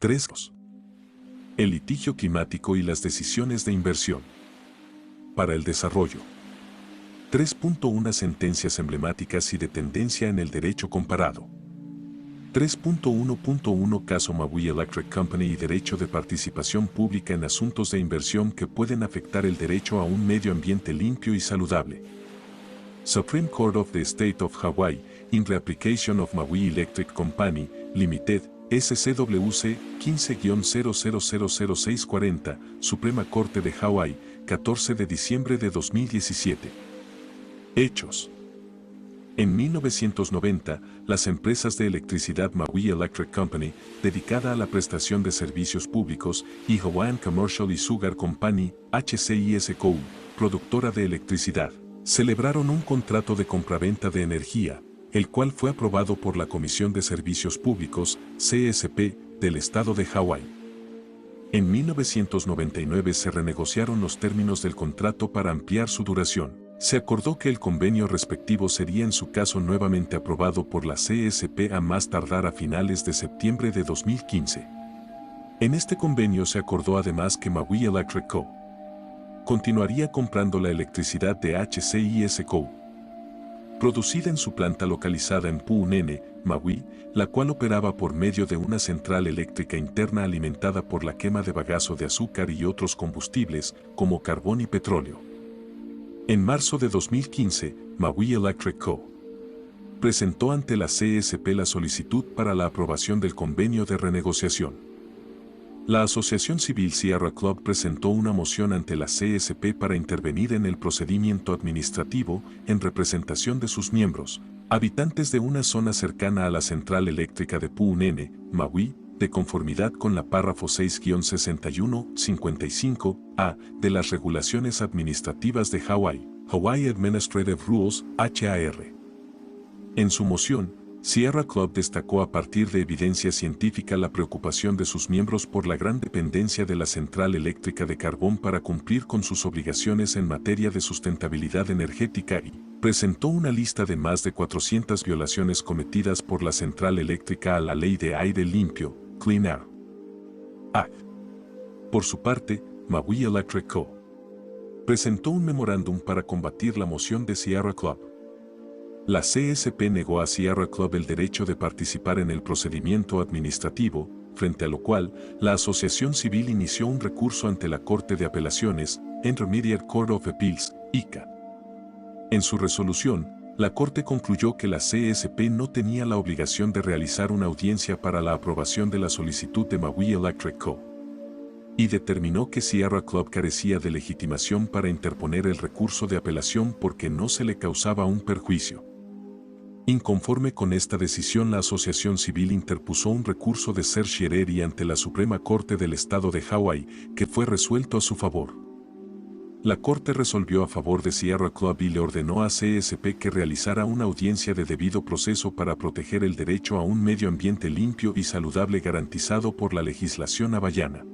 3. El litigio climático y las decisiones de inversión. Para el desarrollo. 3.1 Sentencias emblemáticas y de tendencia en el derecho comparado. 3.1.1 Caso Maui Electric Company y derecho de participación pública en asuntos de inversión que pueden afectar el derecho a un medio ambiente limpio y saludable. Supreme Court of the State of Hawaii, in Reapplication of Maui Electric Company, Limited, SCWC 15-000640, Suprema Corte de Hawái, 14 de diciembre de 2017. Hechos. En 1990, las empresas de electricidad Maui Electric Company, dedicada a la prestación de servicios públicos, y Hawaiian Commercial y Sugar Company, HCISCO, productora de electricidad, celebraron un contrato de compraventa de energía, el cual fue aprobado por la Comisión de Servicios Públicos, CSP, del Estado de Hawái. En 1999 se renegociaron los términos del contrato para ampliar su duración. Se acordó que el convenio respectivo sería en su caso nuevamente aprobado por la CSP a más tardar a finales de septiembre de 2015. En este convenio se acordó además que Maui Electric Co. continuaría comprando la electricidad de HCISCO, producida en su planta localizada en Pu'unene, Maui, la cual operaba por medio de una central eléctrica interna alimentada por la quema de bagazo de azúcar y otros combustibles, como carbón y petróleo. En marzo de 2015, Maui Electric Co. presentó ante la CSP la solicitud para la aprobación del convenio de renegociación. La Asociación Civil Sierra Club presentó una moción ante la CSP para intervenir en el procedimiento administrativo en representación de sus miembros, habitantes de una zona cercana a la central eléctrica de Pu'unene, Maui, de conformidad con la párrafo 6-6155A de las regulaciones administrativas de Hawái, Hawaii Administrative Rules, HAR. En su moción, Sierra Club destacó a partir de evidencia científica la preocupación de sus miembros por la gran dependencia de la central eléctrica de carbón para cumplir con sus obligaciones en materia de sustentabilidad energética y presentó una lista de más de 400 violaciones cometidas por la central eléctrica a la Ley de Aire Limpio, Clean Air Act. Por su parte, Maui Electric Co. presentó un memorándum para combatir la moción de Sierra Club. La CSP negó a Sierra Club el derecho de participar en el procedimiento administrativo, frente a lo cual, la Asociación Civil inició un recurso ante la Corte de Apelaciones, Intermediate Court of Appeals, ICA. En su resolución, la Corte concluyó que la CSP no tenía la obligación de realizar una audiencia para la aprobación de la solicitud de Maui Electric Co. y determinó que Sierra Club carecía de legitimación para interponer el recurso de apelación porque no se le causaba un perjuicio. Inconforme con esta decisión, la Asociación Civil interpuso un recurso de certiorari ante la Suprema Corte del Estado de Hawái, que fue resuelto a su favor. La Corte resolvió a favor de Sierra Club y le ordenó a CSP que realizara una audiencia de debido proceso para proteger el derecho a un medio ambiente limpio y saludable garantizado por la legislación hawaiana.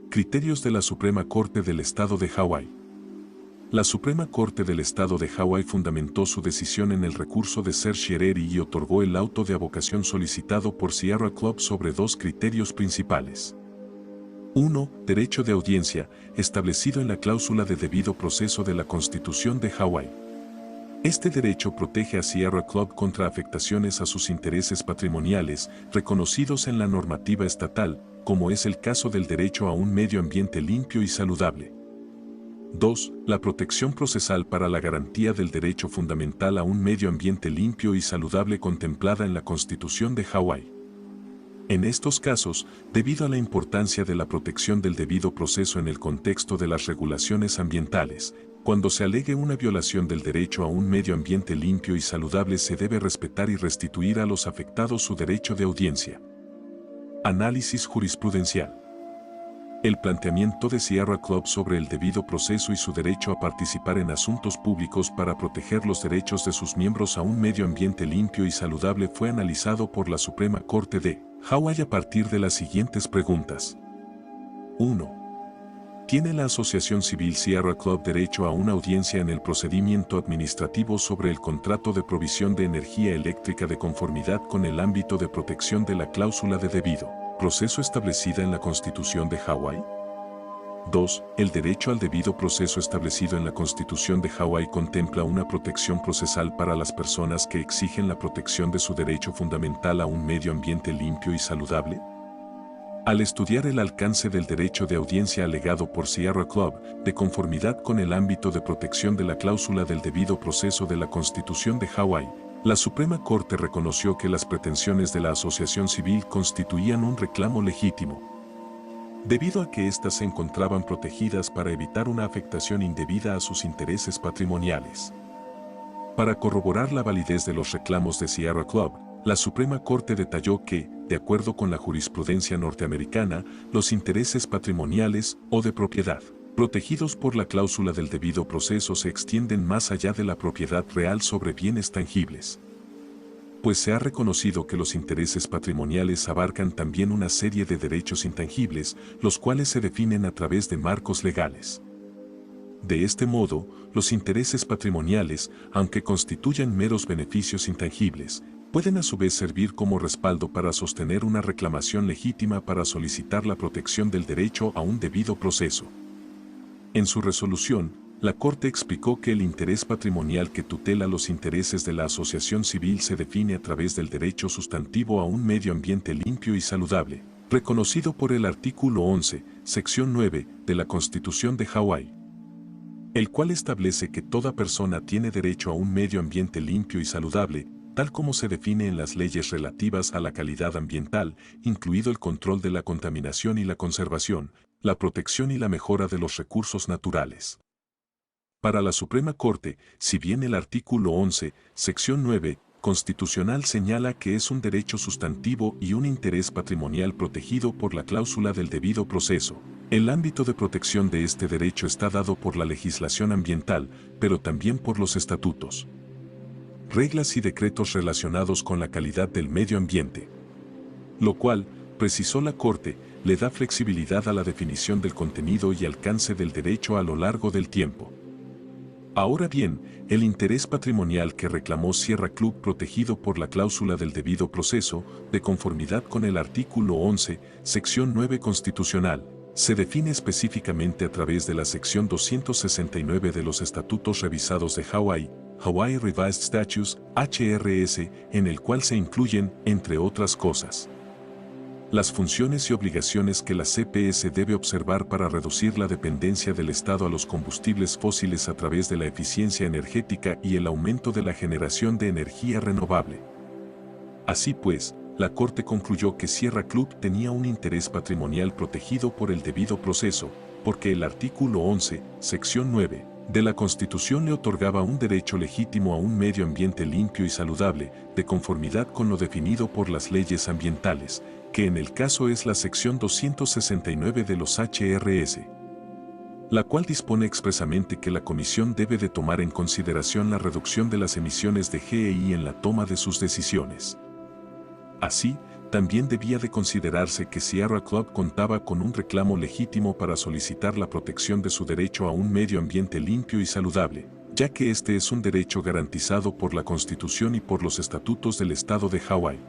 Criterios de la Suprema Corte del Estado de Hawái. La Suprema Corte del Estado de Hawái fundamentó su decisión en el recurso de certiorari y otorgó el auto de avocación solicitado por Sierra Club sobre dos criterios principales. 1. Derecho de audiencia, establecido en la cláusula de debido proceso de la Constitución de Hawái. Este derecho protege a Sierra Club contra afectaciones a sus intereses patrimoniales, reconocidos en la normativa estatal, como es el caso del derecho a un medio ambiente limpio y saludable. 2. La protección procesal para la garantía del derecho fundamental a un medio ambiente limpio y saludable contemplada en la Constitución de Hawái. En estos casos, debido a la importancia de la protección del debido proceso en el contexto de las regulaciones ambientales, cuando se alegue una violación del derecho a un medio ambiente limpio y saludable se debe respetar y restituir a los afectados su derecho de audiencia. Análisis jurisprudencial. El planteamiento de Sierra Club sobre el debido proceso y su derecho a participar en asuntos públicos para proteger los derechos de sus miembros a un medio ambiente limpio y saludable fue analizado por la Suprema Corte de Hawái a partir de las siguientes preguntas. 1. ¿Tiene la Asociación Civil Sierra Club derecho a una audiencia en el procedimiento administrativo sobre el contrato de provisión de energía eléctrica de conformidad con el ámbito de protección de la cláusula de debido proceso establecida en la Constitución de Hawái. 2. El derecho al debido proceso establecido en la Constitución de Hawái contempla una protección procesal para las personas que exigen la protección de su derecho fundamental a un medio ambiente limpio y saludable. Al estudiar el alcance del derecho de audiencia alegado por Sierra Club, de conformidad con el ámbito de protección de la cláusula del debido proceso de la Constitución de Hawái, la Suprema Corte reconoció que las pretensiones de la asociación civil constituían un reclamo legítimo, debido a que éstas se encontraban protegidas para evitar una afectación indebida a sus intereses patrimoniales. Para corroborar la validez de los reclamos de Sierra Club, la Suprema Corte detalló que, de acuerdo con la jurisprudencia norteamericana, los intereses patrimoniales o de propiedad, protegidos por la cláusula del debido proceso se extienden más allá de la propiedad real sobre bienes tangibles. Pues se ha reconocido que los intereses patrimoniales abarcan también una serie de derechos intangibles, los cuales se definen a través de marcos legales. De este modo, los intereses patrimoniales, aunque constituyan meros beneficios intangibles, pueden a su vez servir como respaldo para sostener una reclamación legítima para solicitar la protección del derecho a un debido proceso. En su resolución, la Corte explicó que el interés patrimonial que tutela los intereses de la asociación civil se define a través del derecho sustantivo a un medio ambiente limpio y saludable, reconocido por el artículo 11, sección 9, de la Constitución de Hawái, el cual establece que toda persona tiene derecho a un medio ambiente limpio y saludable, tal como se define en las leyes relativas a la calidad ambiental, incluido el control de la contaminación y la conservación, la protección y la mejora de los recursos naturales. Para la Suprema Corte, si bien el artículo 11, sección 9, constitucional señala que es un derecho sustantivo y un interés patrimonial protegido por la cláusula del debido proceso, el ámbito de protección de este derecho está dado por la legislación ambiental, pero también por los estatutos, reglas y decretos relacionados con la calidad del medio ambiente. Lo cual, precisó la Corte, le da flexibilidad a la definición del contenido y alcance del derecho a lo largo del tiempo. Ahora bien, el interés patrimonial que reclamó Sierra Club protegido por la cláusula del debido proceso, de conformidad con el artículo 11, sección 9 constitucional, se define específicamente a través de la sección 269 de los Estatutos Revisados de Hawái, Hawaii Revised Statutes, HRS, en el cual se incluyen, entre otras cosas, las funciones y obligaciones que la CPS debe observar para reducir la dependencia del Estado a los combustibles fósiles a través de la eficiencia energética y el aumento de la generación de energía renovable. Así pues, la Corte concluyó que Sierra Club tenía un interés patrimonial protegido por el debido proceso, porque el artículo 11, sección 9, de la Constitución le otorgaba un derecho legítimo a un medio ambiente limpio y saludable, de conformidad con lo definido por las leyes ambientales, que en el caso es la sección 269 de los HRS, la cual dispone expresamente que la Comisión debe de tomar en consideración la reducción de las emisiones de GEI en la toma de sus decisiones. Así, también debía de considerarse que Sierra Club contaba con un reclamo legítimo para solicitar la protección de su derecho a un medio ambiente limpio y saludable, ya que este es un derecho garantizado por la Constitución y por los estatutos del Estado de Hawái.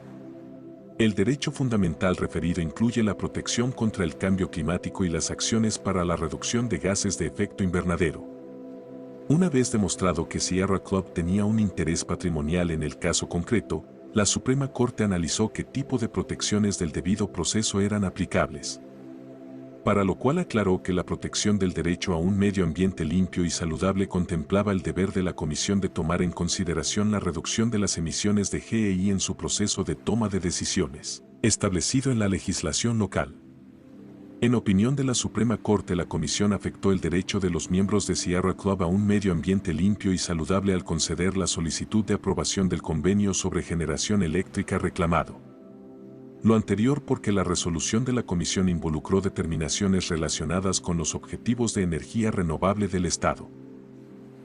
El derecho fundamental referido incluye la protección contra el cambio climático y las acciones para la reducción de gases de efecto invernadero. Una vez demostrado que Sierra Club tenía un interés patrimonial en el caso concreto, la Suprema Corte analizó qué tipo de protecciones del debido proceso eran aplicables, para lo cual aclaró que la protección del derecho a un medio ambiente limpio y saludable contemplaba el deber de la Comisión de tomar en consideración la reducción de las emisiones de GEI en su proceso de toma de decisiones, establecido en la legislación local. En opinión de la Suprema Corte, la Comisión afectó el derecho de los miembros de Sierra Club a un medio ambiente limpio y saludable al conceder la solicitud de aprobación del convenio sobre generación eléctrica reclamado. Lo anterior porque la resolución de la Comisión involucró determinaciones relacionadas con los objetivos de energía renovable del Estado.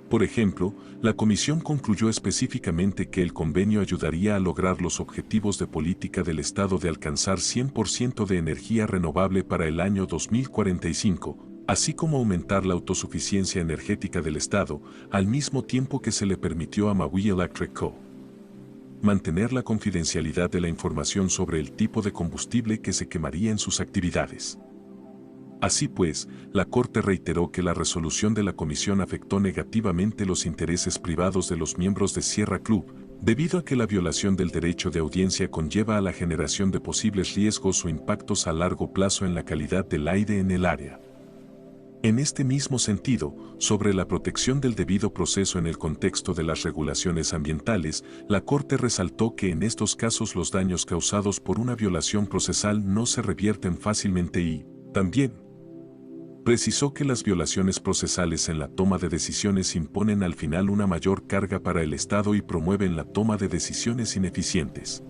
Por ejemplo, la Comisión concluyó específicamente que el convenio ayudaría a lograr los objetivos de política del Estado de alcanzar 100% de energía renovable para el año 2045, así como aumentar la autosuficiencia energética del Estado, al mismo tiempo que se le permitió a Maui Electric Co. mantener la confidencialidad de la información sobre el tipo de combustible que se quemaría en sus actividades. Así pues, la Corte reiteró que la resolución de la Comisión afectó negativamente los intereses privados de los miembros de Sierra Club, debido a que la violación del derecho de audiencia conlleva a la generación de posibles riesgos o impactos a largo plazo en la calidad del aire en el área. En este mismo sentido, sobre la protección del debido proceso en el contexto de las regulaciones ambientales, la Corte resaltó que en estos casos los daños causados por una violación procesal no se revierten fácilmente y, también, precisó que las violaciones procesales en la toma de decisiones imponen al final una mayor carga para el Estado y promueven la toma de decisiones ineficientes.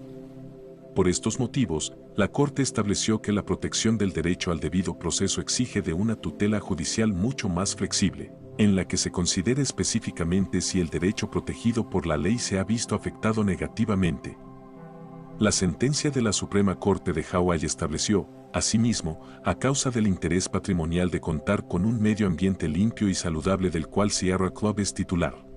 Por estos motivos, la Corte estableció que la protección del derecho al debido proceso exige de una tutela judicial mucho más flexible, en la que se considere específicamente si el derecho protegido por la ley se ha visto afectado negativamente. La sentencia de la Suprema Corte de Hawái estableció, asimismo, a causa del interés patrimonial de contar con un medio ambiente limpio y saludable del cual Sierra Club es titular,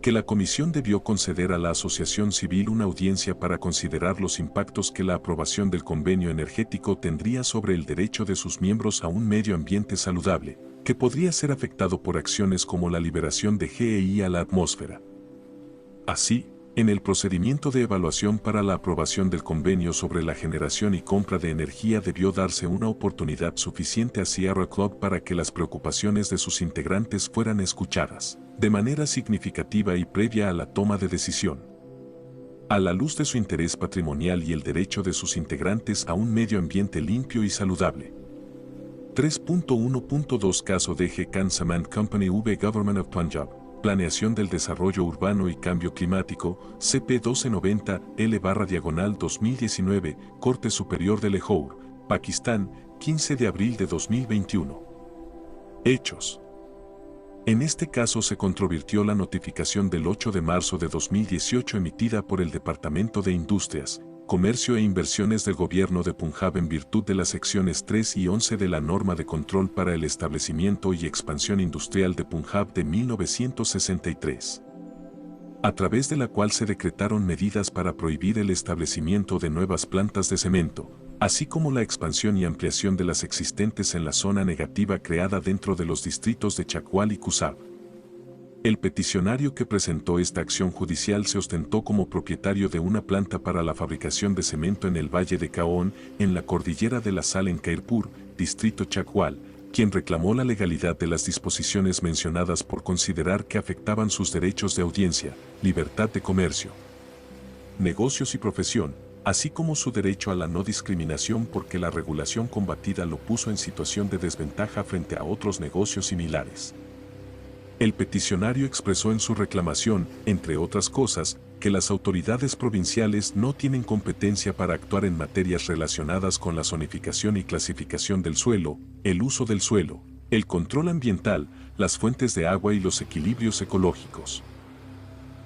que la Comisión debió conceder a la Asociación Civil una audiencia para considerar los impactos que la aprobación del convenio energético tendría sobre el derecho de sus miembros a un medio ambiente saludable, que podría ser afectado por acciones como la liberación de GEI a la atmósfera. Así, en el procedimiento de evaluación para la aprobación del convenio sobre la generación y compra de energía debió darse una oportunidad suficiente a Sierra Club para que las preocupaciones de sus integrantes fueran escuchadas, de manera significativa y previa a la toma de decisión. A la luz de su interés patrimonial y el derecho de sus integrantes a un medio ambiente limpio y saludable. 3.1.2 Caso DG Khan Cement Company v Government of Punjab. Planeación del Desarrollo Urbano y Cambio Climático, CP 1290-L/2019, Corte Superior de Lahore, Pakistán, 15 de abril de 2021. Hechos. En este caso se controvirtió la notificación del 8 de marzo de 2018 emitida por el Departamento de Industrias, Comercio e Inversiones del Gobierno de Punjab en virtud de las secciones 3 y 11 de la Norma de Control para el Establecimiento y Expansión Industrial de Punjab de 1963, a través de la cual se decretaron medidas para prohibir el establecimiento de nuevas plantas de cemento, así como la expansión y ampliación de las existentes en la zona negativa creada dentro de los distritos de Chakwal y Kusab. El peticionario que presentó esta acción judicial se ostentó como propietario de una planta para la fabricación de cemento en el Valle de Kaon, en la cordillera de la Sal en Khairpur, distrito Chakwal, quien reclamó la legalidad de las disposiciones mencionadas por considerar que afectaban sus derechos de audiencia, libertad de comercio, negocios y profesión, así como su derecho a la no discriminación porque la regulación combatida lo puso en situación de desventaja frente a otros negocios similares. El peticionario expresó en su reclamación, entre otras cosas, que las autoridades provinciales no tienen competencia para actuar en materias relacionadas con la zonificación y clasificación del suelo, el uso del suelo, el control ambiental, las fuentes de agua y los equilibrios ecológicos.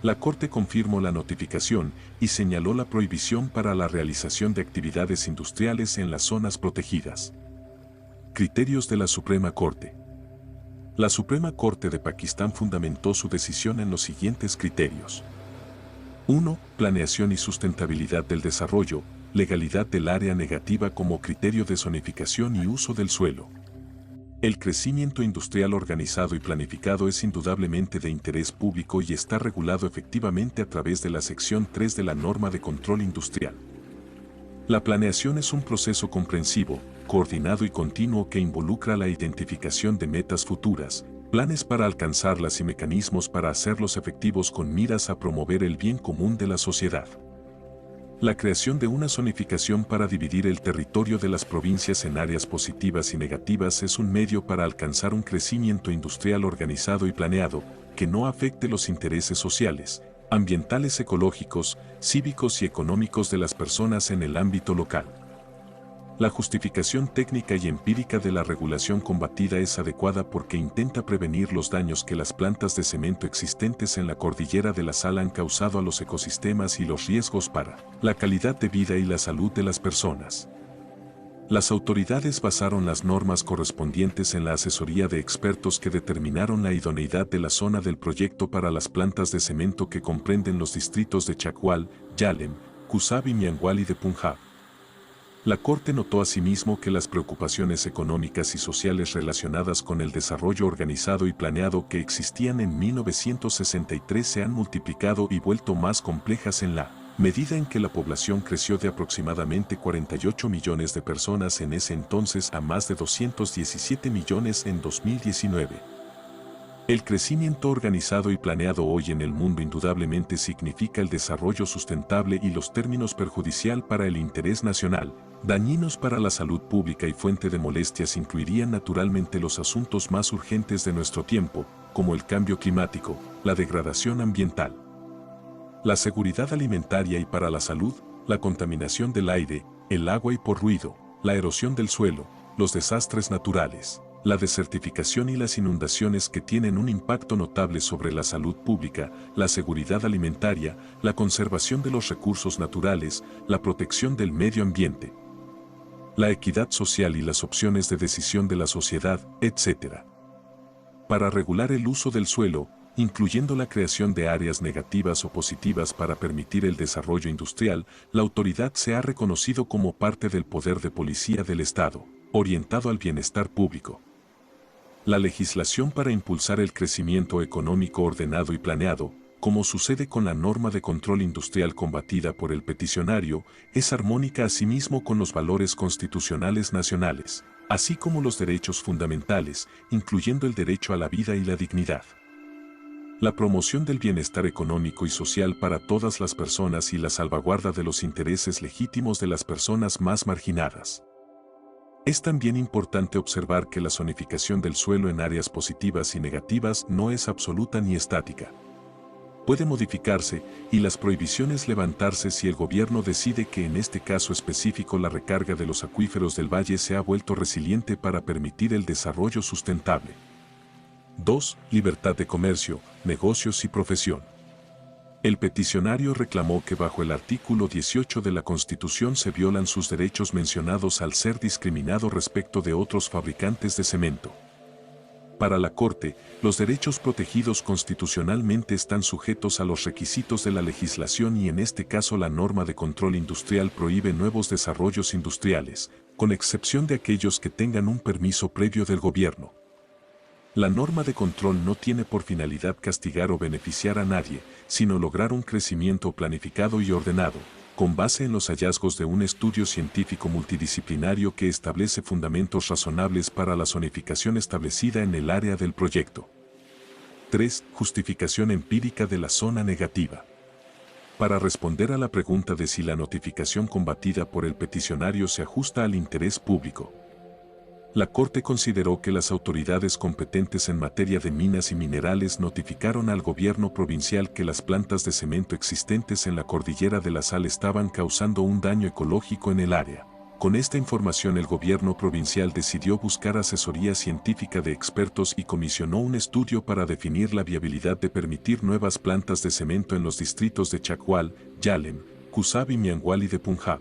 La Corte confirmó la notificación y señaló la prohibición para la realización de actividades industriales en las zonas protegidas. Criterios de la Suprema Corte. La Suprema Corte de Pakistán fundamentó su decisión en los siguientes criterios. 1. Planeación y sustentabilidad del desarrollo, legalidad del área negativa como criterio de zonificación y uso del suelo. El crecimiento industrial organizado y planificado es indudablemente de interés público y está regulado efectivamente a través de la sección 3 de la Norma de Control Industrial. La planeación es un proceso comprensivo, coordinado y continuo que involucra la identificación de metas futuras, planes para alcanzarlas y mecanismos para hacerlos efectivos con miras a promover el bien común de la sociedad. La creación de una zonificación para dividir el territorio de las provincias en áreas positivas y negativas es un medio para alcanzar un crecimiento industrial organizado y planeado, que no afecte los intereses sociales, ambientales, ecológicos, cívicos y económicos de las personas en el ámbito local. La justificación técnica y empírica de la regulación combatida es adecuada porque intenta prevenir los daños que las plantas de cemento existentes en la cordillera de la Sal han causado a los ecosistemas y los riesgos para la calidad de vida y la salud de las personas. Las autoridades basaron las normas correspondientes en la asesoría de expertos que determinaron la idoneidad de la zona del proyecto para las plantas de cemento que comprenden los distritos de Chakwal, Yalem, Kusab y Mianwali de Punjab. La Corte notó asimismo que las preocupaciones económicas y sociales relacionadas con el desarrollo organizado y planeado que existían en 1963 se han multiplicado y vuelto más complejas en la medida en que la población creció de aproximadamente 48 millones de personas en ese entonces a más de 217 millones en 2019. El crecimiento organizado y planeado hoy en el mundo indudablemente significa el desarrollo sustentable y los términos perjudicial para el interés nacional, dañinos para la salud pública y fuente de molestias incluirían naturalmente los asuntos más urgentes de nuestro tiempo, como el cambio climático, la degradación ambiental, la seguridad alimentaria y para la salud, la contaminación del aire, el agua y por ruido, la erosión del suelo, los desastres naturales, la desertificación y las inundaciones que tienen un impacto notable sobre la salud pública, la seguridad alimentaria, la conservación de los recursos naturales, la protección del medio ambiente, la equidad social y las opciones de decisión de la sociedad, etc. Para regular el uso del suelo, incluyendo la creación de áreas negativas o positivas para permitir el desarrollo industrial, la autoridad se ha reconocido como parte del poder de policía del Estado, orientado al bienestar público. La legislación para impulsar el crecimiento económico ordenado y planeado, como sucede con la norma de control industrial combatida por el peticionario, es armónica asimismo con los valores constitucionales nacionales, así como los derechos fundamentales, incluyendo el derecho a la vida y la dignidad. La promoción del bienestar económico y social para todas las personas y la salvaguarda de los intereses legítimos de las personas más marginadas. Es también importante observar que la zonificación del suelo en áreas positivas y negativas no es absoluta ni estática. Puede modificarse y las prohibiciones levantarse si el gobierno decide que en este caso específico la recarga de los acuíferos del valle se ha vuelto resiliente para permitir el desarrollo sustentable. 2. Libertad de comercio, negocios y profesión. El peticionario reclamó que bajo el artículo 18 de la Constitución se violan sus derechos mencionados al ser discriminado respecto de otros fabricantes de cemento. Para la Corte, los derechos protegidos constitucionalmente están sujetos a los requisitos de la legislación y en este caso la norma de control industrial prohíbe nuevos desarrollos industriales, con excepción de aquellos que tengan un permiso previo del gobierno. La norma de control no tiene por finalidad castigar o beneficiar a nadie, sino lograr un crecimiento planificado y ordenado, con base en los hallazgos de un estudio científico multidisciplinario que establece fundamentos razonables para la zonificación establecida en el área del proyecto. 3. Justificación empírica de la zona negativa. Para responder a la pregunta de si la notificación combatida por el peticionario se ajusta al interés público, la Corte consideró que las autoridades competentes en materia de minas y minerales notificaron al gobierno provincial que las plantas de cemento existentes en la cordillera de la Sal estaban causando un daño ecológico en el área. Con esta información el gobierno provincial decidió buscar asesoría científica de expertos y comisionó un estudio para definir la viabilidad de permitir nuevas plantas de cemento en los distritos de Chakwal, Yalem, Kusab y Mianwali de Punjab.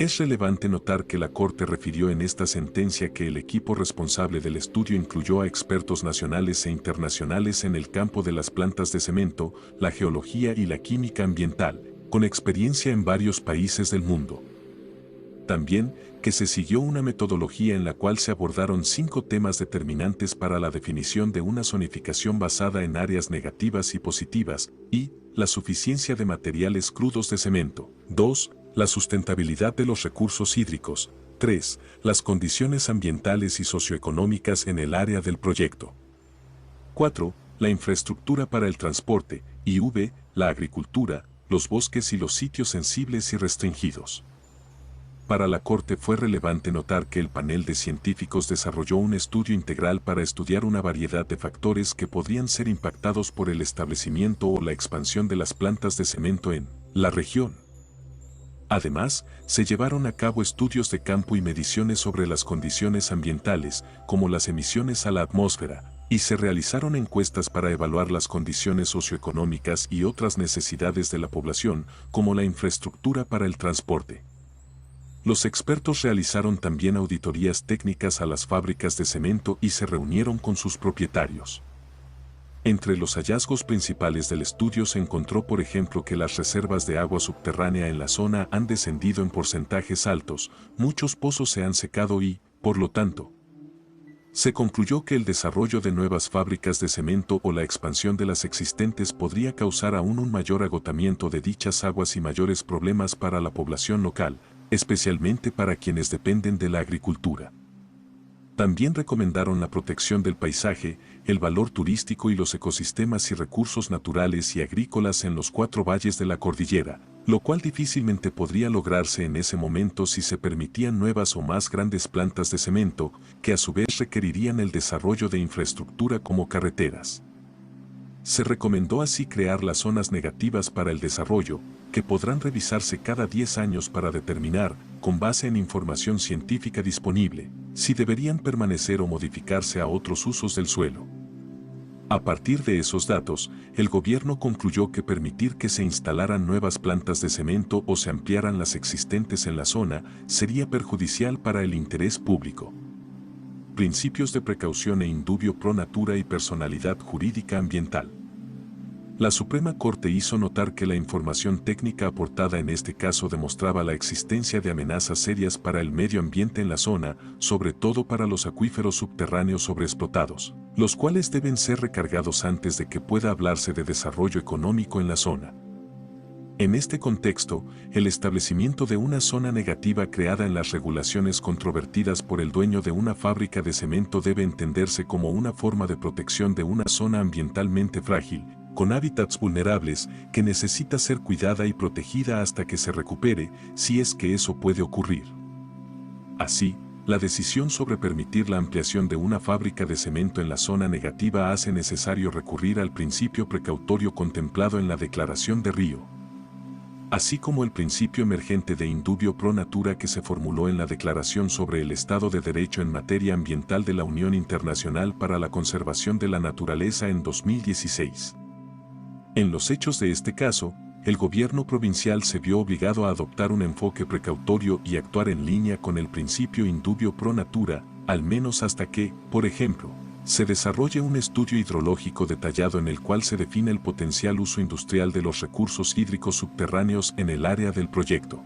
Es relevante notar que la Corte refirió en esta sentencia que el equipo responsable del estudio incluyó a expertos nacionales e internacionales en el campo de las plantas de cemento, la geología y la química ambiental, con experiencia en varios países del mundo. También, que se siguió una metodología en la cual se abordaron 5 temas determinantes para la definición de una zonificación basada en áreas negativas y positivas, y la suficiencia de materiales crudos de cemento. 2. La sustentabilidad de los recursos hídricos. 3. Las condiciones ambientales y socioeconómicas en el área del proyecto. 4. La infraestructura para el transporte, y v. La agricultura, los bosques y los sitios sensibles y restringidos. Para la Corte fue relevante notar que el panel de científicos desarrolló un estudio integral para estudiar una variedad de factores que podrían ser impactados por el establecimiento o la expansión de las plantas de cemento en la región. Además, se llevaron a cabo estudios de campo y mediciones sobre las condiciones ambientales, como las emisiones a la atmósfera, y se realizaron encuestas para evaluar las condiciones socioeconómicas y otras necesidades de la población, como la infraestructura para el transporte. Los expertos realizaron también auditorías técnicas a las fábricas de cemento y se reunieron con sus propietarios. Entre los hallazgos principales del estudio se encontró, por ejemplo, que las reservas de agua subterránea en la zona han descendido en porcentajes altos, muchos pozos se han secado y, por lo tanto, se concluyó que el desarrollo de nuevas fábricas de cemento o la expansión de las existentes podría causar aún un mayor agotamiento de dichas aguas y mayores problemas para la población local, especialmente para quienes dependen de la agricultura. También recomendaron la protección del paisaje, el valor turístico y los ecosistemas y recursos naturales y agrícolas en los 4 valles de la cordillera, lo cual difícilmente podría lograrse en ese momento si se permitían nuevas o más grandes plantas de cemento, que a su vez requerirían el desarrollo de infraestructura como carreteras. Se recomendó así crear las zonas negativas para el desarrollo, que podrán revisarse cada 10 años para determinar, con base en información científica disponible, si deberían permanecer o modificarse a otros usos del suelo. A partir de esos datos, el gobierno concluyó que permitir que se instalaran nuevas plantas de cemento o se ampliaran las existentes en la zona sería perjudicial para el interés público. Principios de precaución e indubio pro natura y personalidad jurídica ambiental. La Suprema Corte hizo notar que la información técnica aportada en este caso demostraba la existencia de amenazas serias para el medio ambiente en la zona, sobre todo para los acuíferos subterráneos sobreexplotados, los cuales deben ser recargados antes de que pueda hablarse de desarrollo económico en la zona. En este contexto, el establecimiento de una zona negativa creada en las regulaciones controvertidas por el dueño de una fábrica de cemento debe entenderse como una forma de protección de una zona ambientalmente frágil, con hábitats vulnerables, que necesita ser cuidada y protegida hasta que se recupere, si es que eso puede ocurrir. Así, la decisión sobre permitir la ampliación de una fábrica de cemento en la zona negativa hace necesario recurrir al principio precautorio contemplado en la Declaración de Río, así como el principio emergente de indubio pro natura que se formuló en la Declaración sobre el Estado de Derecho en materia ambiental de la Unión Internacional para la Conservación de la Naturaleza en 2016. En los hechos de este caso, el gobierno provincial se vio obligado a adoptar un enfoque precautorio y actuar en línea con el principio indubio pro natura, al menos hasta que, por ejemplo, se desarrolle un estudio hidrológico detallado en el cual se define el potencial uso industrial de los recursos hídricos subterráneos en el área del proyecto.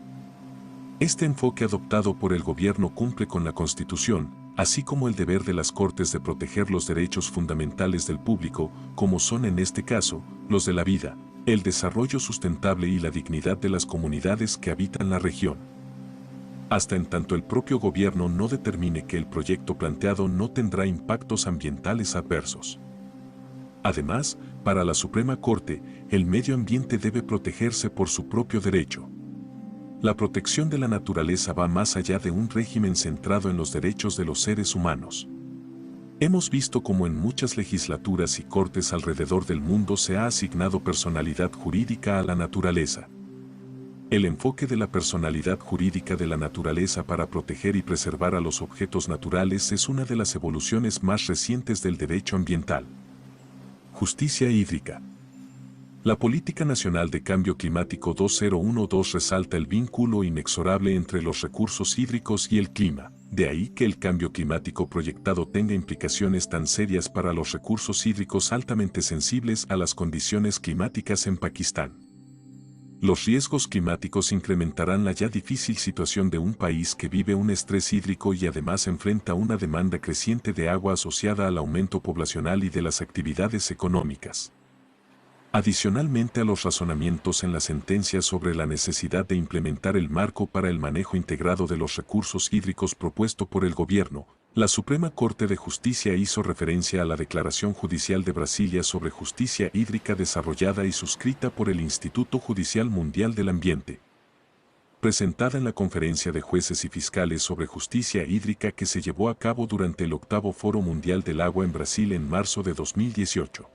Este enfoque adoptado por el gobierno cumple con la Constitución, así como el deber de las Cortes de proteger los derechos fundamentales del público, como son en este caso, los de la vida, el desarrollo sustentable y la dignidad de las comunidades que habitan la región. Hasta en tanto el propio gobierno no determine que el proyecto planteado no tendrá impactos ambientales adversos. Además, para la Suprema Corte, el medio ambiente debe protegerse por su propio derecho. La protección de la naturaleza va más allá de un régimen centrado en los derechos de los seres humanos. Hemos visto cómo en muchas legislaturas y cortes alrededor del mundo se ha asignado personalidad jurídica a la naturaleza. El enfoque de la personalidad jurídica de la naturaleza para proteger y preservar a los objetos naturales es una de las evoluciones más recientes del derecho ambiental. Justicia hídrica. La Política Nacional de Cambio Climático 2012 resalta el vínculo inexorable entre los recursos hídricos y el clima, de ahí que el cambio climático proyectado tenga implicaciones tan serias para los recursos hídricos altamente sensibles a las condiciones climáticas en Pakistán. Los riesgos climáticos incrementarán la ya difícil situación de un país que vive un estrés hídrico y además enfrenta una demanda creciente de agua asociada al aumento poblacional y de las actividades económicas. Adicionalmente a los razonamientos en la sentencia sobre la necesidad de implementar el marco para el manejo integrado de los recursos hídricos propuesto por el gobierno, la Suprema Corte de Justicia hizo referencia a la Declaración Judicial de Brasilia sobre Justicia Hídrica desarrollada y suscrita por el Instituto Judicial Mundial del Ambiente, presentada en la Conferencia de Jueces y Fiscales sobre Justicia Hídrica que se llevó a cabo durante el 8º Foro Mundial del Agua en Brasil en marzo de 2018.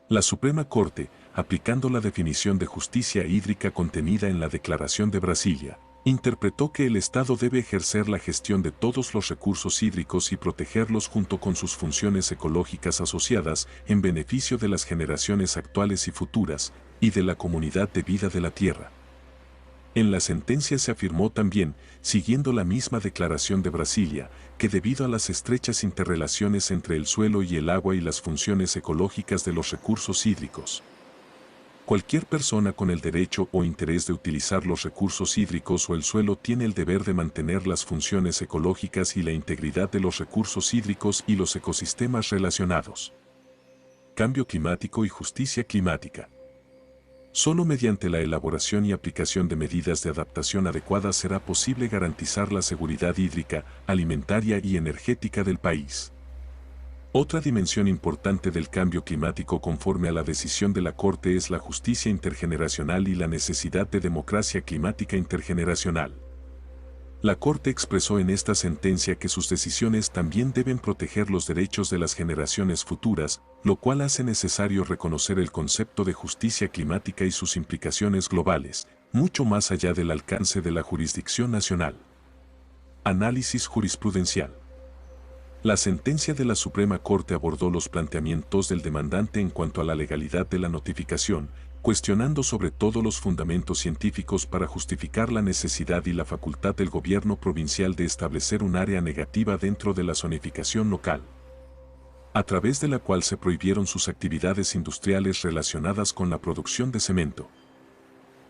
La Suprema Corte, aplicando la definición de justicia hídrica contenida en la Declaración de Brasilia, interpretó que el Estado debe ejercer la gestión de todos los recursos hídricos y protegerlos junto con sus funciones ecológicas asociadas en beneficio de las generaciones actuales y futuras, y de la comunidad de vida de la Tierra. En la sentencia se afirmó también, siguiendo la misma declaración de Brasilia, que debido a las estrechas interrelaciones entre el suelo y el agua y las funciones ecológicas de los recursos hídricos, cualquier persona con el derecho o interés de utilizar los recursos hídricos o el suelo tiene el deber de mantener las funciones ecológicas y la integridad de los recursos hídricos y los ecosistemas relacionados. Cambio climático y justicia climática. Solo mediante la elaboración y aplicación de medidas de adaptación adecuadas será posible garantizar la seguridad hídrica, alimentaria y energética del país. Otra dimensión importante del cambio climático conforme a la decisión de la Corte es la justicia intergeneracional y la necesidad de democracia climática intergeneracional. La Corte expresó en esta sentencia que sus decisiones también deben proteger los derechos de las generaciones futuras, lo cual hace necesario reconocer el concepto de justicia climática y sus implicaciones globales, mucho más allá del alcance de la jurisdicción nacional. Análisis jurisprudencial. La sentencia de la Suprema Corte abordó los planteamientos del demandante en cuanto a la legalidad de la notificación, cuestionando sobre todo los fundamentos científicos para justificar la necesidad y la facultad del gobierno provincial de establecer un área negativa dentro de la zonificación local, a través de la cual se prohibieron sus actividades industriales relacionadas con la producción de cemento.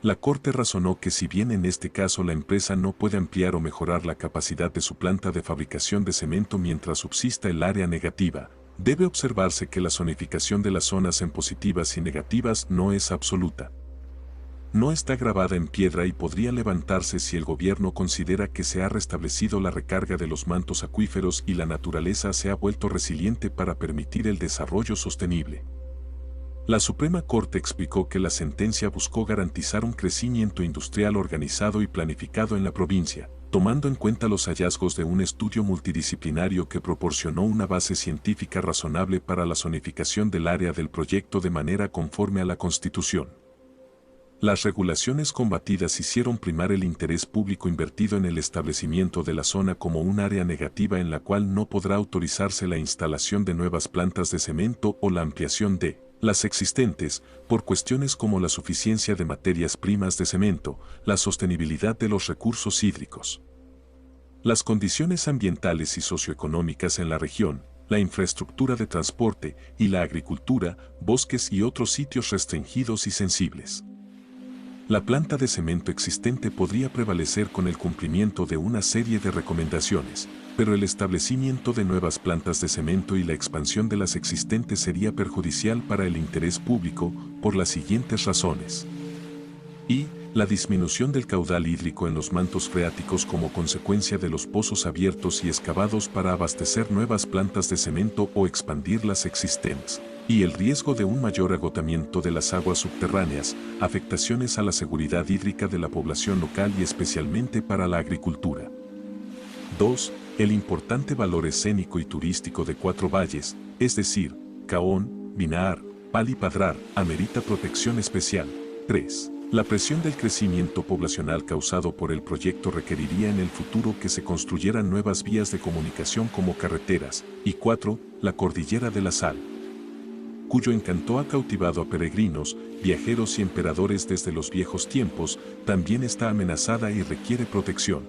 La Corte razonó que si bien en este caso la empresa no puede ampliar o mejorar la capacidad de su planta de fabricación de cemento mientras subsista el área negativa, debe observarse que la zonificación de las zonas en positivas y negativas no es absoluta. No está grabada en piedra y podría levantarse si el gobierno considera que se ha restablecido la recarga de los mantos acuíferos y la naturaleza se ha vuelto resiliente para permitir el desarrollo sostenible. La Suprema Corte explicó que la sentencia buscó garantizar un crecimiento industrial organizado y planificado en la provincia, tomando en cuenta los hallazgos de un estudio multidisciplinario que proporcionó una base científica razonable para la zonificación del área del proyecto de manera conforme a la Constitución. Las regulaciones combatidas hicieron primar el interés público invertido en el establecimiento de la zona como un área negativa en la cual no podrá autorizarse la instalación de nuevas plantas de cemento o la ampliación de las existentes, por cuestiones como la suficiencia de materias primas de cemento, la sostenibilidad de los recursos hídricos, las condiciones ambientales y socioeconómicas en la región, la infraestructura de transporte y la agricultura, bosques y otros sitios restringidos y sensibles. La planta de cemento existente podría prevalecer con el cumplimiento de una serie de recomendaciones, pero el establecimiento de nuevas plantas de cemento y la expansión de las existentes sería perjudicial para el interés público por las siguientes razones. Y, la disminución del caudal hídrico en los mantos freáticos como consecuencia de los pozos abiertos y excavados para abastecer nuevas plantas de cemento o expandir las existentes, y el riesgo de un mayor agotamiento de las aguas subterráneas, afectaciones a la seguridad hídrica de la población local y especialmente para la agricultura. 2. El importante valor escénico y turístico de Cuatro Valles, es decir, Caón, Binaar, Pal y Padrar, amerita protección especial. 3. La presión del crecimiento poblacional causado por el proyecto requeriría en el futuro que se construyeran nuevas vías de comunicación como carreteras. Y 4. La Cordillera de la Sal, cuyo encanto ha cautivado a peregrinos, viajeros y emperadores desde los viejos tiempos, también está amenazada y requiere protección.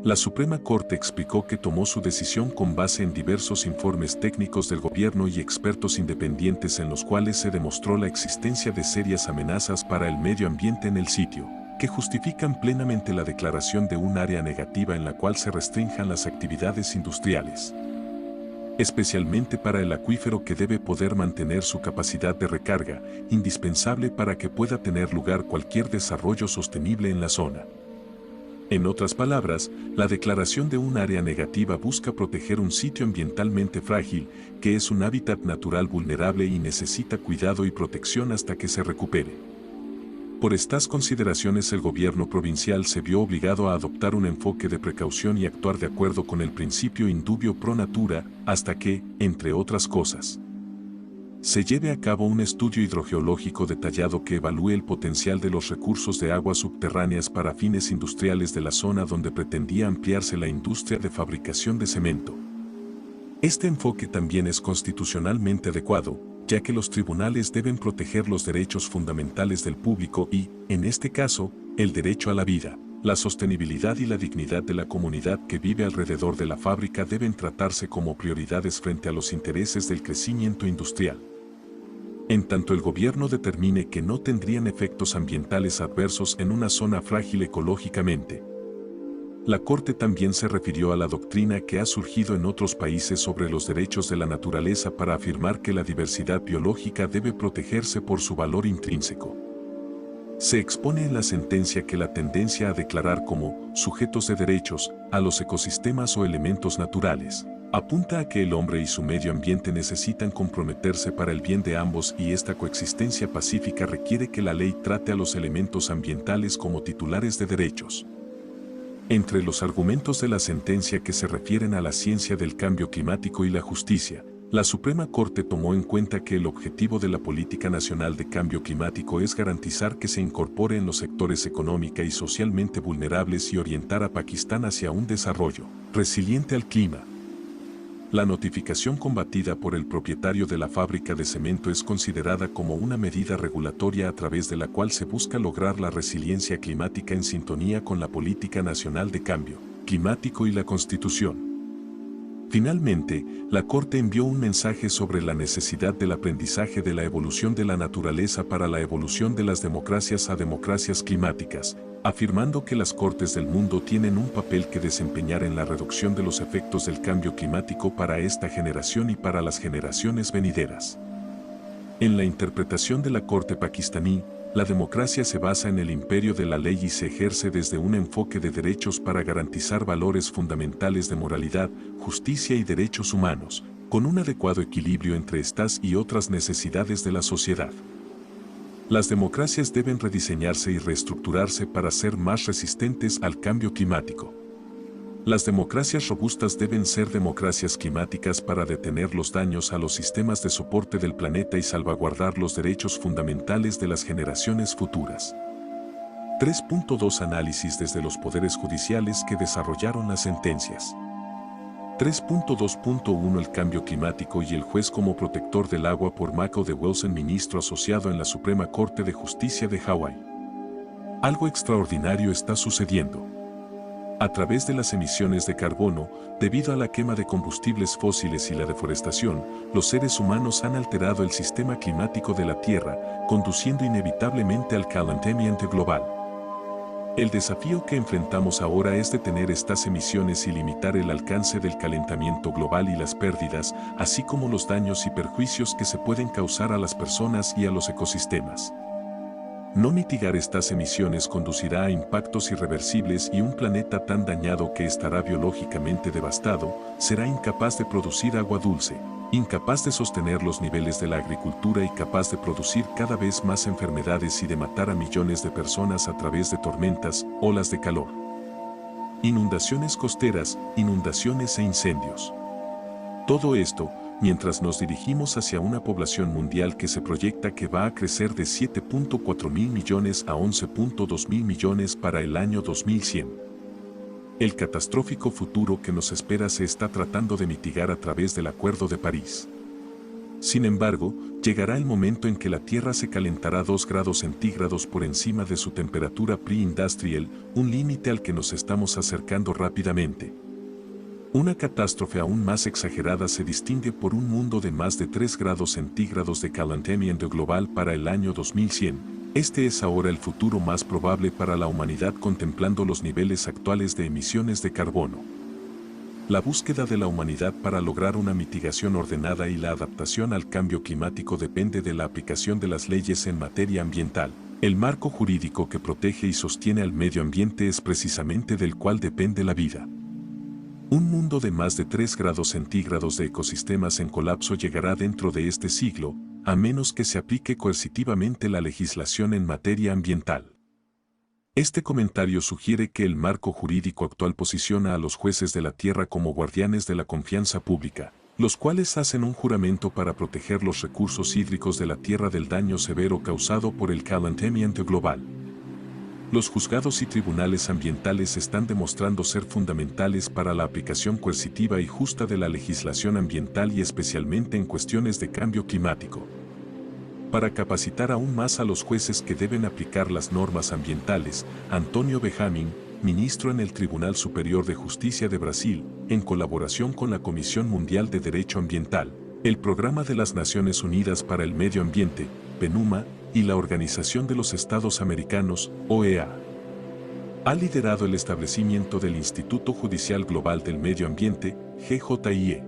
La Suprema Corte explicó que tomó su decisión con base en diversos informes técnicos del gobierno y expertos independientes en los cuales se demostró la existencia de serias amenazas para el medio ambiente en el sitio, que justifican plenamente la declaración de un área negativa en la cual se restrinjan las actividades industriales, especialmente para el acuífero que debe poder mantener su capacidad de recarga, indispensable para que pueda tener lugar cualquier desarrollo sostenible en la zona. En otras palabras, la declaración de un área negativa busca proteger un sitio ambientalmente frágil, que es un hábitat natural vulnerable y necesita cuidado y protección hasta que se recupere. Por estas consideraciones el gobierno provincial se vio obligado a adoptar un enfoque de precaución y actuar de acuerdo con el principio in dubio pro natura, hasta que, entre otras cosas, se lleve a cabo un estudio hidrogeológico detallado que evalúe el potencial de los recursos de aguas subterráneas para fines industriales de la zona donde pretendía ampliarse la industria de fabricación de cemento. Este enfoque también es constitucionalmente adecuado, ya que los tribunales deben proteger los derechos fundamentales del público y, en este caso, el derecho a la vida, la sostenibilidad y la dignidad de la comunidad que vive alrededor de la fábrica deben tratarse como prioridades frente a los intereses del crecimiento industrial. En tanto el gobierno determine que no tendrían efectos ambientales adversos en una zona frágil ecológicamente. La Corte también se refirió a la doctrina que ha surgido en otros países sobre los derechos de la naturaleza para afirmar que la diversidad biológica debe protegerse por su valor intrínseco. Se expone en la sentencia que la tendencia a declarar como sujetos de derechos a los ecosistemas o elementos naturales apunta a que el hombre y su medio ambiente necesitan comprometerse para el bien de ambos y esta coexistencia pacífica requiere que la ley trate a los elementos ambientales como titulares de derechos. Entre los argumentos de la sentencia que se refieren a la ciencia del cambio climático y la justicia, la Suprema Corte tomó en cuenta que el objetivo de la Política Nacional de Cambio Climático es garantizar que se incorpore en los sectores económica y socialmente vulnerables y orientar a Pakistán hacia un desarrollo resiliente al clima. La notificación combatida por el propietario de la fábrica de cemento es considerada como una medida regulatoria a través de la cual se busca lograr la resiliencia climática en sintonía con la Política Nacional de Cambio Climático y la Constitución. Finalmente, la Corte envió un mensaje sobre la necesidad del aprendizaje de la evolución de la naturaleza para la evolución de las democracias a democracias climáticas, afirmando que las cortes del mundo tienen un papel que desempeñar en la reducción de los efectos del cambio climático para esta generación y para las generaciones venideras. En la interpretación de la Corte pakistaní, la democracia se basa en el imperio de la ley y se ejerce desde un enfoque de derechos para garantizar valores fundamentales de moralidad, justicia y derechos humanos, con un adecuado equilibrio entre estas y otras necesidades de la sociedad. Las democracias deben rediseñarse y reestructurarse para ser más resistentes al cambio climático. Las democracias robustas deben ser democracias climáticas para detener los daños a los sistemas de soporte del planeta y salvaguardar los derechos fundamentales de las generaciones futuras. 3.2 Análisis desde los poderes judiciales que desarrollaron las sentencias. 3.2.1 El cambio climático y el juez como protector del agua por Michael D. Wilson, ministro asociado en la Suprema Corte de Justicia de Hawái. Algo extraordinario está sucediendo. A través de las emisiones de carbono, debido a la quema de combustibles fósiles y la deforestación, los seres humanos han alterado el sistema climático de la Tierra, conduciendo inevitablemente al calentamiento global. El desafío que enfrentamos ahora es detener estas emisiones y limitar el alcance del calentamiento global y las pérdidas, así como los daños y perjuicios que se pueden causar a las personas y a los ecosistemas. No mitigar estas emisiones conducirá a impactos irreversibles y un planeta tan dañado que estará biológicamente devastado, será incapaz de producir agua dulce, incapaz de sostener los niveles de la agricultura y capaz de producir cada vez más enfermedades y de matar a millones de personas a través de tormentas, olas de calor, inundaciones costeras, inundaciones e incendios. Todo esto, mientras nos dirigimos hacia una población mundial que se proyecta que va a crecer de 7.4 mil millones a 11.2 mil millones para el año 2100. El catastrófico futuro que nos espera se está tratando de mitigar a través del Acuerdo de París. Sin embargo, llegará el momento en que la Tierra se calentará 2 grados centígrados por encima de su temperatura pre-industrial, un límite al que nos estamos acercando rápidamente. Una catástrofe aún más exagerada se distingue por un mundo de más de 3 grados centígrados de calentamiento global para el año 2100. Este es ahora el futuro más probable para la humanidad contemplando los niveles actuales de emisiones de carbono. La búsqueda de la humanidad para lograr una mitigación ordenada y la adaptación al cambio climático depende de la aplicación de las leyes en materia ambiental. El marco jurídico que protege y sostiene al medio ambiente es precisamente del cual depende la vida. Un mundo de más de 3 grados centígrados de ecosistemas en colapso llegará dentro de este siglo, a menos que se aplique coercitivamente la legislación en materia ambiental. Este comentario sugiere que el marco jurídico actual posiciona a los jueces de la Tierra como guardianes de la confianza pública, los cuales hacen un juramento para proteger los recursos hídricos de la Tierra del daño severo causado por el calentamiento global. Los juzgados y tribunales ambientales están demostrando ser fundamentales para la aplicación coercitiva y justa de la legislación ambiental y especialmente en cuestiones de cambio climático. Para capacitar aún más a los jueces que deben aplicar las normas ambientales, Antônio Benjamin, ministro en el Tribunal Superior de Justicia de Brasil, en colaboración con la Comisión Mundial de Derecho Ambiental, el Programa de las Naciones Unidas para el Medio Ambiente, PNUMA, y la Organización de los Estados Americanos, OEA. Ha liderado el establecimiento del Instituto Judicial Global del Medio Ambiente, GJIE.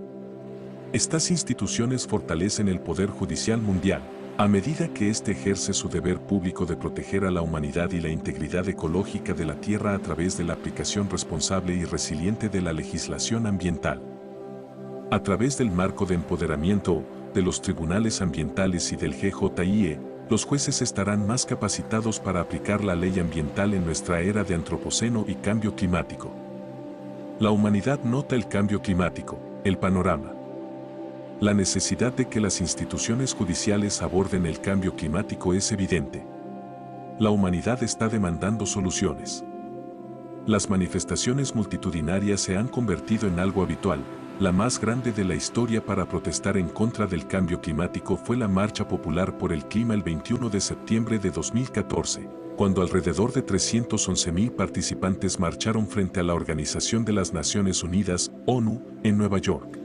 Estas instituciones fortalecen el poder judicial mundial, a medida que éste ejerce su deber público de proteger a la humanidad y la integridad ecológica de la Tierra a través de la aplicación responsable y resiliente de la legislación ambiental. A través del marco de empoderamiento de los tribunales ambientales y del GJIE, los jueces estarán más capacitados para aplicar la ley ambiental en nuestra era de antropoceno y cambio climático. La humanidad nota el cambio climático, el panorama. La necesidad de que las instituciones judiciales aborden el cambio climático es evidente. La humanidad está demandando soluciones. Las manifestaciones multitudinarias se han convertido en algo habitual. La más grande de la historia para protestar en contra del cambio climático fue la Marcha Popular por el Clima el 21 de septiembre de 2014, cuando alrededor de 311.000 participantes marcharon frente a la Organización de las Naciones Unidas, ONU, en Nueva York.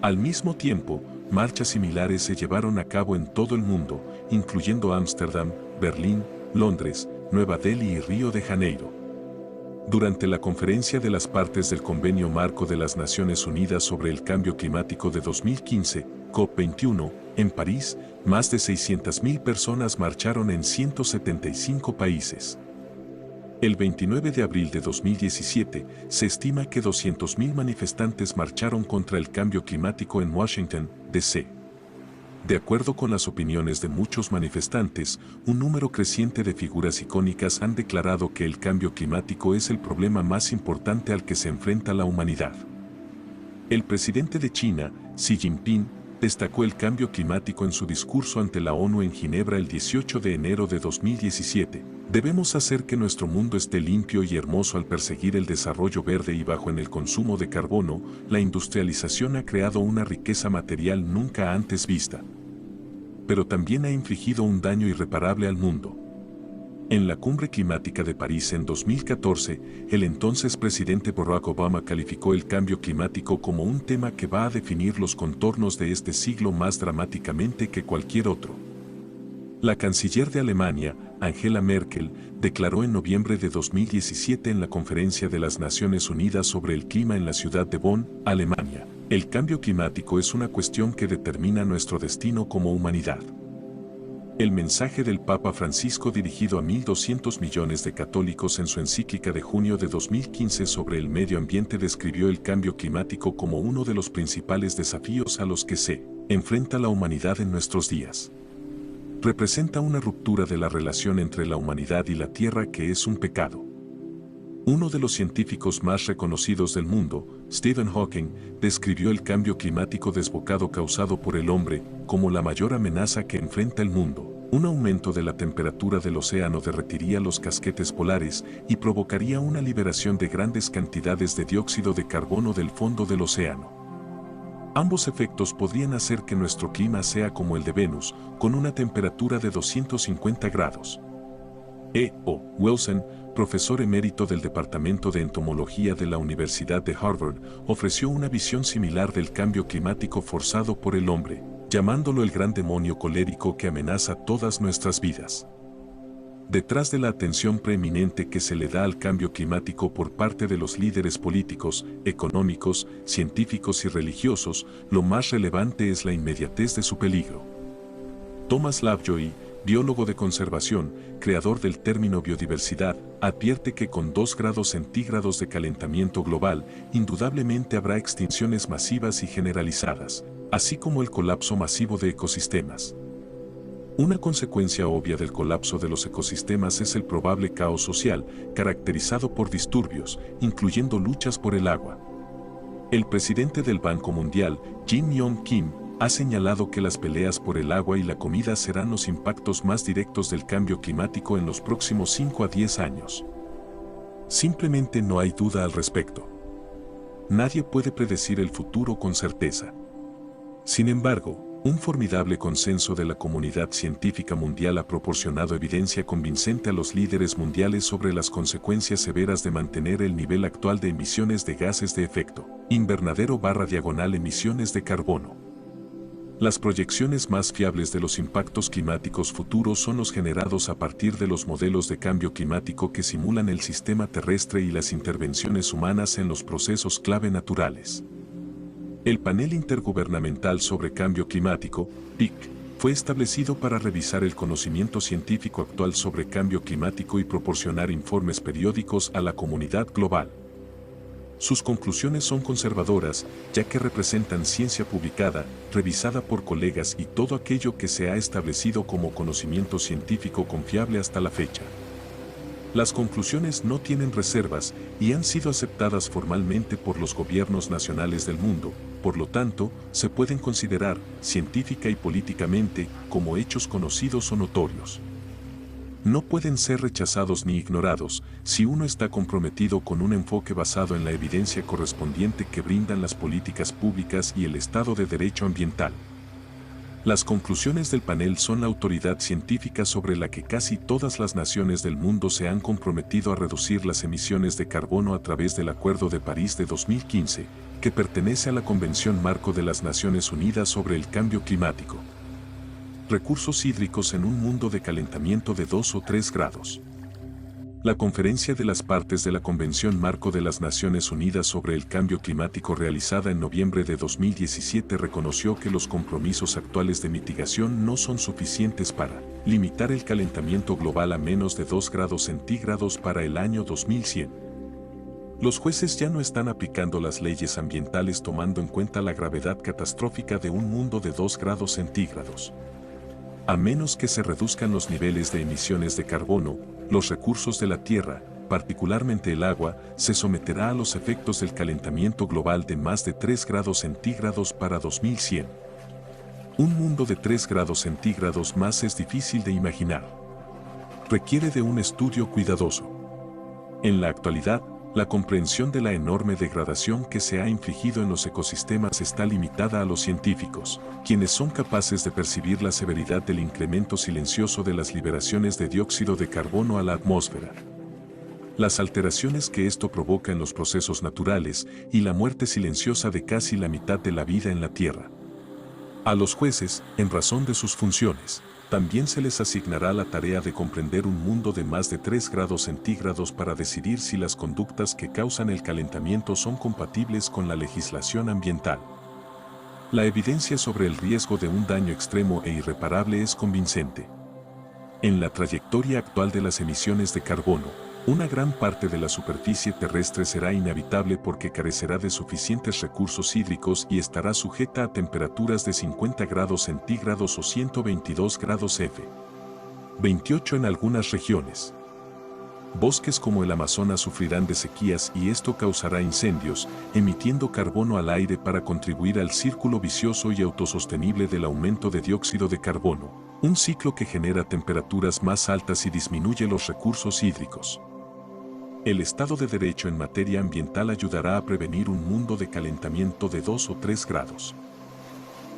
Al mismo tiempo, marchas similares se llevaron a cabo en todo el mundo, incluyendo Ámsterdam, Berlín, Londres, Nueva Delhi y Río de Janeiro. Durante la Conferencia de las Partes del Convenio Marco de las Naciones Unidas sobre el Cambio Climático de 2015, COP21, en París, más de 600.000 personas marcharon en 175 países. El 29 de abril de 2017, se estima que 200.000 manifestantes marcharon contra el cambio climático en Washington, D.C. De acuerdo con las opiniones de muchos manifestantes, un número creciente de figuras icónicas han declarado que el cambio climático es el problema más importante al que se enfrenta la humanidad. El presidente de China, Xi Jinping, destacó el cambio climático en su discurso ante la ONU en Ginebra el 18 de enero de 2017. Debemos hacer que nuestro mundo esté limpio y hermoso al perseguir el desarrollo verde y bajo en el consumo de carbono. La industrialización ha creado una riqueza material nunca antes vista, pero también ha infligido un daño irreparable al mundo. En la Cumbre Climática de París en 2014, el entonces presidente Barack Obama calificó el cambio climático como un tema que va a definir los contornos de este siglo más dramáticamente que cualquier otro. La canciller de Alemania, Angela Merkel, declaró en noviembre de 2017 en la Conferencia de las Naciones Unidas sobre el Clima en la ciudad de Bonn, Alemania: el cambio climático es una cuestión que determina nuestro destino como humanidad. El mensaje del Papa Francisco dirigido a 1.200 millones de católicos en su encíclica de junio de 2015 sobre el medio ambiente describió el cambio climático como uno de los principales desafíos a los que se enfrenta la humanidad en nuestros días. Representa una ruptura de la relación entre la humanidad y la Tierra que es un pecado. Uno de los científicos más reconocidos del mundo, Stephen Hawking, describió el cambio climático desbocado causado por el hombre como la mayor amenaza que enfrenta el mundo. Un aumento de la temperatura del océano derretiría los casquetes polares y provocaría una liberación de grandes cantidades de dióxido de carbono del fondo del océano. Ambos efectos podrían hacer que nuestro clima sea como el de Venus, con una temperatura de 250 grados. E.O. Wilson, profesor emérito del Departamento de Entomología de la Universidad de Harvard, ofreció una visión similar del cambio climático forzado por el hombre, llamándolo el gran demonio colérico que amenaza todas nuestras vidas. Detrás de la atención preeminente que se le da al cambio climático por parte de los líderes políticos, económicos, científicos y religiosos, lo más relevante es la inmediatez de su peligro. Thomas Lovejoy, biólogo de conservación, creador del término biodiversidad, advierte que con 2 grados centígrados de calentamiento global, indudablemente habrá extinciones masivas y generalizadas, así como el colapso masivo de ecosistemas. Una consecuencia obvia del colapso de los ecosistemas es el probable caos social, caracterizado por disturbios, incluyendo luchas por el agua. El presidente del Banco Mundial, Jim Yong Kim, ha señalado que las peleas por el agua y la comida serán los impactos más directos del cambio climático en los próximos 5 a 10 años. Simplemente no hay duda al respecto. Nadie puede predecir el futuro con certeza. Sin embargo, Un formidable consenso de la comunidad científica mundial ha proporcionado evidencia convincente a los líderes mundiales sobre las consecuencias severas de mantener el nivel actual de emisiones de gases de efecto invernadero/emisiones de carbono. Las proyecciones más fiables de los impactos climáticos futuros son los generados a partir de los modelos de cambio climático que simulan el sistema terrestre y las intervenciones humanas en los procesos clave naturales. El Panel Intergubernamental sobre Cambio Climático, PIC, fue establecido para revisar el conocimiento científico actual sobre cambio climático y proporcionar informes periódicos a la comunidad global. Sus conclusiones son conservadoras, ya que representan ciencia publicada, revisada por colegas y todo aquello que se ha establecido como conocimiento científico confiable hasta la fecha. Las conclusiones no tienen reservas y han sido aceptadas formalmente por los gobiernos nacionales del mundo, por lo tanto, se pueden considerar, científica y políticamente, como hechos conocidos o notorios. No pueden ser rechazados ni ignorados si uno está comprometido con un enfoque basado en la evidencia correspondiente que brindan las políticas públicas y el Estado de Derecho ambiental. Las conclusiones del panel son la autoridad científica sobre la que casi todas las naciones del mundo se han comprometido a reducir las emisiones de carbono a través del Acuerdo de París de 2015, que pertenece a la Convención Marco de las Naciones Unidas sobre el Cambio Climático. Recursos hídricos en un mundo de calentamiento de 2 o 3 grados. La Conferencia de las Partes de la Convención Marco de las Naciones Unidas sobre el Cambio Climático realizada en noviembre de 2017 reconoció que los compromisos actuales de mitigación no son suficientes para limitar el calentamiento global a menos de 2 grados centígrados para el año 2100. Los jueces ya no están aplicando las leyes ambientales tomando en cuenta la gravedad catastrófica de un mundo de 2 grados centígrados. A menos que se reduzcan los niveles de emisiones de carbono, los recursos de la Tierra, particularmente el agua, se someterá a los efectos del calentamiento global de más de 3 grados centígrados para 2100. Un mundo de 3 grados centígrados más es difícil de imaginar. Requiere de un estudio cuidadoso. En la actualidad, la comprensión de la enorme degradación que se ha infligido en los ecosistemas está limitada a los científicos, quienes son capaces de percibir la severidad del incremento silencioso de las liberaciones de dióxido de carbono a la atmósfera. Las alteraciones que esto provoca en los procesos naturales y la muerte silenciosa de casi la mitad de la vida en la Tierra. A los jueces, en razón de sus funciones, también se les asignará la tarea de comprender un mundo de más de 3 grados centígrados para decidir si las conductas que causan el calentamiento son compatibles con la legislación ambiental. La evidencia sobre el riesgo de un daño extremo e irreparable es convincente. En la trayectoria actual de las emisiones de carbono, una gran parte de la superficie terrestre será inhabitable porque carecerá de suficientes recursos hídricos y estará sujeta a temperaturas de 50 grados centígrados o 122 grados F. 28 en algunas regiones. Bosques como el Amazonas sufrirán de sequías y esto causará incendios, emitiendo carbono al aire para contribuir al círculo vicioso y autosostenible del aumento de dióxido de carbono, un ciclo que genera temperaturas más altas y disminuye los recursos hídricos. El Estado de Derecho en materia ambiental ayudará a prevenir un mundo de calentamiento de 2 o 3 grados.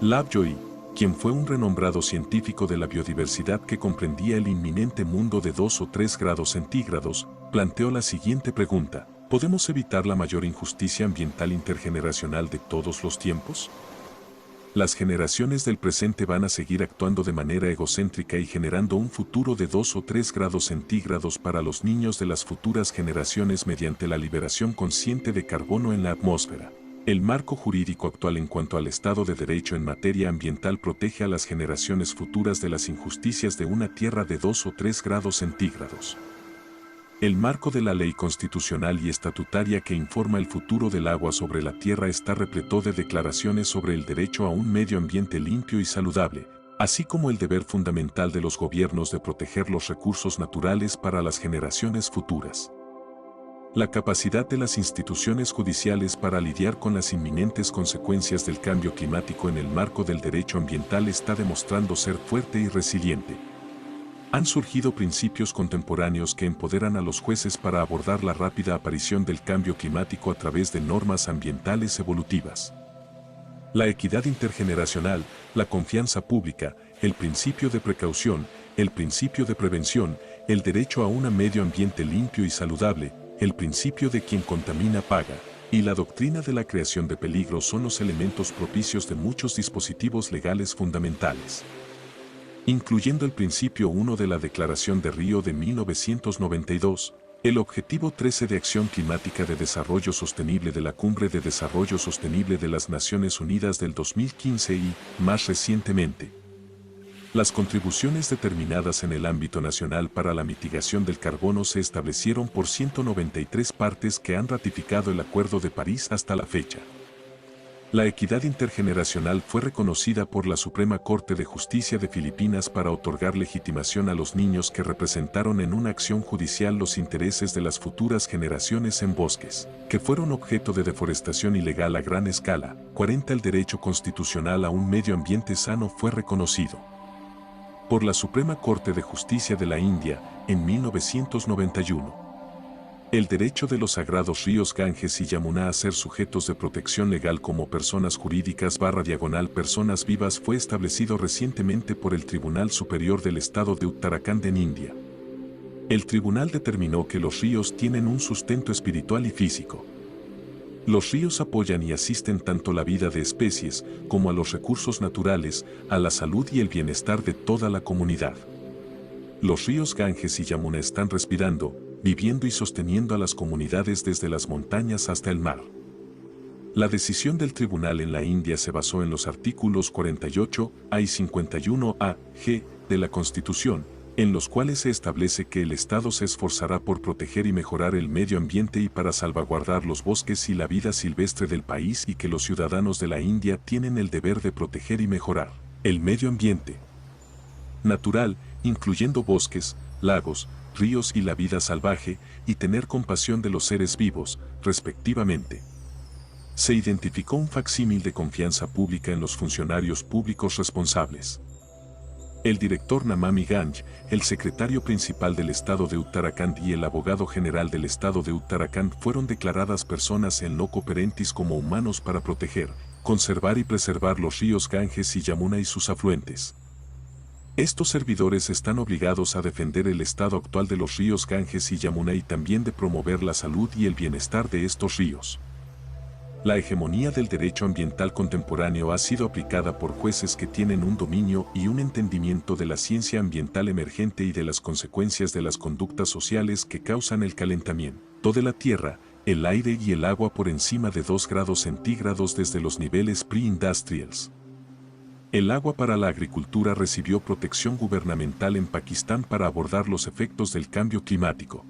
Lovejoy, quien fue un renombrado científico de la biodiversidad que comprendía el inminente mundo de 2 o 3 grados centígrados, planteó la siguiente pregunta: ¿podemos evitar la mayor injusticia ambiental intergeneracional de todos los tiempos? Las generaciones del presente van a seguir actuando de manera egocéntrica y generando un futuro de 2 o 3 grados centígrados para los niños de las futuras generaciones mediante la liberación consciente de carbono en la atmósfera. El marco jurídico actual en cuanto al Estado de Derecho en materia ambiental protege a las generaciones futuras de las injusticias de una Tierra de 2 o 3 grados centígrados. El marco de la ley constitucional y estatutaria que informa el futuro del agua sobre la Tierra está repleto de declaraciones sobre el derecho a un medio ambiente limpio y saludable, así como el deber fundamental de los gobiernos de proteger los recursos naturales para las generaciones futuras. La capacidad de las instituciones judiciales para lidiar con las inminentes consecuencias del cambio climático en el marco del derecho ambiental está demostrando ser fuerte y resiliente. Han surgido principios contemporáneos que empoderan a los jueces para abordar la rápida aparición del cambio climático a través de normas ambientales evolutivas. La equidad intergeneracional, la confianza pública, el principio de precaución, el principio de prevención, el derecho a un medio ambiente limpio y saludable, el principio de quien contamina paga, y la doctrina de la creación de peligro son los elementos propicios de muchos dispositivos legales fundamentales, incluyendo el principio 1 de la Declaración de Río de 1992, el Objetivo 13 de Acción Climática de Desarrollo Sostenible de la Cumbre de Desarrollo Sostenible de las Naciones Unidas del 2015 y, más recientemente, las contribuciones determinadas en el ámbito nacional para la mitigación del carbono se establecieron por 193 partes que han ratificado el Acuerdo de París hasta la fecha. La equidad intergeneracional fue reconocida por la Suprema Corte de Justicia de Filipinas para otorgar legitimación a los niños que representaron en una acción judicial los intereses de las futuras generaciones en bosques, que fueron objeto de deforestación ilegal a gran escala. 40. El derecho constitucional a un medio ambiente sano fue reconocido por la Suprema Corte de Justicia de la India en 1991. El derecho de los sagrados ríos Ganges y Yamuna a ser sujetos de protección legal como personas jurídicas / personas vivas fue establecido recientemente por el Tribunal Superior del Estado de Uttarakhand en India. El tribunal determinó que los ríos tienen un sustento espiritual y físico. Los ríos apoyan y asisten tanto la vida de especies como a los recursos naturales, a la salud y el bienestar de toda la comunidad. Los ríos Ganges y Yamuna están respirando, viviendo y sosteniendo a las comunidades desde las montañas hasta el mar. La decisión del tribunal en la India se basó en los artículos 48A y 51A-G de la Constitución, en los cuales se establece que el Estado se esforzará por proteger y mejorar el medio ambiente y para salvaguardar los bosques y la vida silvestre del país y que los ciudadanos de la India tienen el deber de proteger y mejorar el medio ambiente natural, incluyendo bosques, lagos, ríos y la vida salvaje, y tener compasión de los seres vivos, respectivamente. Se identificó un facsímil de confianza pública en los funcionarios públicos responsables. El director Namami Ganj, el secretario principal del Estado de Uttarakhand y el abogado general del Estado de Uttarakhand fueron declaradas personas en loco parentis como humanos para proteger, conservar y preservar los ríos Ganges y Yamuna y sus afluentes. Estos servidores están obligados a defender el estado actual de los ríos Ganges y Yamuna y también de promover la salud y el bienestar de estos ríos. La hegemonía del derecho ambiental contemporáneo ha sido aplicada por jueces que tienen un dominio y un entendimiento de la ciencia ambiental emergente y de las consecuencias de las conductas sociales que causan el calentamiento de la tierra, el aire y el agua por encima de 2 grados centígrados desde los niveles pre-industrials. El agua para la agricultura recibió protección gubernamental en Pakistán para abordar los efectos del cambio climático.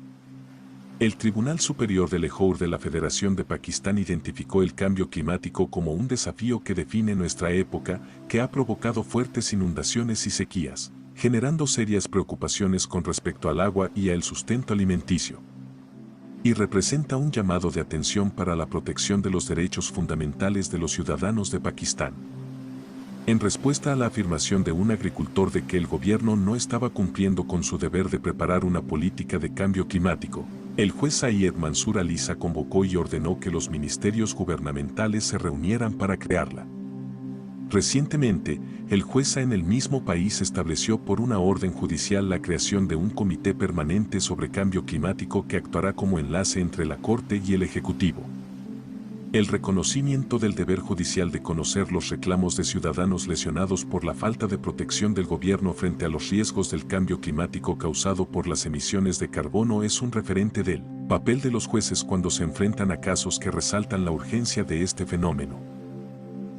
El Tribunal Superior de Lahore de la Federación de Pakistán identificó el cambio climático como un desafío que define nuestra época, que ha provocado fuertes inundaciones y sequías, generando serias preocupaciones con respecto al agua y al sustento alimenticio. Y representa un llamado de atención para la protección de los derechos fundamentales de los ciudadanos de Pakistán. En respuesta a la afirmación de un agricultor de que el gobierno no estaba cumpliendo con su deber de preparar una política de cambio climático, el juez Syed Mansur Alisa convocó y ordenó que los ministerios gubernamentales se reunieran para crearla. Recientemente, el juez en el mismo país estableció por una orden judicial la creación de un comité permanente sobre cambio climático que actuará como enlace entre la Corte y el Ejecutivo. El reconocimiento del deber judicial de conocer los reclamos de ciudadanos lesionados por la falta de protección del gobierno frente a los riesgos del cambio climático causado por las emisiones de carbono es un referente del papel de los jueces cuando se enfrentan a casos que resaltan la urgencia de este fenómeno.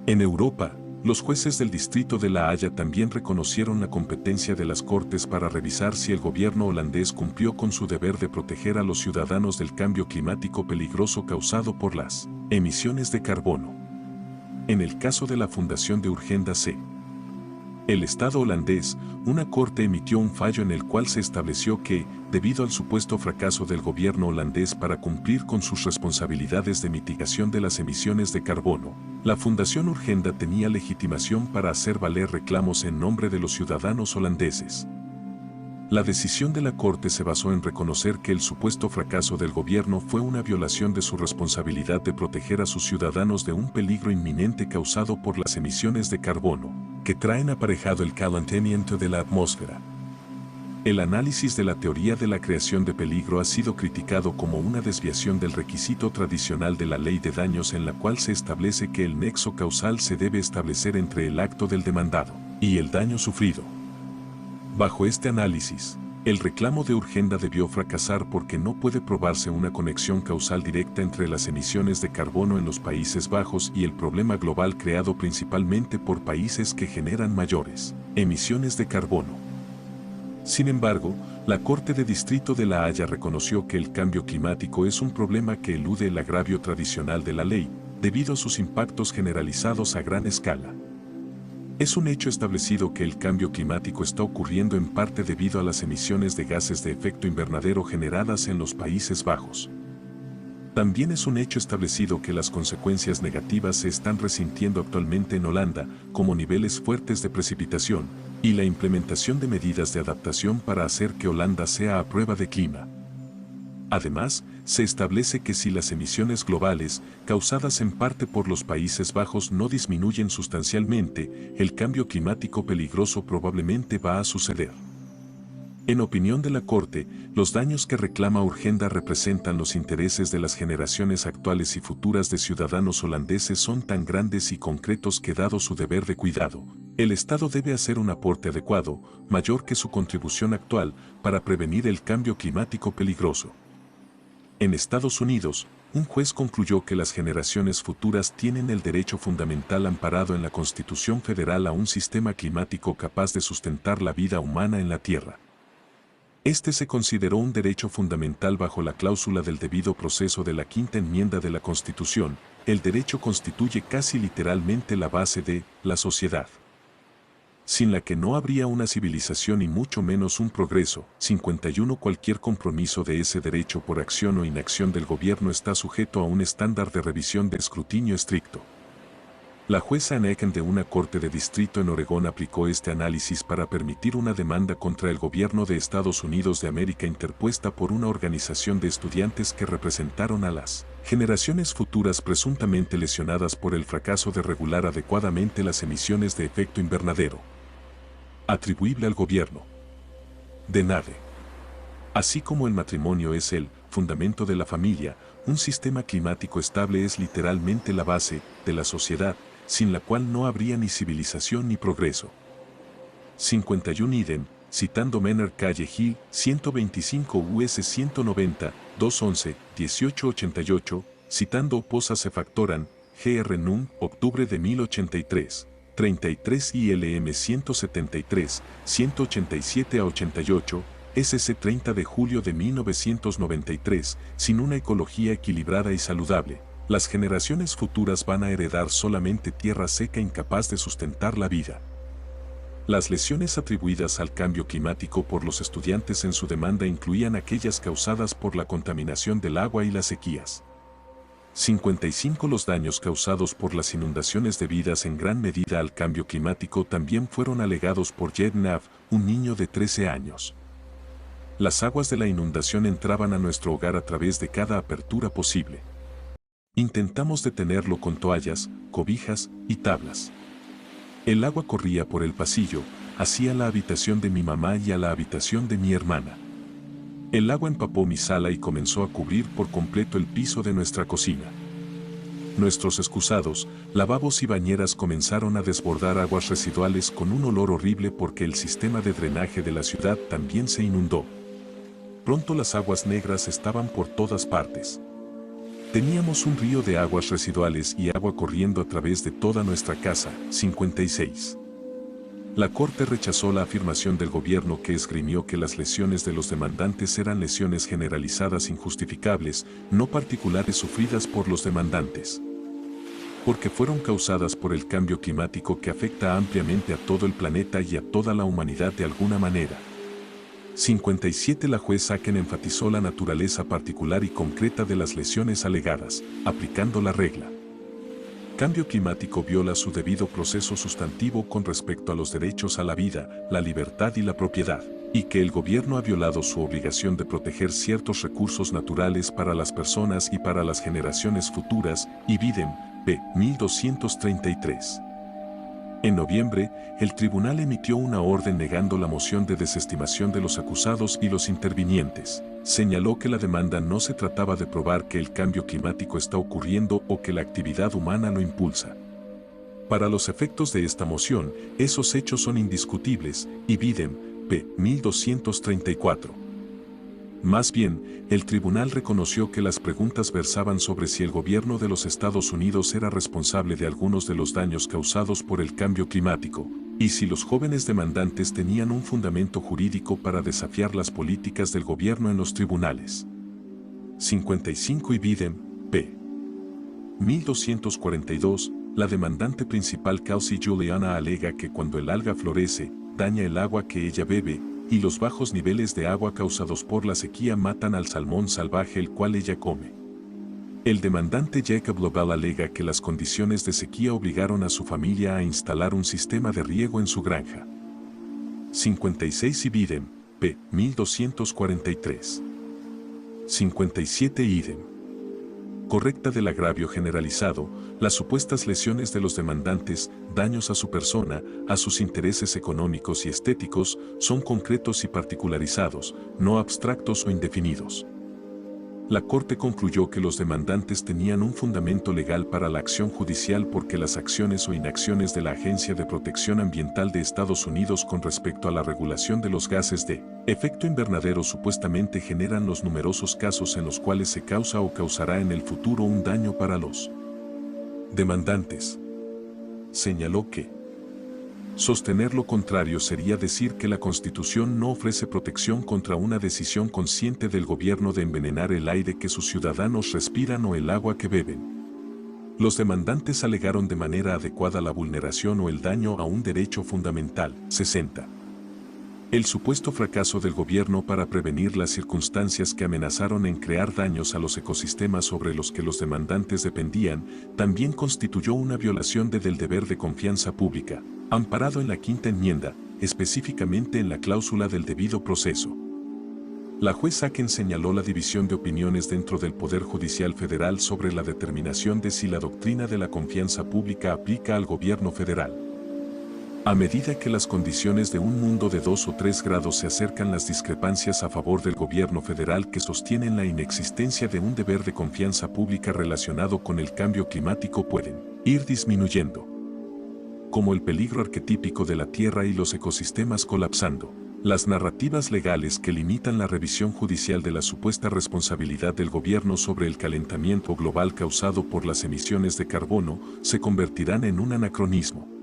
En Europa, los jueces del Distrito de La Haya también reconocieron la competencia de las Cortes para revisar si el gobierno holandés cumplió con su deber de proteger a los ciudadanos del cambio climático peligroso causado por las emisiones de carbono. En el caso de la Fundación de Urgenda C. El Estado holandés, una corte emitió un fallo en el cual se estableció que, debido al supuesto fracaso del gobierno holandés para cumplir con sus responsabilidades de mitigación de las emisiones de carbono, la Fundación Urgenda tenía legitimación para hacer valer reclamos en nombre de los ciudadanos holandeses. La decisión de la Corte se basó en reconocer que el supuesto fracaso del gobierno fue una violación de su responsabilidad de proteger a sus ciudadanos de un peligro inminente causado por las emisiones de carbono, que traen aparejado el calentamiento de la atmósfera. El análisis de la teoría de la creación de peligro ha sido criticado como una desviación del requisito tradicional de la ley de daños en la cual se establece que el nexo causal se debe establecer entre el acto del demandado y el daño sufrido. Bajo este análisis, el reclamo de Urgenda debió fracasar porque no puede probarse una conexión causal directa entre las emisiones de carbono en los Países Bajos y el problema global creado principalmente por países que generan mayores emisiones de carbono. Sin embargo, la Corte de Distrito de La Haya reconoció que el cambio climático es un problema que elude el agravio tradicional de la ley, debido a sus impactos generalizados a gran escala. Es un hecho establecido que el cambio climático está ocurriendo en parte debido a las emisiones de gases de efecto invernadero generadas en los Países Bajos. También es un hecho establecido que las consecuencias negativas se están resintiendo actualmente en Holanda, como niveles fuertes de precipitación, y la implementación de medidas de adaptación para hacer que Holanda sea a prueba de clima. Además, se establece que si las emisiones globales, causadas en parte por los Países Bajos, no disminuyen sustancialmente, el cambio climático peligroso probablemente va a suceder. En opinión de la Corte, los daños que reclama Urgenda representan los intereses de las generaciones actuales y futuras de ciudadanos holandeses son tan grandes y concretos que dado su deber de cuidado, el Estado debe hacer un aporte adecuado, mayor que su contribución actual, para prevenir el cambio climático peligroso. En Estados Unidos, un juez concluyó que las generaciones futuras tienen el derecho fundamental amparado en la Constitución Federal a un sistema climático capaz de sustentar la vida humana en la Tierra. Este se consideró un derecho fundamental bajo la cláusula del debido proceso de la Quinta Enmienda de la Constitución. El derecho constituye casi literalmente la base de la sociedad, sin la que no habría una civilización y mucho menos un progreso. 51. Cualquier compromiso de ese derecho por acción o inacción del gobierno está sujeto a un estándar de revisión de escrutinio estricto. La jueza Ann Ecken de una corte de distrito en Oregón aplicó este análisis para permitir una demanda contra el gobierno de Estados Unidos de América interpuesta por una organización de estudiantes que representaron a las generaciones futuras presuntamente lesionadas por el fracaso de regular adecuadamente las emisiones de efecto invernadero, atribuible al gobierno de NADE. Así como el matrimonio es el fundamento de la familia, un sistema climático estable es literalmente la base de la sociedad, sin la cual no habría ni civilización ni progreso. 51. Idem, citando Menard Calle Hill, 125 US 190, 211, 1888, citando Oposa se factoran, Gr. Num, octubre de 1083, 33 ILM 173, 187 a 88, SC 30 de julio de 1993, sin una ecología equilibrada y saludable, las generaciones futuras van a heredar solamente tierra seca incapaz de sustentar la vida. Las lesiones atribuidas al cambio climático por los estudiantes en su demanda incluían aquellas causadas por la contaminación del agua y las sequías. 55. Los daños causados por las inundaciones debidas en gran medida al cambio climático también fueron alegados por Jed Nav, un niño de 13 años. Las aguas de la inundación entraban a nuestro hogar a través de cada apertura posible. Intentamos detenerlo con toallas, cobijas y tablas. El agua corría por el pasillo, hacia la habitación de mi mamá y a la habitación de mi hermana. El agua empapó mi sala y comenzó a cubrir por completo el piso de nuestra cocina. Nuestros excusados, lavabos y bañeras comenzaron a desbordar aguas residuales con un olor horrible porque el sistema de drenaje de la ciudad también se inundó. Pronto las aguas negras estaban por todas partes. Teníamos un río de aguas residuales y agua corriendo a través de toda nuestra casa. 56. La Corte rechazó la afirmación del gobierno que esgrimió que las lesiones de los demandantes eran lesiones generalizadas injustificables, no particulares sufridas por los demandantes, porque fueron causadas por el cambio climático que afecta ampliamente a todo el planeta y a toda la humanidad de alguna manera. 57. La jueza Aken enfatizó la naturaleza particular y concreta de las lesiones alegadas, aplicando la regla. Cambio climático viola su debido proceso sustantivo con respecto a los derechos a la vida, la libertad y la propiedad. y que el gobierno ha violado su obligación de proteger ciertos recursos naturales para las personas y para las generaciones futuras, Ibidem, p. 1233. En noviembre, el tribunal emitió una orden negando la moción de desestimación de los acusados y los intervinientes. Señaló que la demanda no se trataba de probar que el cambio climático está ocurriendo o que la actividad humana lo impulsa. Para los efectos de esta moción, esos hechos son indiscutibles, Ibidem, p. 1234. Más bien, el tribunal reconoció que las preguntas versaban sobre si el gobierno de los Estados Unidos era responsable de algunos de los daños causados por el cambio climático, y si los jóvenes demandantes tenían un fundamento jurídico para desafiar las políticas del gobierno en los tribunales. 55 Ibidem, p. 1242, la demandante principal Kelsey Juliana alega que cuando el alga florece, daña el agua que ella bebe, y los bajos niveles de agua causados por la sequía matan al salmón salvaje el cual ella come. El demandante Jacob Lobel alega que las condiciones de sequía obligaron a su familia a instalar un sistema de riego en su granja. 56 Ibidem, p. 1243. 57 Idem. Correcta del agravio generalizado, las supuestas lesiones de los demandantes, daños a su persona, a sus intereses económicos y estéticos, son concretos y particularizados, no abstractos o indefinidos. La Corte concluyó que los demandantes tenían un fundamento legal para la acción judicial porque las acciones o inacciones de la Agencia de Protección Ambiental de Estados Unidos con respecto a la regulación de los gases de efecto invernadero supuestamente generan los numerosos casos en los cuales se causa o causará en el futuro un daño para los demandantes. Señaló que sostener lo contrario sería decir que la Constitución no ofrece protección contra una decisión consciente del gobierno de envenenar el aire que sus ciudadanos respiran o el agua que beben. Los demandantes alegaron de manera adecuada la vulneración o el daño a un derecho fundamental. 60. El supuesto fracaso del gobierno para prevenir las circunstancias que amenazaron en crear daños a los ecosistemas sobre los que los demandantes dependían, también constituyó una violación del deber de confianza pública, amparado en la Quinta Enmienda, específicamente en la cláusula del debido proceso. La juez Aken señaló la división de opiniones dentro del Poder Judicial Federal sobre la determinación de si la doctrina de la confianza pública aplica al gobierno federal. A medida que las condiciones de un mundo de 2 o 3 grados se acercan, las discrepancias a favor del gobierno federal que sostienen la inexistencia de un deber de confianza pública relacionado con el cambio climático pueden ir disminuyendo. Como el peligro arquetípico de la Tierra y los ecosistemas colapsando. Las narrativas legales que limitan la revisión judicial de la supuesta responsabilidad del gobierno sobre el calentamiento global causado por las emisiones de carbono se convertirán en un anacronismo.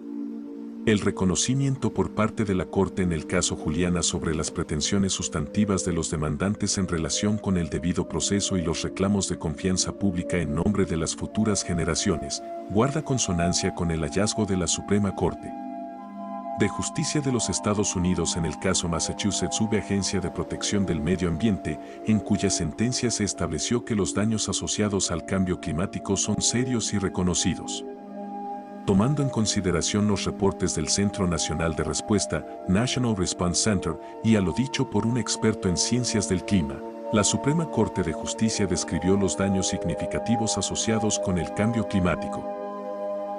El reconocimiento por parte de la Corte en el caso Juliana sobre las pretensiones sustantivas de los demandantes en relación con el debido proceso y los reclamos de confianza pública en nombre de las futuras generaciones, guarda consonancia con el hallazgo de la Suprema Corte de Justicia de los Estados Unidos en el caso Massachusetts Subagencia de Protección del Medio Ambiente, en cuya sentencia se estableció que los daños asociados al cambio climático son serios y reconocidos. Tomando en consideración los reportes del Centro Nacional de Respuesta, National Response Center, y a lo dicho por un experto en ciencias del clima, la Suprema Corte de Justicia describió los daños significativos asociados con el cambio climático.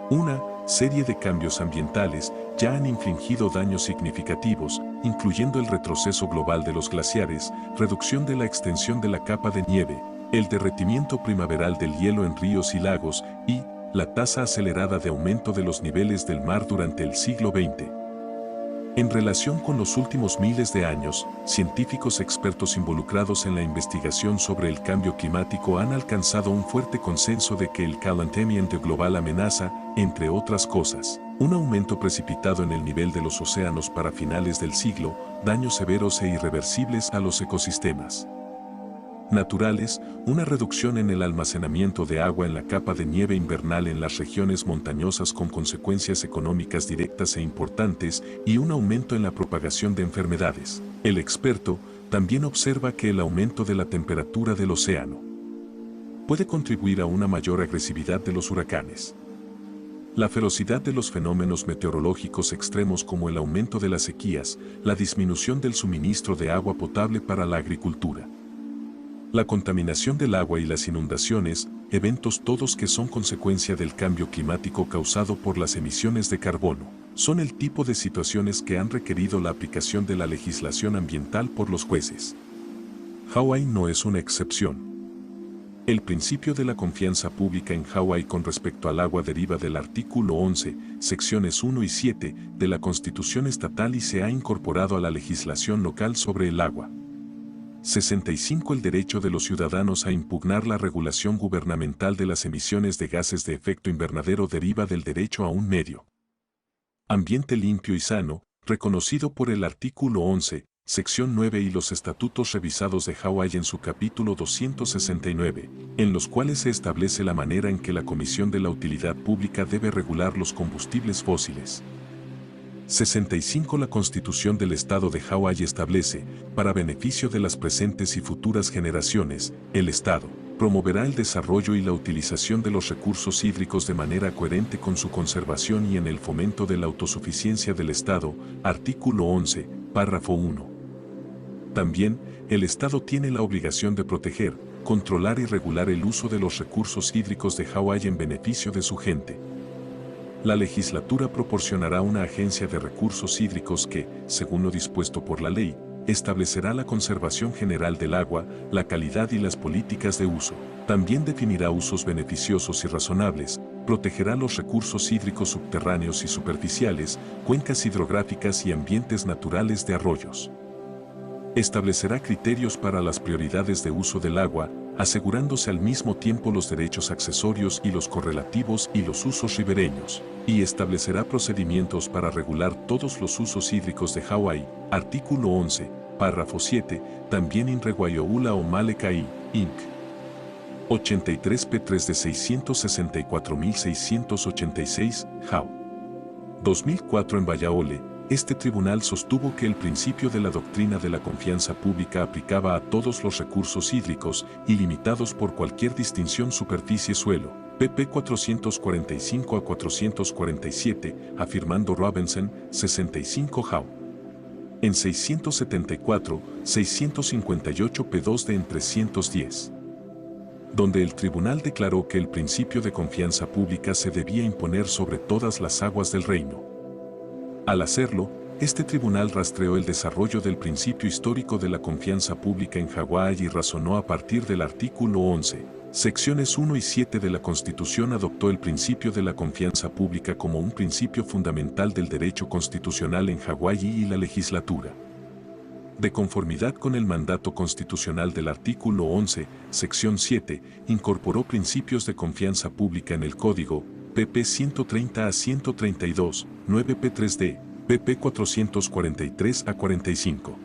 Una serie de cambios ambientales ya han infligido daños significativos, incluyendo el retroceso global de los glaciares, reducción de la extensión de la capa de nieve, el derretimiento primaveral del hielo en ríos y lagos, y la tasa acelerada de aumento de los niveles del mar durante el siglo XX. En relación con los últimos miles de años, científicos expertos involucrados en la investigación sobre el cambio climático han alcanzado un fuerte consenso de que el calentamiento global amenaza, entre otras cosas, un aumento precipitado en el nivel de los océanos para finales del siglo, daños severos e irreversibles a los ecosistemas naturales, una reducción en el almacenamiento de agua en la capa de nieve invernal en las regiones montañosas con consecuencias económicas directas e importantes y un aumento en la propagación de enfermedades. El experto también observa que el aumento de la temperatura del océano puede contribuir a una mayor agresividad de los huracanes. La ferocidad de los fenómenos meteorológicos extremos como el aumento de las sequías, la disminución del suministro de agua potable para la agricultura. La contaminación del agua y las inundaciones, eventos todos que son consecuencia del cambio climático causado por las emisiones de carbono, son el tipo de situaciones que han requerido la aplicación de la legislación ambiental por los jueces. Hawái no es una excepción. El principio de la confianza pública en Hawái con respecto al agua deriva del artículo 11, secciones 1 y 7 de la Constitución estatal y se ha incorporado a la legislación local sobre el agua. 65. El derecho de los ciudadanos a impugnar la regulación gubernamental de las emisiones de gases de efecto invernadero deriva del derecho a un medio ambiente limpio y sano, reconocido por el artículo 11, sección 9 y los estatutos revisados de Hawái en su capítulo 269, en los cuales se establece la manera en que la Comisión de la Utilidad Pública debe regular los combustibles fósiles. 65. La Constitución del Estado de Hawái establece, para beneficio de las presentes y futuras generaciones, el Estado promoverá el desarrollo y la utilización de los recursos hídricos de manera coherente con su conservación y en el fomento de la autosuficiencia del Estado, artículo 11, párrafo 1. También, el Estado tiene la obligación de proteger, controlar y regular el uso de los recursos hídricos de Hawái en beneficio de su gente. La legislatura proporcionará una agencia de recursos hídricos que, según lo dispuesto por la ley, establecerá la conservación general del agua, la calidad y las políticas de uso. También definirá usos beneficiosos y razonables, protegerá los recursos hídricos subterráneos y superficiales, cuencas hidrográficas y ambientes naturales de arroyos. Establecerá criterios para las prioridades de uso del agua, asegurándose al mismo tiempo los derechos accesorios y los correlativos y los usos ribereños, y establecerá procedimientos para regular todos los usos hídricos de Hawái, artículo 11, párrafo 7, también Inreguayoula o Malekai, Inc. 83 P3 de 664.686, HAW. 2004 en Vallaole. Este tribunal sostuvo que el principio de la doctrina de la confianza pública aplicaba a todos los recursos hídricos, ilimitados por cualquier distinción superficie-suelo, pp. 445 a 447, afirmando Robinson, 65 Haw. En 674, 658 p2 de en 310. Donde el tribunal declaró que el principio de confianza pública se debía imponer sobre todas las aguas del reino. Al hacerlo, este tribunal rastreó el desarrollo del principio histórico de la confianza pública en Hawái y razonó a partir del artículo 11, secciones 1 y 7 de la Constitución adoptó el principio de la confianza pública como un principio fundamental del derecho constitucional en Hawái y la legislatura. De conformidad con el mandato constitucional del artículo 11, sección 7, incorporó principios de confianza pública en el Código, pp. 130 a 132, 9 p3d, pp. 443 a 45.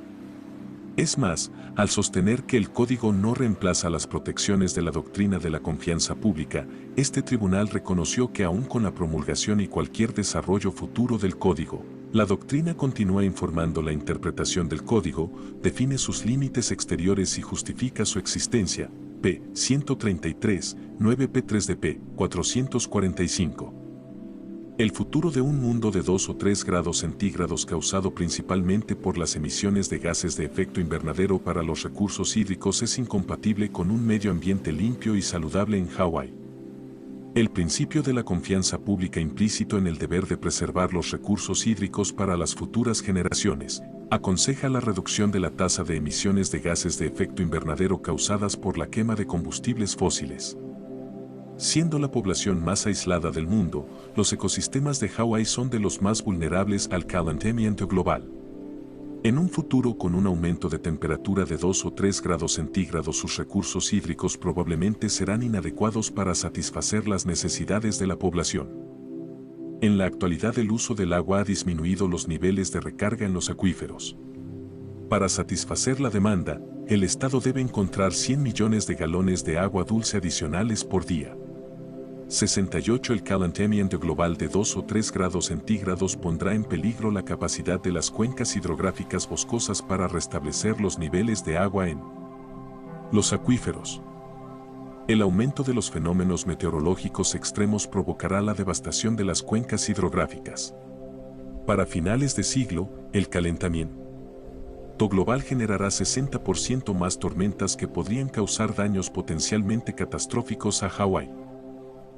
Es más, al sostener que el Código no reemplaza las protecciones de la doctrina de la confianza pública, este tribunal reconoció que aún con la promulgación y cualquier desarrollo futuro del Código, la doctrina continúa informando la interpretación del Código, define sus límites exteriores y justifica su existencia. P. 133, 9 p3dp, 445. El futuro de un mundo de 2 o 3 grados centígrados causado principalmente por las emisiones de gases de efecto invernadero para los recursos hídricos es incompatible con un medio ambiente limpio y saludable en Hawái. El principio de la confianza pública implícito en el deber de preservar los recursos hídricos para las futuras generaciones, aconseja la reducción de la tasa de emisiones de gases de efecto invernadero causadas por la quema de combustibles fósiles. Siendo la población más aislada del mundo, los ecosistemas de Hawái son de los más vulnerables al calentamiento global. En un futuro con un aumento de temperatura de 2 o 3 grados centígrados, sus recursos hídricos probablemente serán inadecuados para satisfacer las necesidades de la población. En la actualidad el uso del agua ha disminuido los niveles de recarga en los acuíferos. Para satisfacer la demanda, el Estado debe encontrar 100 millones de galones de agua dulce adicionales por día. 68 El calentamiento global de 2 o 3 grados centígrados pondrá en peligro la capacidad de las cuencas hidrográficas boscosas para restablecer los niveles de agua en los acuíferos. El aumento de los fenómenos meteorológicos extremos provocará la devastación de las cuencas hidrográficas. Para finales de siglo, el calentamiento global generará 60% más tormentas que podrían causar daños potencialmente catastróficos a Hawái.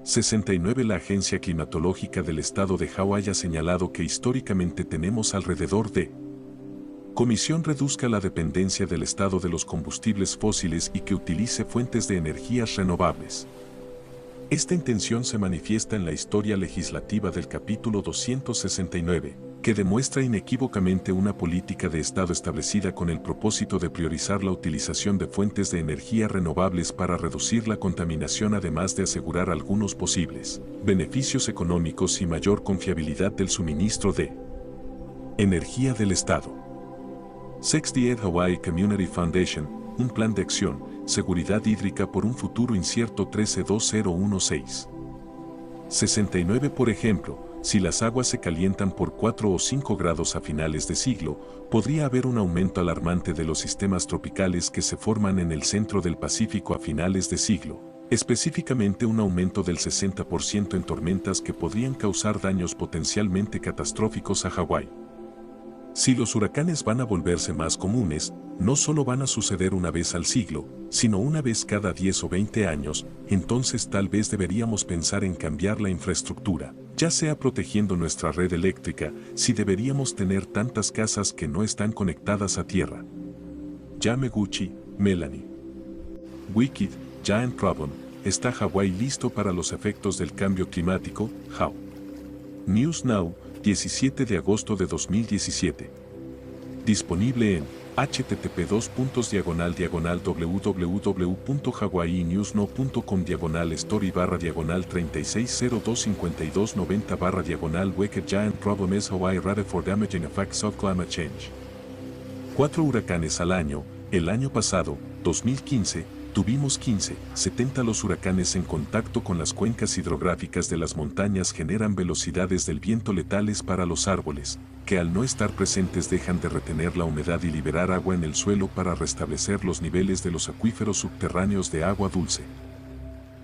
69. La Agencia Climatológica del Estado de Hawái ha señalado que históricamente tenemos alrededor de Comisión reduzca la dependencia del Estado de los combustibles fósiles y que utilice fuentes de energías renovables. Esta intención se manifiesta en la historia legislativa del capítulo 269, que demuestra inequívocamente una política de Estado establecida con el propósito de priorizar la utilización de fuentes de energía renovables para reducir la contaminación, además de asegurar algunos posibles beneficios económicos y mayor confiabilidad del suministro de energía del Estado. 68 Hawaii Community Foundation, un plan de acción, seguridad hídrica por un futuro incierto 13-2016. 69 Por ejemplo, si las aguas se calientan por 4 o 5 grados a finales de siglo, podría haber un aumento alarmante de los sistemas tropicales que se forman en el centro del Pacífico a finales de siglo, específicamente un aumento del 60% en tormentas que podrían causar daños potencialmente catastróficos a Hawái. Si los huracanes van a volverse más comunes, no solo van a suceder una vez al siglo, sino una vez cada 10 o 20 años, entonces tal vez deberíamos pensar en cambiar la infraestructura, ya sea protegiendo nuestra red eléctrica, si deberíamos tener tantas casas que no están conectadas a tierra. Yamaguchi, Melanie. Wicked, Giant Problem, ¿está Hawái listo para los efectos del cambio climático? How? News Now, 17 de agosto de 2017. Disponible en http://www.hawaiinews.no.com/story/36025290 Wicked Giant Problem is Hawaii ready for damaging effects of climate change. 4 huracanes al año. El año pasado, 2015, tuvimos 70 Los huracanes en contacto con las cuencas hidrográficas de las montañas generan velocidades del viento letales para los árboles, que al no estar presentes dejan de retener la humedad y liberar agua en el suelo para restablecer los niveles de los acuíferos subterráneos de agua dulce.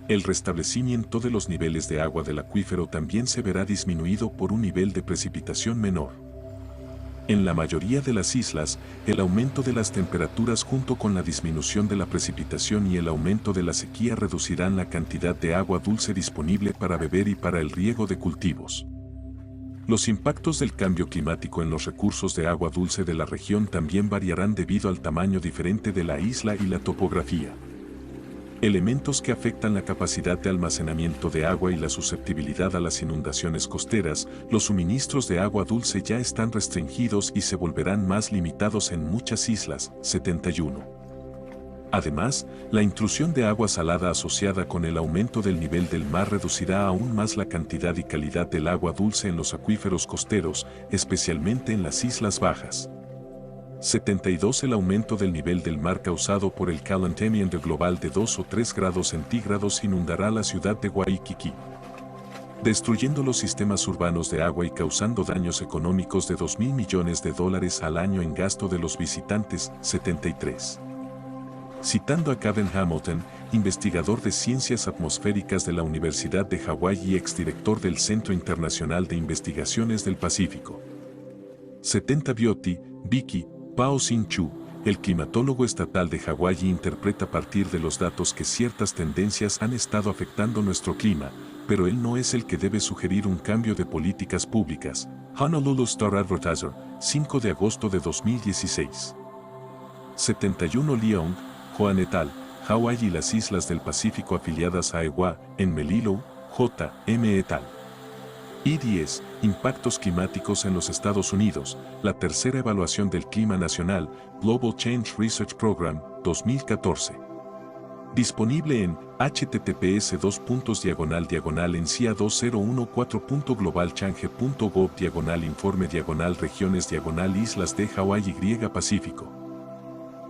El restablecimiento de los niveles de agua del acuífero también se verá disminuido por un nivel de precipitación menor. En la mayoría de las islas, el aumento de las temperaturas junto con la disminución de la precipitación y el aumento de la sequía reducirán la cantidad de agua dulce disponible para beber y para el riego de cultivos. Los impactos del cambio climático en los recursos de agua dulce de la región también variarán debido al tamaño diferente de la isla y la topografía. Elementos que afectan la capacidad de almacenamiento de agua y la susceptibilidad a las inundaciones costeras, los suministros de agua dulce ya están restringidos y se volverán más limitados en muchas islas. 71. Además, la intrusión de agua salada asociada con el aumento del nivel del mar reducirá aún más la cantidad y calidad del agua dulce en los acuíferos costeros, especialmente en las islas bajas. 72 El aumento del nivel del mar causado por el calentamiento global de 2 o 3 grados centígrados inundará la ciudad de Waikiki, destruyendo los sistemas urbanos de agua y causando daños económicos de $2.000 millones al año en gasto de los visitantes. 73. Citando a Kevin Hamilton, investigador de ciencias atmosféricas de la Universidad de Hawái y exdirector del Centro Internacional de Investigaciones del Pacífico. 70 Beauty, Vicky, Pao Sin Chu, el climatólogo estatal de Hawái, interpreta a partir de los datos que ciertas tendencias han estado afectando nuestro clima, pero él no es el que debe sugerir un cambio de políticas públicas. Honolulu Star Advertiser, 5 de agosto de 2016. 71 Leong, Joan et al., Hawái y las islas del Pacífico afiliadas a EWA, en Melillo, J. M. et al. I10, Impactos climáticos en los Estados Unidos, la tercera evaluación del clima nacional, Global Change Research Program, 2014. Disponible en https://2014/20change.gov/informe/regiones/islas de Hawái y Pacífico.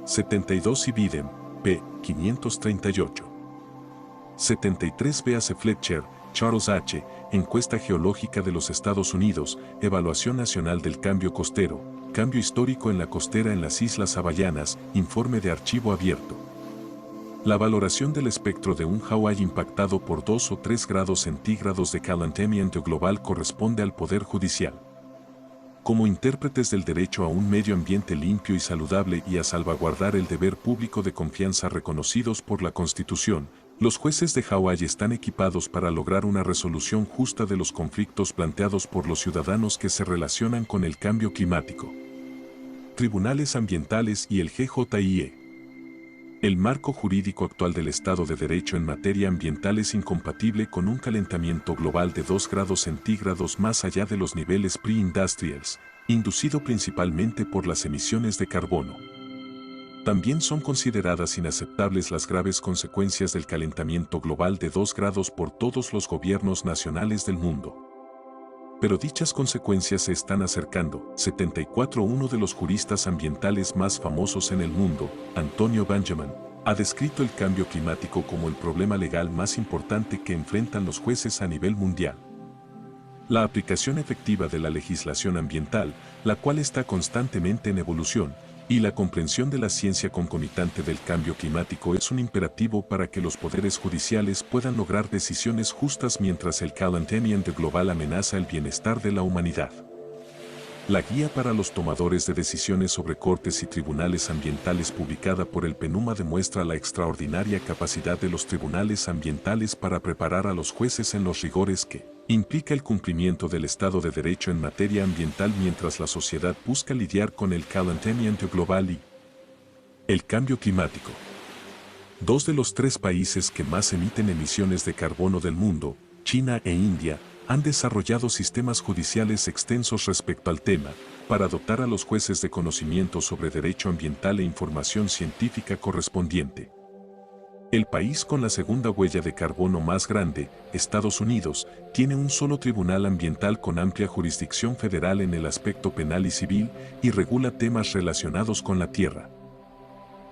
72 Ibidem, p. 538. 73 B.A.C. Fletcher, Charles H., Encuesta Geológica de los Estados Unidos, Evaluación Nacional del Cambio Costero, Cambio Histórico en la Costera en las Islas Hawaianas, Informe de Archivo Abierto. La valoración del espectro de un Hawái impactado por 2 o 3 grados centígrados de calentamiento global corresponde al Poder Judicial. Como intérpretes del derecho a un medio ambiente limpio y saludable y a salvaguardar el deber público de confianza reconocidos por la Constitución, los jueces de Hawái están equipados para lograr una resolución justa de los conflictos planteados por los ciudadanos que se relacionan con el cambio climático. Tribunales ambientales y el GJIE. El marco jurídico actual del Estado de Derecho en materia ambiental es incompatible con un calentamiento global de 2 grados centígrados más allá de los niveles pre-industrials, inducido principalmente por las emisiones de carbono. También son consideradas inaceptables las graves consecuencias del calentamiento global de 2 grados por todos los gobiernos nacionales del mundo. Pero dichas consecuencias se están acercando. 74. Uno de los juristas ambientales más famosos en el mundo, Antonio Benjamin, ha descrito el cambio climático como el problema legal más importante que enfrentan los jueces a nivel mundial. La aplicación efectiva de la legislación ambiental, la cual está constantemente en evolución, y la comprensión de la ciencia concomitante del cambio climático es un imperativo para que los poderes judiciales puedan lograr decisiones justas mientras el calentamiento global amenaza el bienestar de la humanidad. La guía para los tomadores de decisiones sobre cortes y tribunales ambientales publicada por el PNUMA demuestra la extraordinaria capacidad de los tribunales ambientales para preparar a los jueces en los rigores que implica el cumplimiento del Estado de Derecho en materia ambiental mientras la sociedad busca lidiar con el calentamiento global y el cambio climático. 2 de los 3 países que más emiten emisiones de carbono del mundo, China e India, han desarrollado sistemas judiciales extensos respecto al tema, para dotar a los jueces de conocimiento sobre derecho ambiental e información científica correspondiente. El país con la segunda huella de carbono más grande, Estados Unidos, tiene un solo tribunal ambiental con amplia jurisdicción federal en el aspecto penal y civil y regula temas relacionados con la tierra,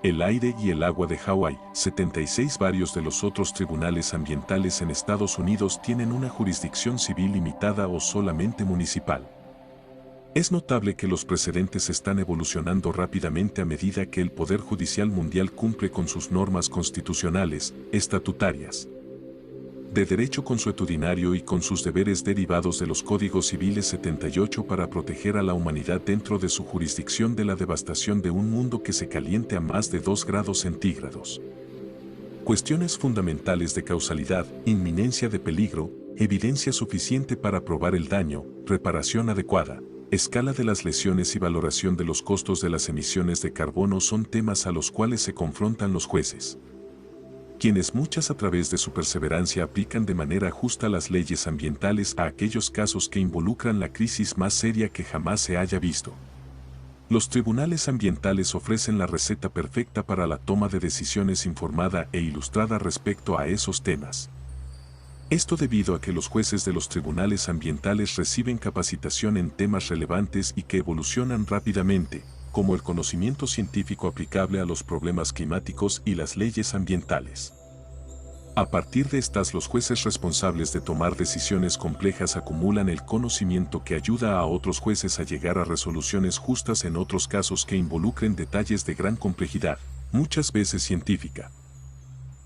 el aire y el agua de Hawái. 76. Varios de los otros tribunales ambientales en Estados Unidos tienen una jurisdicción civil limitada o solamente municipal. Es notable que los precedentes están evolucionando rápidamente a medida que el Poder Judicial Mundial cumple con sus normas constitucionales, estatutarias, de derecho consuetudinario y con sus deberes derivados de los Códigos Civiles 78 para proteger a la humanidad dentro de su jurisdicción de la devastación de un mundo que se caliente a más de 2 grados centígrados. Cuestiones fundamentales de causalidad, inminencia de peligro, evidencia suficiente para probar el daño, reparación adecuada, escala de las lesiones y valoración de los costos de las emisiones de carbono son temas a los cuales se confrontan los jueces, quienes muchas a través de su perseverancia aplican de manera justa las leyes ambientales a aquellos casos que involucran la crisis más seria que jamás se haya visto. Los tribunales ambientales ofrecen la receta perfecta para la toma de decisiones informada e ilustrada respecto a esos temas. Esto debido a que los jueces de los tribunales ambientales reciben capacitación en temas relevantes y que evolucionan rápidamente, como el conocimiento científico aplicable a los problemas climáticos y las leyes ambientales. A partir de estas, los jueces responsables de tomar decisiones complejas acumulan el conocimiento que ayuda a otros jueces a llegar a resoluciones justas en otros casos que involucren detalles de gran complejidad, muchas veces científica.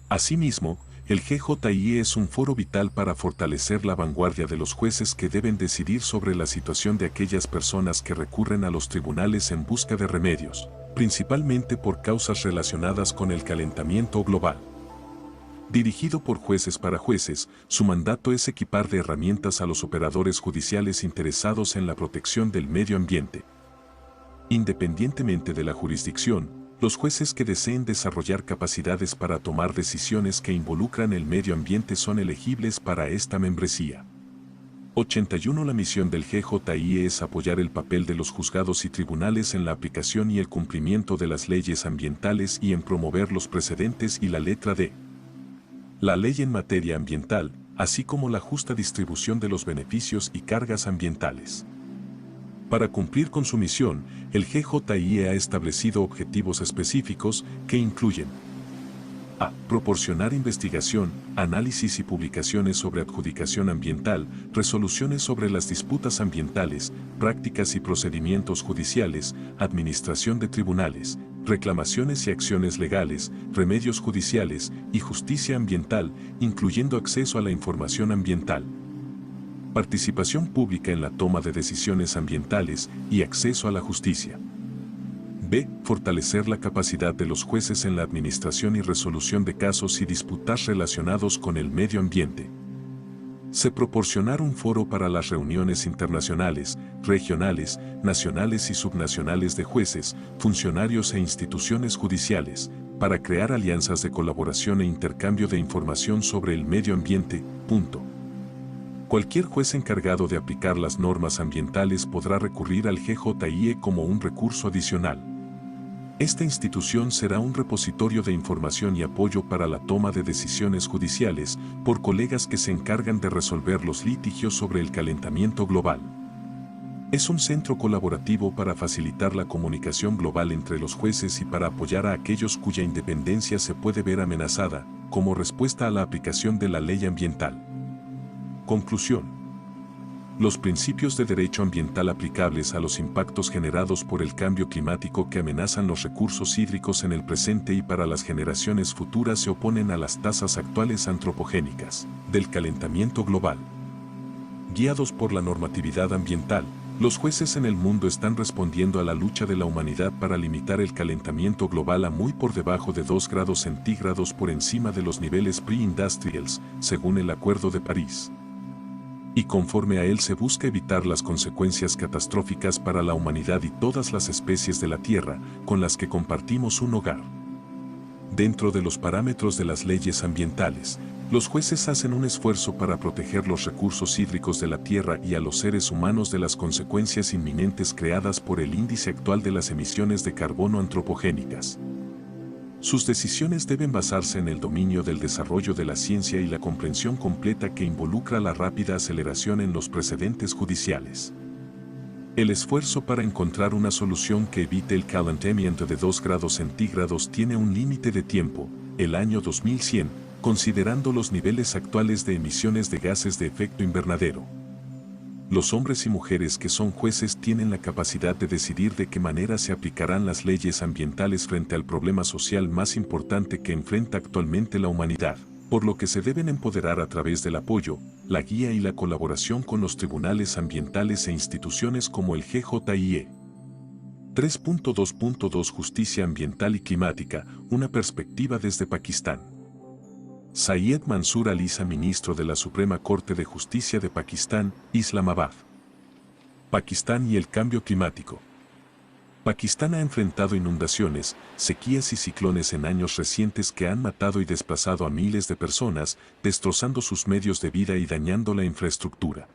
Asimismo, el GJIE es un foro vital para fortalecer la vanguardia de los jueces que deben decidir sobre la situación de aquellas personas que recurren a los tribunales en busca de remedios, principalmente por causas relacionadas con el calentamiento global. Dirigido por jueces para jueces, su mandato es equipar de herramientas a los operadores judiciales interesados en la protección del medio ambiente. Independientemente de la jurisdicción, los jueces que deseen desarrollar capacidades para tomar decisiones que involucran el medio ambiente son elegibles para esta membresía. 81. La misión del GJIE es apoyar el papel de los juzgados y tribunales en la aplicación y el cumplimiento de las leyes ambientales y en promover los precedentes y la letra de la ley en materia ambiental, así como la justa distribución de los beneficios y cargas ambientales. Para cumplir con su misión, el GJIE ha establecido objetivos específicos que incluyen a. Proporcionar investigación, análisis y publicaciones sobre adjudicación ambiental, resoluciones sobre las disputas ambientales, prácticas y procedimientos judiciales, administración de tribunales, reclamaciones y acciones legales, remedios judiciales y justicia ambiental, incluyendo acceso a la información ambiental. Participación pública en la toma de decisiones ambientales y acceso a la justicia. B. Fortalecer la capacidad de los jueces en la administración y resolución de casos y disputas relacionados con el medio ambiente. C. Proporcionar un foro para las reuniones internacionales, regionales, nacionales y subnacionales de jueces, funcionarios e instituciones judiciales, para crear alianzas de colaboración e intercambio de información sobre el medio ambiente. Punto. Cualquier juez encargado de aplicar las normas ambientales podrá recurrir al GJIE como un recurso adicional. Esta institución será un repositorio de información y apoyo para la toma de decisiones judiciales por colegas que se encargan de resolver los litigios sobre el calentamiento global. Es un centro colaborativo para facilitar la comunicación global entre los jueces y para apoyar a aquellos cuya independencia se puede ver amenazada, como respuesta a la aplicación de la ley ambiental. Conclusión. Los principios de derecho ambiental aplicables a los impactos generados por el cambio climático que amenazan los recursos hídricos en el presente y para las generaciones futuras se oponen a las tasas actuales antropogénicas del calentamiento global. Guiados por la normatividad ambiental, los jueces en el mundo están respondiendo a la lucha de la humanidad para limitar el calentamiento global a muy por debajo de 2 grados centígrados por encima de los niveles pre-industrials, según el Acuerdo de París. Y conforme a él se busca evitar las consecuencias catastróficas para la humanidad y todas las especies de la Tierra con las que compartimos un hogar. Dentro de los parámetros de las leyes ambientales, los jueces hacen un esfuerzo para proteger los recursos hídricos de la Tierra y a los seres humanos de las consecuencias inminentes creadas por el índice actual de las emisiones de carbono antropogénicas. Sus decisiones deben basarse en el dominio del desarrollo de la ciencia y la comprensión completa que involucra la rápida aceleración en los precedentes judiciales. El esfuerzo para encontrar una solución que evite el calentamiento de 2 grados centígrados tiene un límite de tiempo, el año 2100, considerando los niveles actuales de emisiones de gases de efecto invernadero. Los hombres y mujeres que son jueces tienen la capacidad de decidir de qué manera se aplicarán las leyes ambientales frente al problema social más importante que enfrenta actualmente la humanidad, por lo que se deben empoderar a través del apoyo, la guía y la colaboración con los tribunales ambientales e instituciones como el GJIE. 3.2.2 Justicia ambiental y climática, una perspectiva desde Pakistán. Syed Mansour Ali, ministro de la Suprema Corte de Justicia de Pakistán, Islamabad. Pakistán y el cambio climático. Pakistán ha enfrentado inundaciones, sequías y ciclones en años recientes que han matado y desplazado a miles de personas, destrozando sus medios de vida y dañando la infraestructura.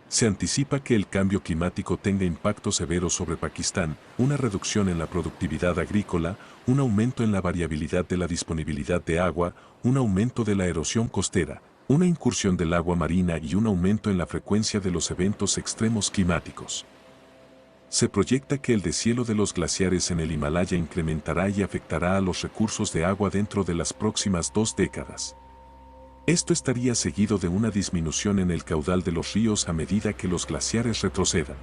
Se anticipa que el cambio climático tenga impactos severos sobre Pakistán, una reducción en la productividad agrícola, un aumento en la variabilidad de la disponibilidad de agua, un aumento de la erosión costera, una incursión del agua marina y un aumento en la frecuencia de los eventos extremos climáticos. Se proyecta que el deshielo de los glaciares en el Himalaya incrementará y afectará a los recursos de agua dentro de las próximas 2 décadas. Esto estaría seguido de una disminución en el caudal de los ríos a medida que los glaciares retrocedan.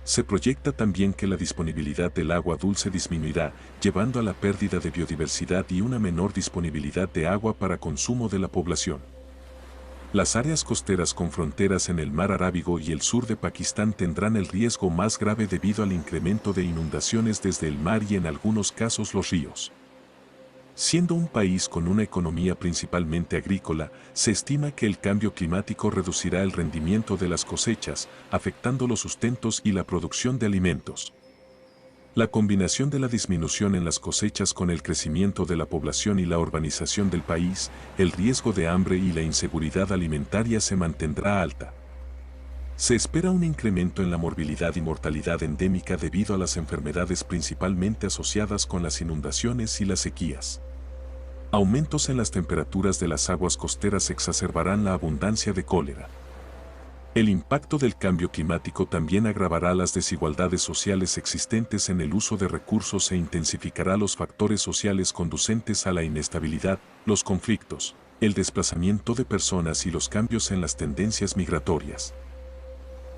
Se proyecta también que la disponibilidad del agua dulce disminuirá, llevando a la pérdida de biodiversidad y una menor disponibilidad de agua para consumo de la población. Las áreas costeras con fronteras en el Mar Arábigo y el sur de Pakistán tendrán el riesgo más grave debido al incremento de inundaciones desde el mar y en algunos casos los ríos. Siendo un país con una economía principalmente agrícola, se estima que el cambio climático reducirá el rendimiento de las cosechas, afectando los sustentos y la producción de alimentos. La combinación de la disminución en las cosechas con el crecimiento de la población y la urbanización del país, el riesgo de hambre y la inseguridad alimentaria se mantendrá alta. Se espera un incremento en la morbilidad y mortalidad endémica debido a las enfermedades principalmente asociadas con las inundaciones y las sequías. Aumentos en las temperaturas de las aguas costeras exacerbarán la abundancia de cólera. El impacto del cambio climático también agravará las desigualdades sociales existentes en el uso de recursos e intensificará los factores sociales conducentes a la inestabilidad, los conflictos, el desplazamiento de personas y los cambios en las tendencias migratorias.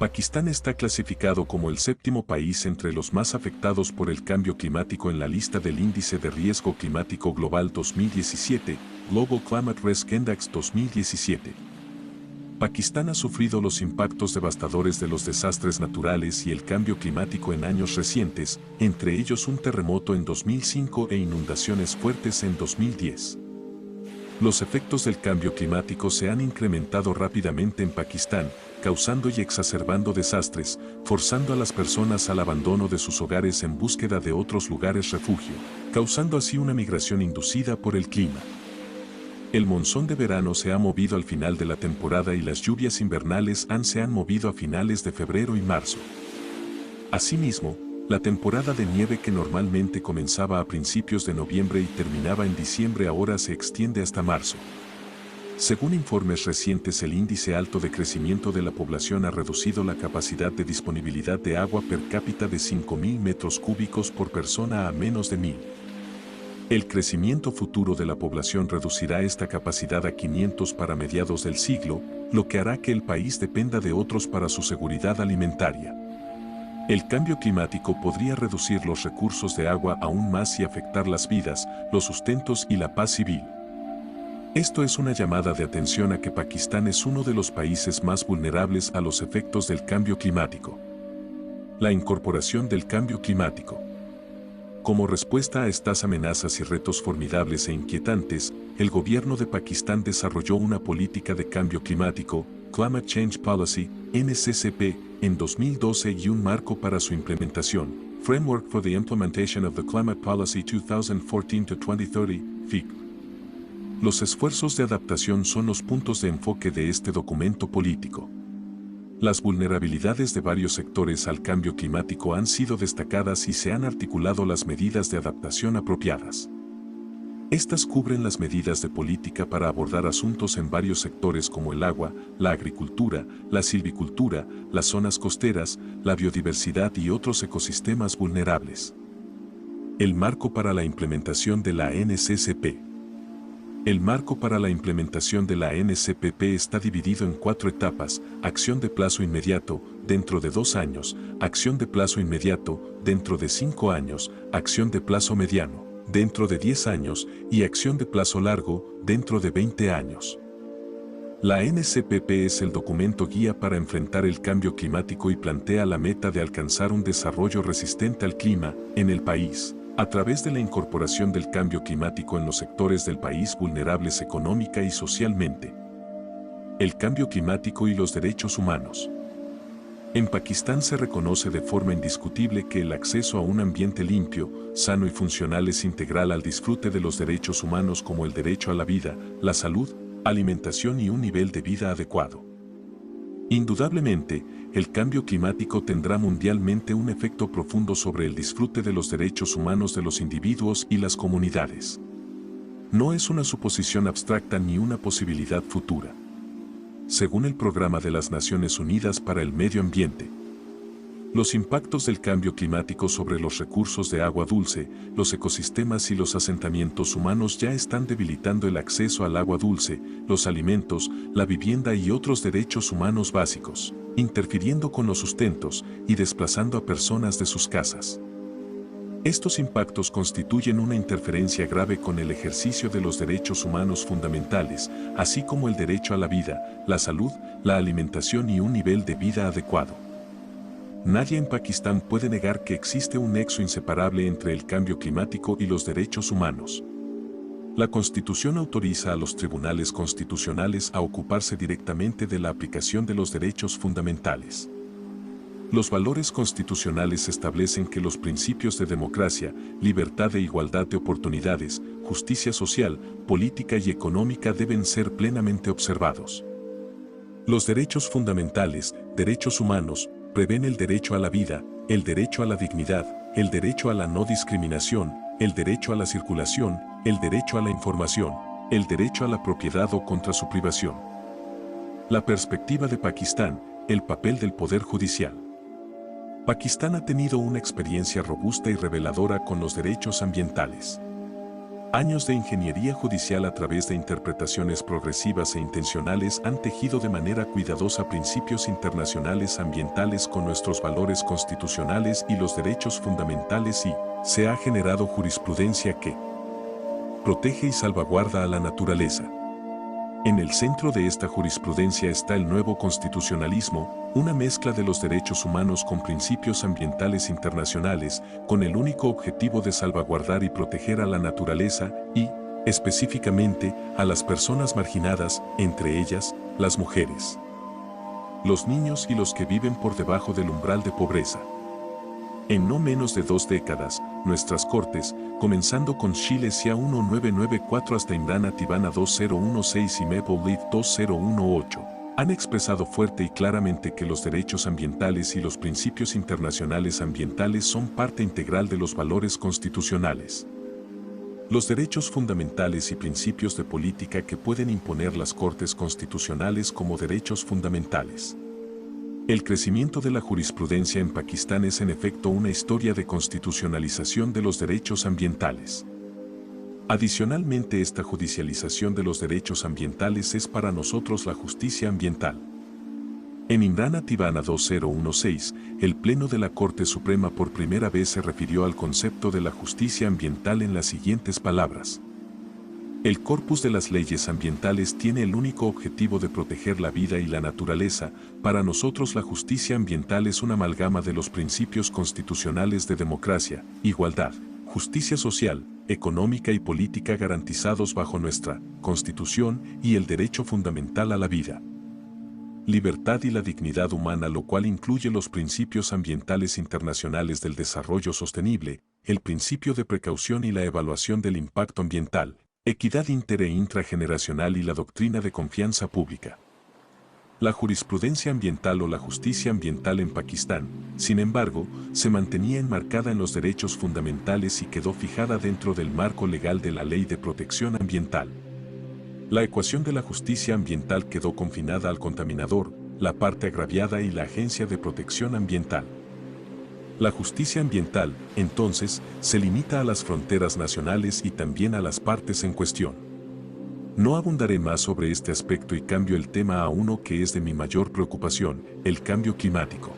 Pakistán está clasificado como el séptimo país entre los más afectados por el cambio climático en la lista del Índice de Riesgo Climático Global 2017, Global Climate Risk Index 2017. Pakistán ha sufrido los impactos devastadores de los desastres naturales y el cambio climático en años recientes, entre ellos un terremoto en 2005 e inundaciones fuertes en 2010. Los efectos del cambio climático se han incrementado rápidamente en Pakistán, causando y exacerbando desastres, forzando a las personas al abandono de sus hogares en búsqueda de otros lugares refugio, causando así una migración inducida por el clima. El monzón de verano se ha movido al final de la temporada y las lluvias invernales se han movido a finales de febrero y marzo. Asimismo, la temporada de nieve que normalmente comenzaba a principios de noviembre y terminaba en diciembre ahora se extiende hasta marzo. Según informes recientes, el índice alto de crecimiento de la población ha reducido la capacidad de disponibilidad de agua per cápita de 5.000 metros cúbicos por persona a menos de 1.000. El crecimiento futuro de la población reducirá esta capacidad a 500 para mediados del siglo, lo que hará que el país dependa de otros para su seguridad alimentaria. El cambio climático podría reducir los recursos de agua aún más y afectar las vidas, los sustentos y la paz civil. Esto es una llamada de atención a que Pakistán es uno de los países más vulnerables a los efectos del cambio climático. La incorporación del cambio climático. Como respuesta a estas amenazas y retos formidables e inquietantes, el gobierno de Pakistán desarrolló una política de cambio climático, Climate Change Policy, NCCP, en 2012 y un marco para su implementación, Framework for the Implementation of the Climate Policy 2014-2030, FIC. Los esfuerzos de adaptación son los puntos de enfoque de este documento político. Las vulnerabilidades de varios sectores al cambio climático han sido destacadas y se han articulado las medidas de adaptación apropiadas. Estas cubren las medidas de política para abordar asuntos en varios sectores como el agua, la agricultura, la silvicultura, las zonas costeras, la biodiversidad y otros ecosistemas vulnerables. El marco para la implementación de la NCCP. El marco para la implementación de la NCCP está dividido en 4 etapas: acción de plazo inmediato, dentro de 2 años, acción de plazo inmediato, dentro de 5 años, acción de plazo mediano, dentro de 10 años, y acción de plazo largo, dentro de 20 años. La NCCP es el documento guía para enfrentar el cambio climático y plantea la meta de alcanzar un desarrollo resistente al clima en el país, a través de la incorporación del cambio climático en los sectores del país vulnerables económica y socialmente. El cambio climático y los derechos humanos. En Pakistán se reconoce de forma indiscutible que el acceso a un ambiente limpio, sano y funcional es integral al disfrute de los derechos humanos como el derecho a la vida, la salud, alimentación y un nivel de vida adecuado. Indudablemente, el cambio climático tendrá mundialmente un efecto profundo sobre el disfrute de los derechos humanos de los individuos y las comunidades. No es una suposición abstracta ni una posibilidad futura. Según el Programa de las Naciones Unidas para el Medio Ambiente, los impactos del cambio climático sobre los recursos de agua dulce, los ecosistemas y los asentamientos humanos ya están debilitando el acceso al agua dulce, los alimentos, la vivienda y otros derechos humanos básicos, interfiriendo con los sustentos y desplazando a personas de sus casas. Estos impactos constituyen una interferencia grave con el ejercicio de los derechos humanos fundamentales, así como el derecho a la vida, la salud, la alimentación y un nivel de vida adecuado. Nadie en Pakistán puede negar que existe un nexo inseparable entre el cambio climático y los derechos humanos. La Constitución autoriza a los tribunales constitucionales a ocuparse directamente de la aplicación de los derechos fundamentales. Los valores constitucionales establecen que los principios de democracia, libertad e igualdad de oportunidades, justicia social, política y económica deben ser plenamente observados. Los derechos fundamentales, derechos humanos, prevén el derecho a la vida, el derecho a la dignidad, el derecho a la no discriminación, el derecho a la circulación, el derecho a la información, el derecho a la propiedad o contra su privación. La perspectiva de Pakistán, el papel del Poder Judicial. Pakistán ha tenido una experiencia robusta y reveladora con los derechos ambientales. Años de ingeniería judicial a través de interpretaciones progresivas e intencionales han tejido de manera cuidadosa principios internacionales ambientales con nuestros valores constitucionales y los derechos fundamentales y se ha generado jurisprudencia que protege y salvaguarda a la naturaleza. En el centro de esta jurisprudencia está el nuevo constitucionalismo, una mezcla de los derechos humanos con principios ambientales internacionales, con el único objetivo de salvaguardar y proteger a la naturaleza y, específicamente, a las personas marginadas, entre ellas, las mujeres, los niños y los que viven por debajo del umbral de pobreza. En no menos de 2 décadas, nuestras cortes, comenzando con Chile SIA 1994 hasta Imrana Tibana 2016 y Maple Leaf 2018, han expresado fuerte y claramente que los derechos ambientales y los principios internacionales ambientales son parte integral de los valores constitucionales. Los derechos fundamentales y principios de política que pueden imponer las Cortes Constitucionales como derechos fundamentales. El crecimiento de la jurisprudencia en Pakistán es en efecto una historia de constitucionalización de los derechos ambientales. Adicionalmente, esta judicialización de los derechos ambientales es para nosotros la justicia ambiental. En Imrana Tibana 2016, el Pleno de la Corte Suprema por primera vez se refirió al concepto de la justicia ambiental en las siguientes palabras. El corpus de las leyes ambientales tiene el único objetivo de proteger la vida y la naturaleza. Para nosotros la justicia ambiental es una amalgama de los principios constitucionales de democracia, igualdad, justicia social, económica y política garantizados bajo nuestra Constitución y el derecho fundamental a la vida, libertad y la dignidad humana, lo cual incluye los principios ambientales internacionales del desarrollo sostenible, el principio de precaución y la evaluación del impacto ambiental, equidad inter e intrageneracional y la doctrina de confianza pública. La jurisprudencia ambiental o la justicia ambiental en Pakistán, sin embargo, se mantenía enmarcada en los derechos fundamentales y quedó fijada dentro del marco legal de la Ley de Protección Ambiental. La ecuación de la justicia ambiental quedó confinada al contaminador, la parte agraviada y la Agencia de Protección Ambiental. La justicia ambiental, entonces, se limita a las fronteras nacionales y también a las partes en cuestión. No abundaré más sobre este aspecto y cambio el tema a uno que es de mi mayor preocupación, el cambio climático.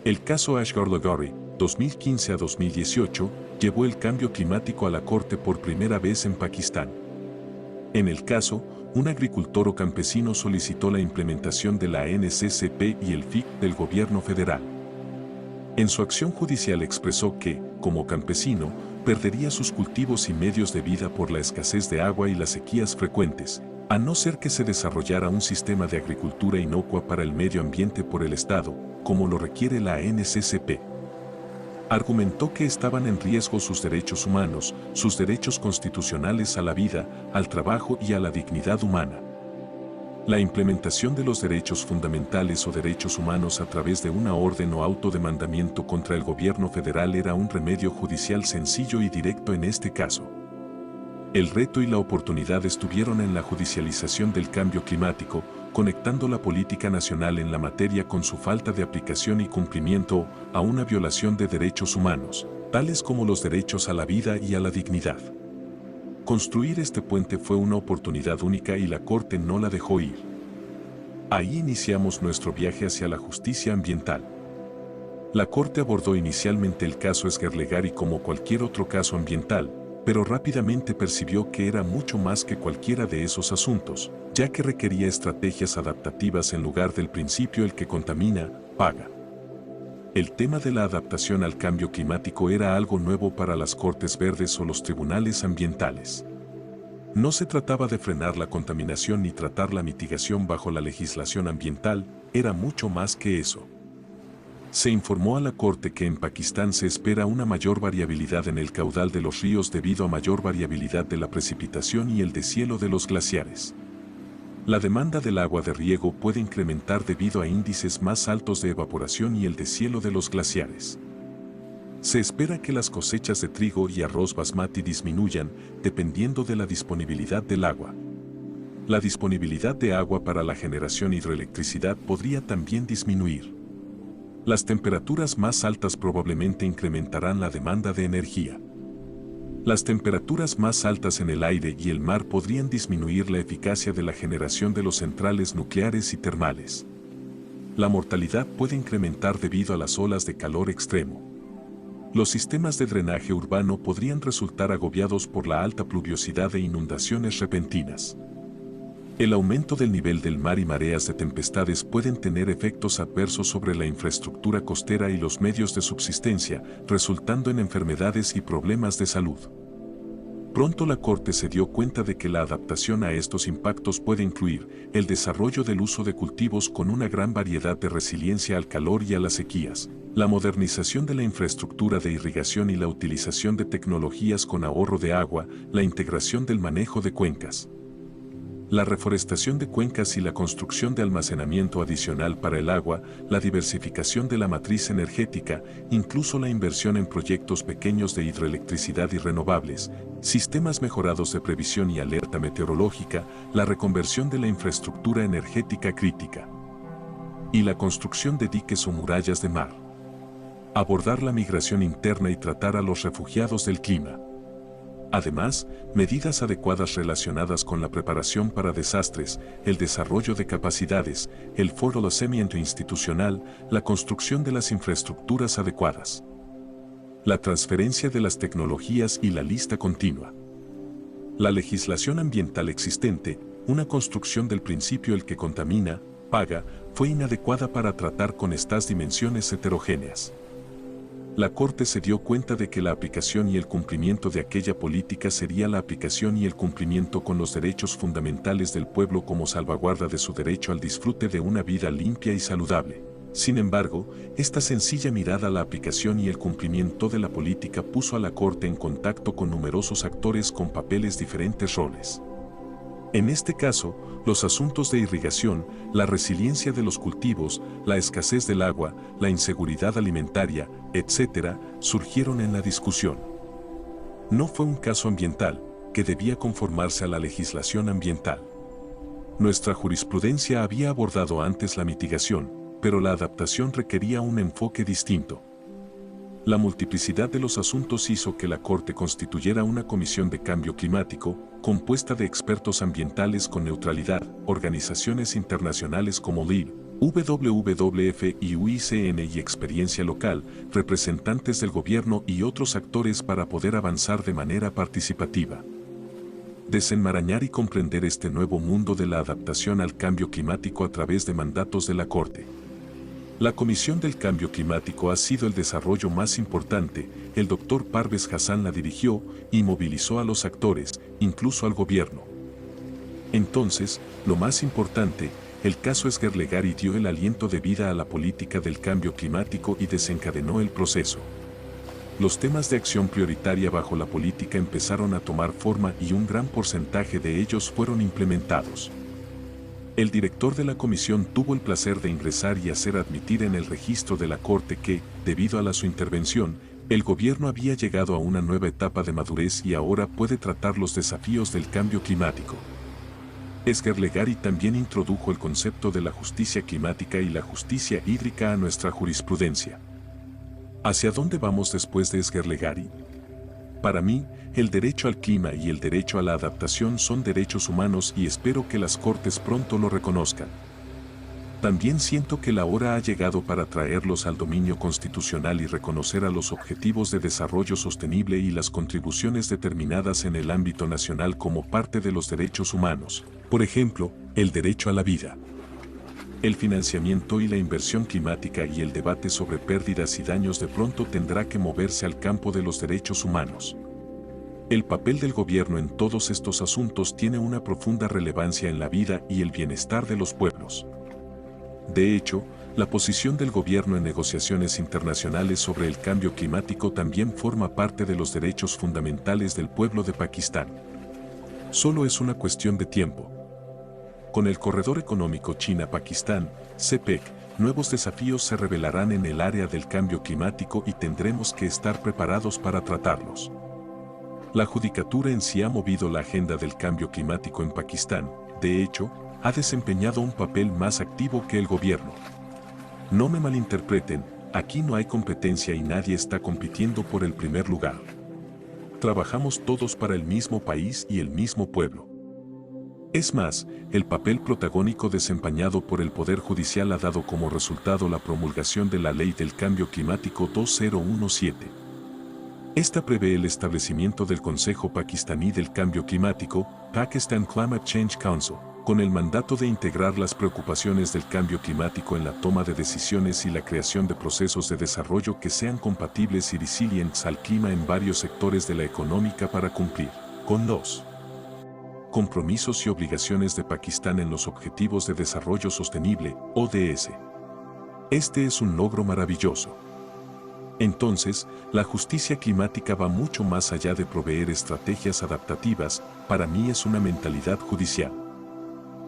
El caso Asghar Laghari, 2015 a 2018, llevó el cambio climático a la Corte por primera vez en Pakistán. En el caso, un agricultor o campesino solicitó la implementación de la NCCP y el FIC del gobierno federal. En su acción judicial expresó que, como campesino, perdería sus cultivos y medios de vida por la escasez de agua y las sequías frecuentes, a no ser que se desarrollara un sistema de agricultura inocua para el medio ambiente por el Estado, como lo requiere la NCCP. Argumentó que estaban en riesgo sus derechos humanos, sus derechos constitucionales a la vida, al trabajo y a la dignidad humana. La implementación de los derechos fundamentales o derechos humanos a través de una orden o autodemandamiento contra el gobierno federal era un remedio judicial sencillo y directo en este caso. El reto y la oportunidad estuvieron en la judicialización del cambio climático, conectando la política nacional en la materia con su falta de aplicación y cumplimiento a una violación de derechos humanos, tales como los derechos a la vida y a la dignidad. Construir este puente fue una oportunidad única y la Corte no la dejó ir. Ahí iniciamos nuestro viaje hacia la justicia ambiental. La Corte abordó inicialmente el caso Asghar Laghari como cualquier otro caso ambiental, pero rápidamente percibió que era mucho más que cualquiera de esos asuntos, ya que requería estrategias adaptativas en lugar del principio el que contamina, paga. El tema de la adaptación al cambio climático era algo nuevo para las Cortes Verdes o los tribunales ambientales. No se trataba de frenar la contaminación ni tratar la mitigación bajo la legislación ambiental, era mucho más que eso. Se informó a la Corte que en Pakistán se espera una mayor variabilidad en el caudal de los ríos debido a mayor variabilidad de la precipitación y el deshielo de los glaciares. La demanda del agua de riego puede incrementar debido a índices más altos de evaporación y el deshielo de los glaciares. Se espera que las cosechas de trigo y arroz basmati disminuyan dependiendo de la disponibilidad del agua. La disponibilidad de agua para la generación hidroelectricidad podría también disminuir. Las temperaturas más altas probablemente incrementarán la demanda de energía. Las temperaturas más altas en el aire y el mar podrían disminuir la eficacia de la generación de los centrales nucleares y termales. La mortalidad puede incrementar debido a las olas de calor extremo. Los sistemas de drenaje urbano podrían resultar agobiados por la alta pluviosidad e inundaciones repentinas. El aumento del nivel del mar y mareas de tempestades pueden tener efectos adversos sobre la infraestructura costera y los medios de subsistencia, resultando en enfermedades y problemas de salud. Pronto la Corte se dio cuenta de que la adaptación a estos impactos puede incluir el desarrollo del uso de cultivos con una gran variedad de resiliencia al calor y a las sequías, la modernización de la infraestructura de irrigación y la utilización de tecnologías con ahorro de agua, la integración del manejo de cuencas, la reforestación de cuencas y la construcción de almacenamiento adicional para el agua, la diversificación de la matriz energética, incluso la inversión en proyectos pequeños de hidroelectricidad y renovables, sistemas mejorados de previsión y alerta meteorológica, la reconversión de la infraestructura energética crítica y la construcción de diques o murallas de mar. Abordar la migración interna y tratar a los refugiados del clima. Además, medidas adecuadas relacionadas con la preparación para desastres, el desarrollo de capacidades, el fortalecimiento institucional, la construcción de las infraestructuras adecuadas, la transferencia de las tecnologías y la lista continua. La legislación ambiental existente, una construcción del principio el que contamina, paga, fue inadecuada para tratar con estas dimensiones heterogéneas. La Corte se dio cuenta de que la aplicación y el cumplimiento de aquella política sería la aplicación y el cumplimiento con los derechos fundamentales del pueblo como salvaguarda de su derecho al disfrute de una vida limpia y saludable. Sin embargo, esta sencilla mirada a la aplicación y el cumplimiento de la política puso a la Corte en contacto con numerosos actores con papeles diferentes roles. En este caso, los asuntos de irrigación, la resiliencia de los cultivos, la escasez del agua, la inseguridad alimentaria, etc., surgieron en la discusión. No fue un caso ambiental, que debía conformarse a la legislación ambiental. Nuestra jurisprudencia había abordado antes la mitigación, pero la adaptación requería un enfoque distinto. La multiplicidad de los asuntos hizo que la Corte constituyera una comisión de cambio climático, compuesta de expertos ambientales con neutralidad, organizaciones internacionales como LIB, WWF y UICN y experiencia local, representantes del gobierno y otros actores para poder avanzar de manera participativa. Desenmarañar y comprender este nuevo mundo de la adaptación al cambio climático a través de mandatos de la Corte. La Comisión del Cambio Climático ha sido el desarrollo más importante, el Dr. Parvez Hassan la dirigió y movilizó a los actores, incluso al gobierno. Entonces, lo más importante, el caso Esguerlegari dio el aliento de vida a la política del cambio climático y desencadenó el proceso. Los temas de acción prioritaria bajo la política empezaron a tomar forma y un gran porcentaje de ellos fueron implementados. El director de la comisión tuvo el placer de ingresar y hacer admitir en el registro de la Corte que, debido a su intervención, el gobierno había llegado a una nueva etapa de madurez y ahora puede tratar los desafíos del cambio climático. Esguerlegari también introdujo el concepto de la justicia climática y la justicia hídrica a nuestra jurisprudencia. ¿Hacia dónde vamos después de Esguerlegari? Para mí, el derecho al clima y el derecho a la adaptación son derechos humanos y espero que las Cortes pronto lo reconozcan. También siento que la hora ha llegado para traerlos al dominio constitucional y reconocer a los objetivos de desarrollo sostenible y las contribuciones determinadas en el ámbito nacional como parte de los derechos humanos, por ejemplo, el derecho a la vida. El financiamiento y la inversión climática y el debate sobre pérdidas y daños de pronto tendrá que moverse al campo de los derechos humanos. El papel del gobierno en todos estos asuntos tiene una profunda relevancia en la vida y el bienestar de los pueblos. De hecho, la posición del gobierno en negociaciones internacionales sobre el cambio climático también forma parte de los derechos fundamentales del pueblo de Pakistán. Solo es una cuestión de tiempo. Con el Corredor Económico China-Pakistán, CPEC, nuevos desafíos se revelarán en el área del cambio climático y tendremos que estar preparados para tratarlos. La judicatura en sí ha movido la agenda del cambio climático en Pakistán, de hecho, ha desempeñado un papel más activo que el gobierno. No me malinterpreten, aquí no hay competencia y nadie está compitiendo por el primer lugar. trabajamos todos para el mismo país y el mismo pueblo. Es más, el papel protagónico desempeñado por el Poder Judicial ha dado como resultado la promulgación de la Ley del Cambio Climático 2017. Esta prevé el establecimiento del Consejo Pakistaní del Cambio Climático, Pakistan Climate Change Council, con el mandato de integrar las preocupaciones del cambio climático en la toma de decisiones y la creación de procesos de desarrollo que sean compatibles y resilientes al clima en varios sectores de la económica para cumplir con los compromisos y obligaciones de Pakistán en los Objetivos de Desarrollo Sostenible, ODS. Este es un logro maravilloso. Entonces, la justicia climática va mucho más allá de proveer estrategias adaptativas, para mí es una mentalidad judicial.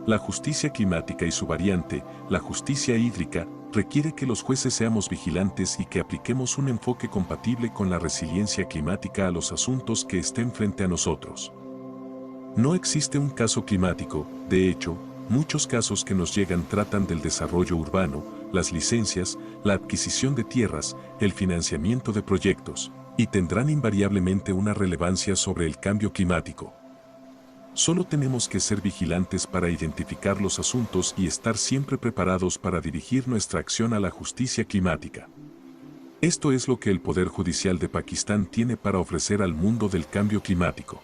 La justicia climática y su variante, la justicia hídrica, requiere que los jueces seamos vigilantes y que apliquemos un enfoque compatible con la resiliencia climática a los asuntos que estén frente a nosotros. No existe un caso climático, de hecho, muchos casos que nos llegan tratan del desarrollo urbano, las licencias, la adquisición de tierras, el financiamiento de proyectos, y tendrán invariablemente una relevancia sobre el cambio climático. Solo tenemos que ser vigilantes para identificar los asuntos y estar siempre preparados para dirigir nuestra acción a la justicia climática. Esto es lo que el Poder Judicial de Pakistán tiene para ofrecer al mundo del cambio climático.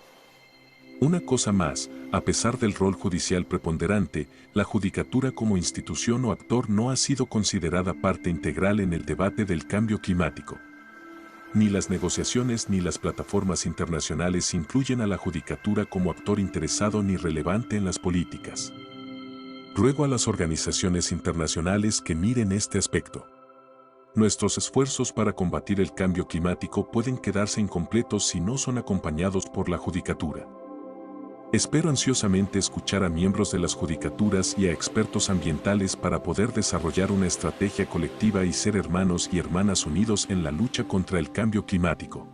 Una cosa más, a pesar del rol judicial preponderante, la judicatura como institución o actor no ha sido considerada parte integral en el debate del cambio climático. Ni las negociaciones ni las plataformas internacionales incluyen a la judicatura como actor interesado ni relevante en las políticas. Ruego a las organizaciones internacionales que miren este aspecto. Nuestros esfuerzos para combatir el cambio climático pueden quedarse incompletos si no son acompañados por la judicatura. Espero ansiosamente escuchar a miembros de las judicaturas y a expertos ambientales para poder desarrollar una estrategia colectiva y ser hermanos y hermanas unidos en la lucha contra el cambio climático.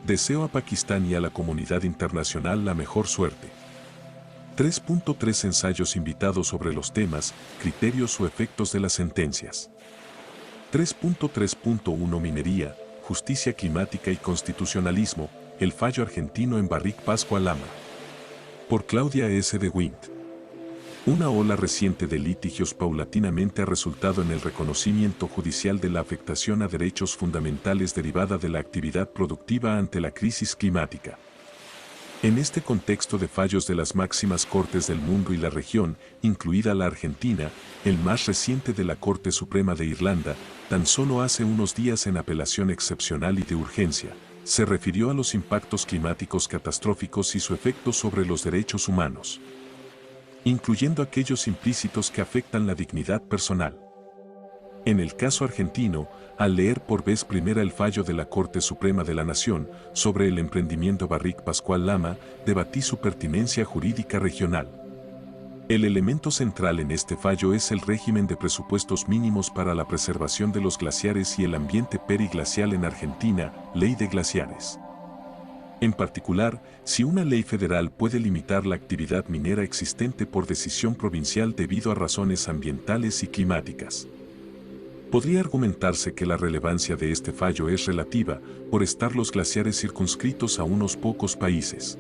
Deseo a Pakistán y a la comunidad internacional la mejor suerte. 3.3 Ensayos invitados sobre los temas, criterios o efectos de las sentencias. 3.3.1 Minería, justicia climática y constitucionalismo, el fallo argentino en Barrick Pascua Lama. Por Claudia S. de Wind. Una ola reciente de litigios paulatinamente ha resultado en el reconocimiento judicial de la afectación a derechos fundamentales derivada de la actividad productiva ante la crisis climática. En este contexto de fallos de las máximas cortes del mundo y la región, incluida la Argentina, el más reciente de la Corte Suprema de Irlanda, tan solo hace unos días en apelación excepcional y de urgencia, se refirió a los impactos climáticos catastróficos y su efecto sobre los derechos humanos, incluyendo aquellos implícitos que afectan la dignidad personal. En el caso argentino, al leer por vez primera el fallo de la Corte Suprema de la Nación sobre el emprendimiento Barrick Pascual Lama, debatí su pertinencia jurídica regional. El elemento central en este fallo es el régimen de presupuestos mínimos para la preservación de los glaciares y el ambiente periglacial en Argentina, Ley de Glaciares. En particular, si una ley federal puede limitar la actividad minera existente por decisión provincial debido a razones ambientales y climáticas. Podría argumentarse que la relevancia de este fallo es relativa, por estar los glaciares circunscritos a unos pocos países.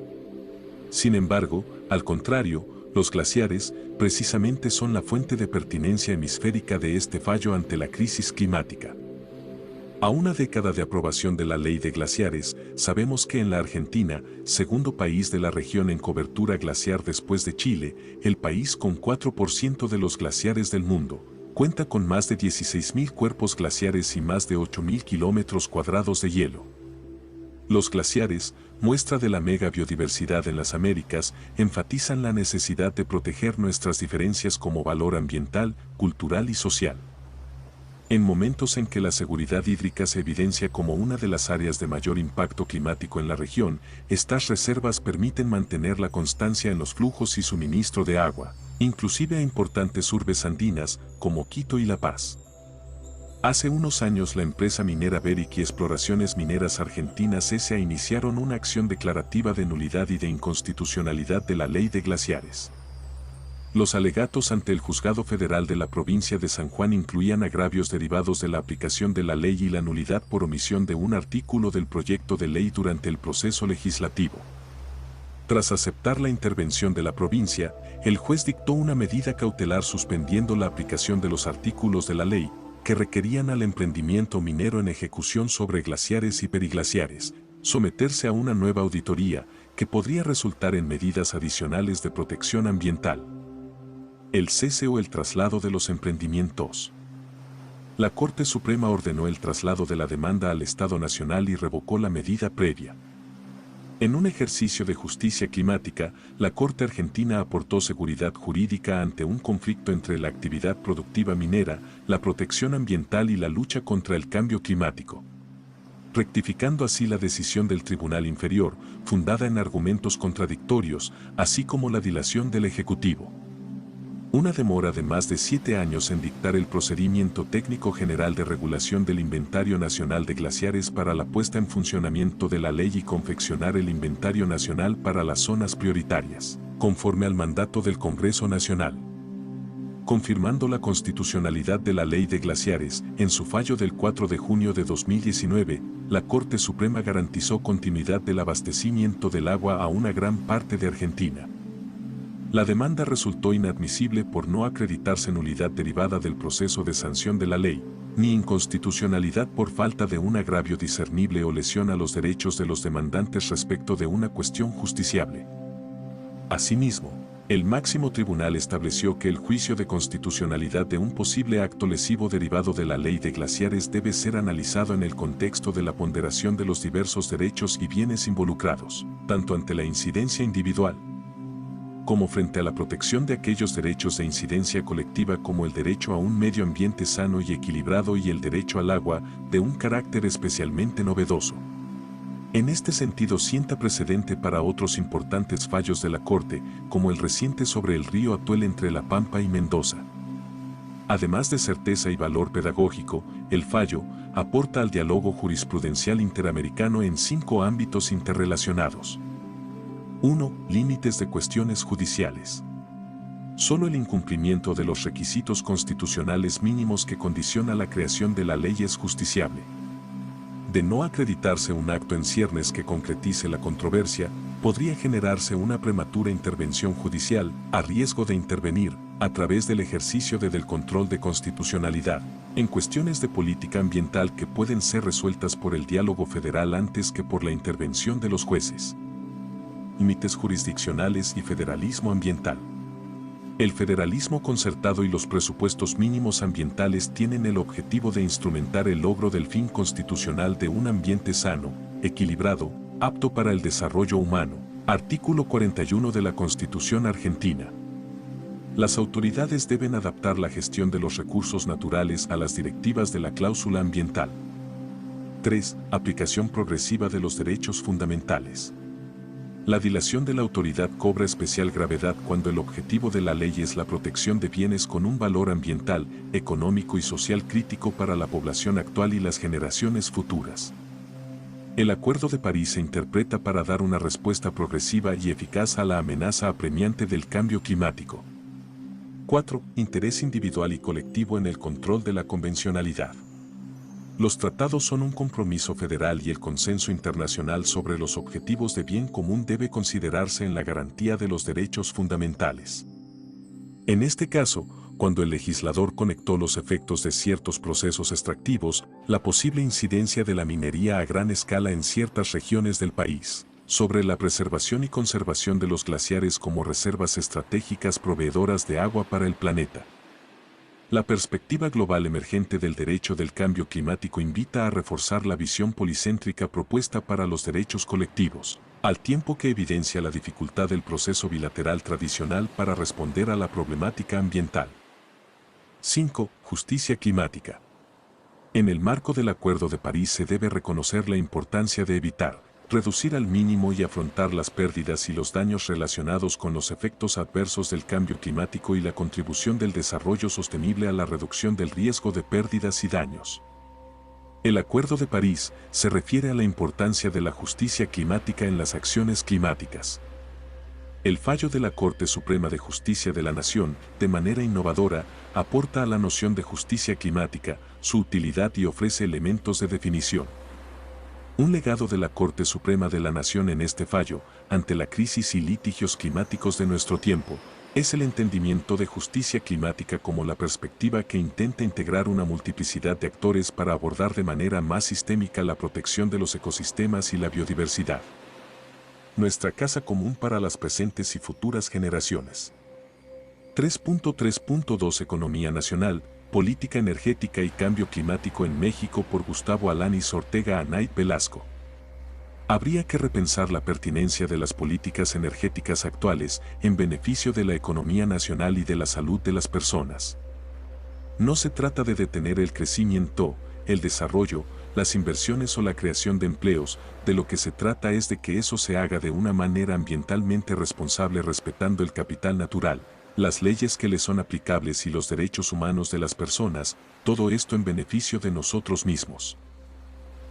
Sin embargo, al contrario, los glaciares, precisamente son la fuente de pertinencia hemisférica de este fallo ante la crisis climática. A una década de aprobación de la Ley de Glaciares, sabemos que en la Argentina, segundo país de la región en cobertura glaciar después de Chile, el país con 4% de los glaciares del mundo, cuenta con más de 16.000 cuerpos glaciares y más de 8.000 kilómetros cuadrados de hielo. Los glaciares, muestra de la mega biodiversidad en las Américas, enfatizan la necesidad de proteger nuestras diferencias como valor ambiental, cultural y social. En momentos en que la seguridad hídrica se evidencia como una de las áreas de mayor impacto climático en la región, estas reservas permiten mantener la constancia en los flujos y suministro de agua, inclusive a importantes urbes andinas, como Quito y La Paz. Hace unos años la empresa minera Barrick y Exploraciones Mineras Argentinas S.A. iniciaron una acción declarativa de nulidad y de inconstitucionalidad de la Ley de Glaciares. Los alegatos ante el Juzgado Federal de la Provincia de San Juan incluían agravios derivados de la aplicación de la ley y la nulidad por omisión de un artículo del proyecto de ley durante el proceso legislativo. Tras aceptar la intervención de la provincia, el juez dictó una medida cautelar suspendiendo la aplicación de los artículos de la ley que requerían al emprendimiento minero en ejecución sobre glaciares y periglaciares someterse a una nueva auditoría que podría resultar en medidas adicionales de protección ambiental. El cese o el traslado de los emprendimientos. La Corte Suprema ordenó el traslado de la demanda al Estado Nacional y revocó la medida previa. En un ejercicio de justicia climática, la Corte Argentina aportó seguridad jurídica ante un conflicto entre la actividad productiva minera, la protección ambiental y la lucha contra el cambio climático, rectificando así la decisión del Tribunal Inferior, fundada en argumentos contradictorios, así como la dilación del Ejecutivo. Una demora de más de 7 años en dictar el procedimiento técnico general de regulación del Inventario Nacional de Glaciares para la puesta en funcionamiento de la ley y confeccionar el Inventario Nacional para las zonas prioritarias, conforme al mandato del Congreso Nacional. Confirmando la constitucionalidad de la Ley de Glaciares, en su fallo del 4 de junio de 2019, la Corte Suprema garantizó continuidad del abastecimiento del agua a una gran parte de Argentina. La demanda resultó inadmisible por no acreditarse nulidad derivada del proceso de sanción de la ley, ni inconstitucionalidad por falta de un agravio discernible o lesión a los derechos de los demandantes respecto de una cuestión justiciable. Asimismo, el máximo tribunal estableció que el juicio de constitucionalidad de un posible acto lesivo derivado de la ley de glaciares debe ser analizado en el contexto de la ponderación de los diversos derechos y bienes involucrados, tanto ante la incidencia individual, como frente a la protección de aquellos derechos de incidencia colectiva como el derecho a un medio ambiente sano y equilibrado y el derecho al agua, de un carácter especialmente novedoso. En este sentido sienta precedente para otros importantes fallos de la Corte, como el reciente sobre el río Atuel entre La Pampa y Mendoza. Además de certeza y valor pedagógico, el fallo aporta al diálogo jurisprudencial interamericano en 5 ámbitos interrelacionados. 1. Límites de cuestiones judiciales. Solo el incumplimiento de los requisitos constitucionales mínimos que condiciona la creación de la ley es justiciable. De no acreditarse un acto en ciernes que concretice la controversia, podría generarse una prematura intervención judicial, a riesgo de intervenir, a través del ejercicio del control de constitucionalidad, en cuestiones de política ambiental que pueden ser resueltas por el diálogo federal antes que por la intervención de los jueces. Límites jurisdiccionales y federalismo ambiental. El federalismo concertado y los presupuestos mínimos ambientales tienen el objetivo de instrumentar el logro del fin constitucional de un ambiente sano, equilibrado, apto para el desarrollo humano. Artículo 41 de la Constitución Argentina. Las autoridades deben adaptar la gestión de los recursos naturales a las directivas de la cláusula ambiental. 3. Aplicación progresiva de los derechos fundamentales. La dilación de la autoridad cobra especial gravedad cuando el objetivo de la ley es la protección de bienes con un valor ambiental, económico y social crítico para la población actual y las generaciones futuras. El Acuerdo de París se interpreta para dar una respuesta progresiva y eficaz a la amenaza apremiante del cambio climático. 4. Interés individual y colectivo en el control de la convencionalidad. Los tratados son un compromiso federal y el consenso internacional sobre los objetivos de bien común debe considerarse en la garantía de los derechos fundamentales. En este caso, cuando el legislador conectó los efectos de ciertos procesos extractivos, la posible incidencia de la minería a gran escala en ciertas regiones del país, sobre la preservación y conservación de los glaciares como reservas estratégicas proveedoras de agua para el planeta. La perspectiva global emergente del derecho del cambio climático invita a reforzar la visión policéntrica propuesta para los derechos colectivos, al tiempo que evidencia la dificultad del proceso bilateral tradicional para responder a la problemática ambiental. 5. Justicia climática. En el marco del Acuerdo de París se debe reconocer la importancia de evitar, reducir al mínimo y afrontar las pérdidas y los daños relacionados con los efectos adversos del cambio climático y la contribución del desarrollo sostenible a la reducción del riesgo de pérdidas y daños. El Acuerdo de París se refiere a la importancia de la justicia climática en las acciones climáticas. El fallo de la Corte Suprema de Justicia de la Nación, de manera innovadora, aporta a la noción de justicia climática su utilidad y ofrece elementos de definición. Un legado de la Corte Suprema de la Nación en este fallo, ante la crisis y litigios climáticos de nuestro tiempo, es el entendimiento de justicia climática como la perspectiva que intenta integrar una multiplicidad de actores para abordar de manera más sistémica la protección de los ecosistemas y la biodiversidad. Nuestra casa común para las presentes y futuras generaciones. 3.3.2 Economía Nacional, Política Energética y Cambio Climático en México por Gustavo Alanis Ortega Anait Velasco. Habría que repensar la pertinencia de las políticas energéticas actuales en beneficio de la economía nacional y de la salud de las personas. No se trata de detener el crecimiento, el desarrollo, las inversiones o la creación de empleos, de lo que se trata es de que eso se haga de una manera ambientalmente responsable respetando el capital natural, las leyes que le son aplicables y los derechos humanos de las personas, todo esto en beneficio de nosotros mismos.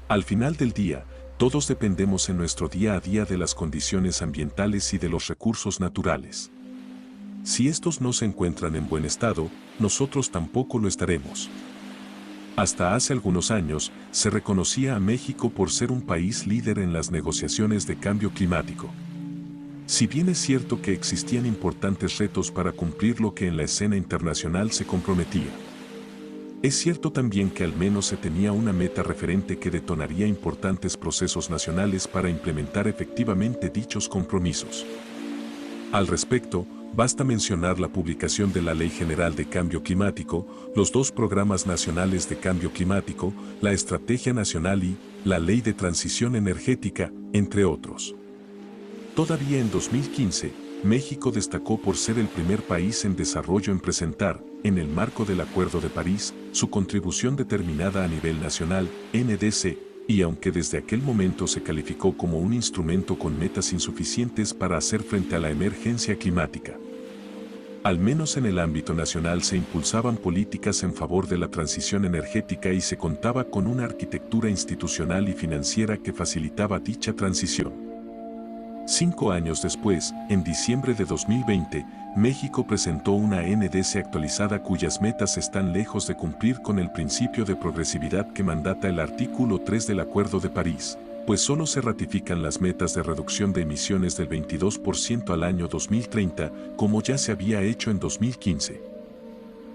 Al final del día, todos dependemos en nuestro día a día de las condiciones ambientales y de los recursos naturales. Si estos no se encuentran en buen estado, nosotros tampoco lo estaremos. Hasta hace algunos años, se reconocía a México por ser un país líder en las negociaciones de cambio climático. Si bien es cierto que existían importantes retos para cumplir lo que en la escena internacional se comprometía, es cierto también que al menos se tenía una meta referente que detonaría importantes procesos nacionales para implementar efectivamente dichos compromisos. Al respecto, basta mencionar la publicación de la Ley General de Cambio Climático, los 2 programas nacionales de cambio climático, la Estrategia Nacional y la Ley de Transición Energética, entre otros. Todavía en 2015, México destacó por ser el primer país en desarrollo en presentar, en el marco del Acuerdo de París, su contribución determinada a nivel nacional, NDC, y aunque desde aquel momento se calificó como un instrumento con metas insuficientes para hacer frente a la emergencia climática. Al menos en el ámbito nacional se impulsaban políticas en favor de la transición energética y se contaba con una arquitectura institucional y financiera que facilitaba dicha transición. 5 años después, en diciembre de 2020, México presentó una NDC actualizada cuyas metas están lejos de cumplir con el principio de progresividad que mandata el artículo 3 del Acuerdo de París, pues solo se ratifican las metas de reducción de emisiones del 22% al año 2030, como ya se había hecho en 2015.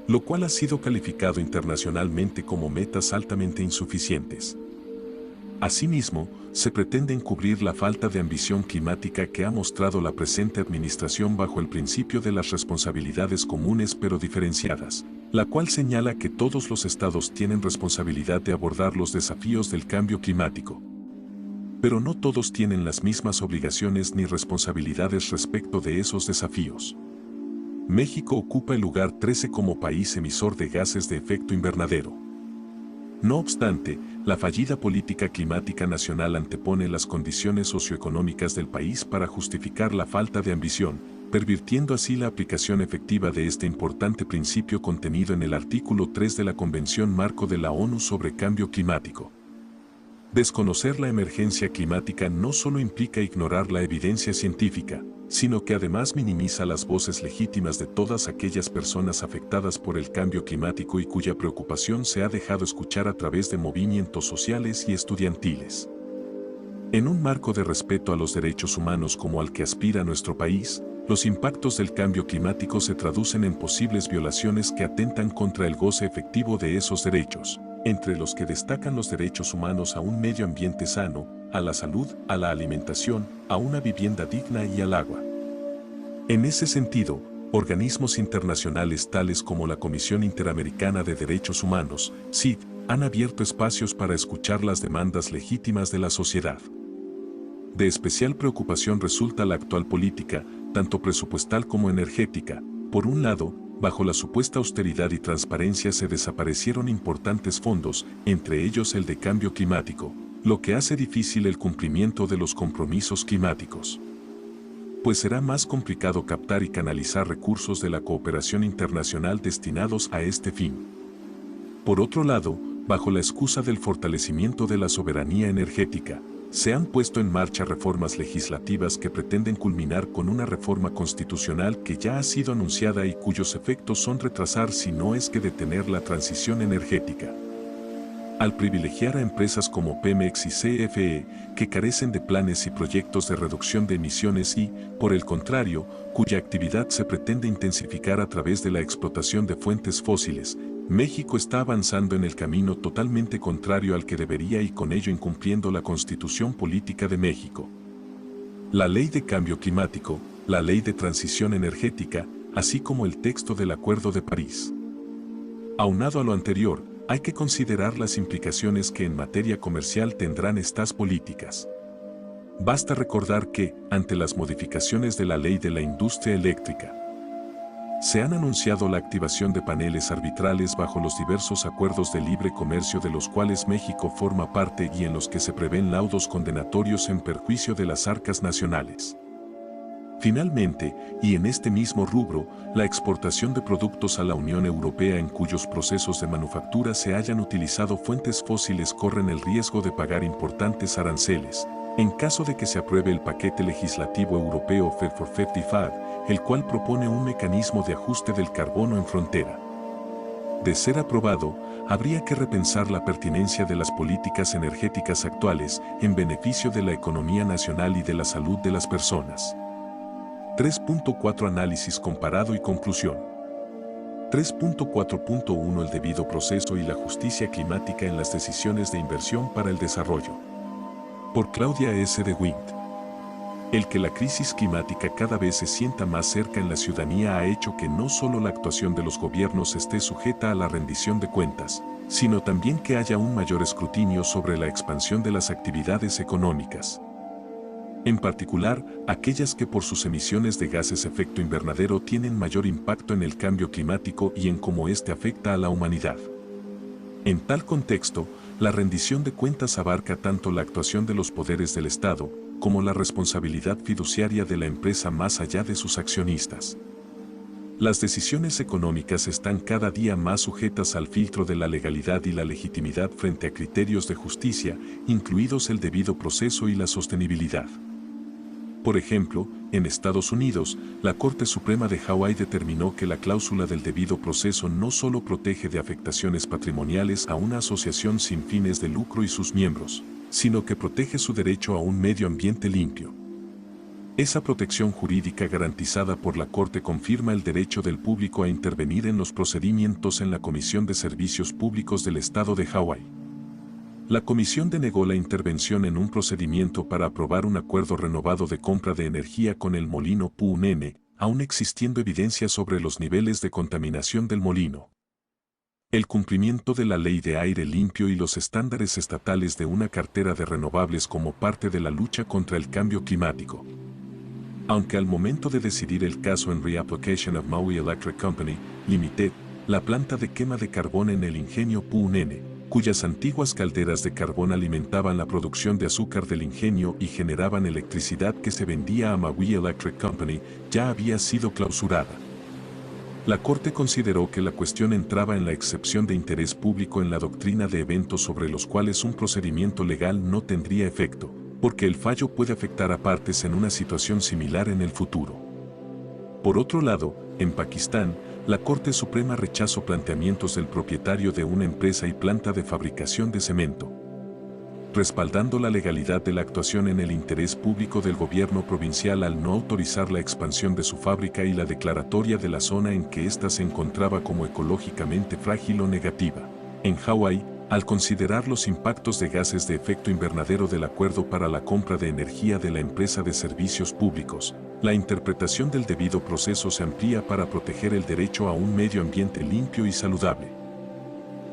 Lo cual ha sido calificado internacionalmente como metas altamente insuficientes. Asimismo, se pretende encubrir la falta de ambición climática que ha mostrado la presente administración bajo el principio de las responsabilidades comunes pero diferenciadas, la cual señala que todos los estados tienen responsabilidad de abordar los desafíos del cambio climático. Pero no todos tienen las mismas obligaciones ni responsabilidades respecto de esos desafíos. México ocupa el lugar 13 como país emisor de gases de efecto invernadero. No obstante, la fallida política climática nacional antepone las condiciones socioeconómicas del país para justificar la falta de ambición, pervirtiendo así la aplicación efectiva de este importante principio contenido en el artículo 3 de la Convención Marco de la ONU sobre Cambio Climático. Desconocer la emergencia climática no solo implica ignorar la evidencia científica, sino que además minimiza las voces legítimas de todas aquellas personas afectadas por el cambio climático y cuya preocupación se ha dejado escuchar a través de movimientos sociales y estudiantiles. En un marco de respeto a los derechos humanos como al que aspira nuestro país, los impactos del cambio climático se traducen en posibles violaciones que atentan contra el goce efectivo de esos derechos, entre los que destacan los derechos humanos a un medio ambiente sano, a la salud, a la alimentación, a una vivienda digna y al agua. En ese sentido, organismos internacionales tales como la Comisión Interamericana de Derechos Humanos, CID, han abierto espacios para escuchar las demandas legítimas de la sociedad. De especial preocupación resulta la actual política, tanto presupuestal como energética. Por un lado, bajo la supuesta austeridad y transparencia se desaparecieron importantes fondos, entre ellos el de cambio climático, lo que hace difícil el cumplimiento de los compromisos climáticos. Pues será más complicado captar y canalizar recursos de la cooperación internacional destinados a este fin. Por otro lado, bajo la excusa del fortalecimiento de la soberanía energética, Se han puesto en marcha reformas legislativas que pretenden culminar con una reforma constitucional que ya ha sido anunciada y cuyos efectos son retrasar si no es que detener la transición energética. Al privilegiar a empresas como Pemex y CFE, que carecen de planes y proyectos de reducción de emisiones y, por el contrario, cuya actividad se pretende intensificar a través de la explotación de fuentes fósiles, México está avanzando en el camino totalmente contrario al que debería y con ello incumpliendo la Constitución Política de México. La Ley de Cambio Climático, la Ley de Transición Energética, así como el texto del Acuerdo de París. Aunado a lo anterior, hay que considerar las implicaciones que en materia comercial tendrán estas políticas. Basta recordar que, ante las modificaciones de la Ley de la Industria Eléctrica, se han anunciado la activación de paneles arbitrales bajo los diversos acuerdos de libre comercio de los cuales México forma parte y en los que se prevén laudos condenatorios en perjuicio de las arcas nacionales. Finalmente, y en este mismo rubro, la exportación de productos a la Unión Europea en cuyos procesos de manufactura se hayan utilizado fuentes fósiles corren el riesgo de pagar importantes aranceles, en caso de que se apruebe el paquete legislativo europeo Fit for 55, el cual propone un mecanismo de ajuste del carbono en frontera. De ser aprobado, habría que repensar la pertinencia de las políticas energéticas actuales en beneficio de la economía nacional y de la salud de las personas. 3.4 Análisis comparado y conclusión. 3.4.1 El debido proceso y la justicia climática en las decisiones de inversión para el desarrollo. Por Claudia S. de Wind. El que la crisis climática cada vez se sienta más cerca en la ciudadanía ha hecho que no solo la actuación de los gobiernos esté sujeta a la rendición de cuentas, sino también que haya un mayor escrutinio sobre la expansión de las actividades económicas. En particular, aquellas que por sus emisiones de gases efecto invernadero tienen mayor impacto en el cambio climático y en cómo éste afecta a la humanidad. En tal contexto, la rendición de cuentas abarca tanto la actuación de los poderes del Estado, como la responsabilidad fiduciaria de la empresa más allá de sus accionistas. Las decisiones económicas están cada día más sujetas al filtro de la legalidad y la legitimidad frente a criterios de justicia, incluidos el debido proceso y la sostenibilidad. Por ejemplo, en Estados Unidos, la Corte Suprema de Hawái determinó que la cláusula del debido proceso no solo protege de afectaciones patrimoniales a una asociación sin fines de lucro y sus miembros, sino que protege su derecho a un medio ambiente limpio. Esa protección jurídica garantizada por la Corte confirma el derecho del público a intervenir en los procedimientos en la Comisión de Servicios Públicos del Estado de Hawái. La comisión denegó la intervención en un procedimiento para aprobar un acuerdo renovado de compra de energía con el molino Punene, aún existiendo evidencia sobre los niveles de contaminación del molino. El cumplimiento de la ley de aire limpio y los estándares estatales de una cartera de renovables como parte de la lucha contra el cambio climático. Aunque al momento de decidir el caso en Reapplication of Maui Electric Company, Limited, la planta de quema de carbón en el ingenio Punene, cuyas antiguas calderas de carbón alimentaban la producción de azúcar del ingenio y generaban electricidad que se vendía a Maui Electric Company, ya había sido clausurada. La Corte consideró que la cuestión entraba en la excepción de interés público en la doctrina de eventos sobre los cuales un procedimiento legal no tendría efecto, porque el fallo puede afectar a partes en una situación similar en el futuro. Por otro lado, en Pakistán, la Corte Suprema rechazó planteamientos del propietario de una empresa y planta de fabricación de cemento, respaldando la legalidad de la actuación en el interés público del gobierno provincial al no autorizar la expansión de su fábrica y la declaratoria de la zona en que ésta se encontraba como ecológicamente frágil o negativa. En Hawái, al considerar los impactos de gases de efecto invernadero del acuerdo para la compra de energía de la empresa de servicios públicos, la interpretación del debido proceso se amplía para proteger el derecho a un medio ambiente limpio y saludable.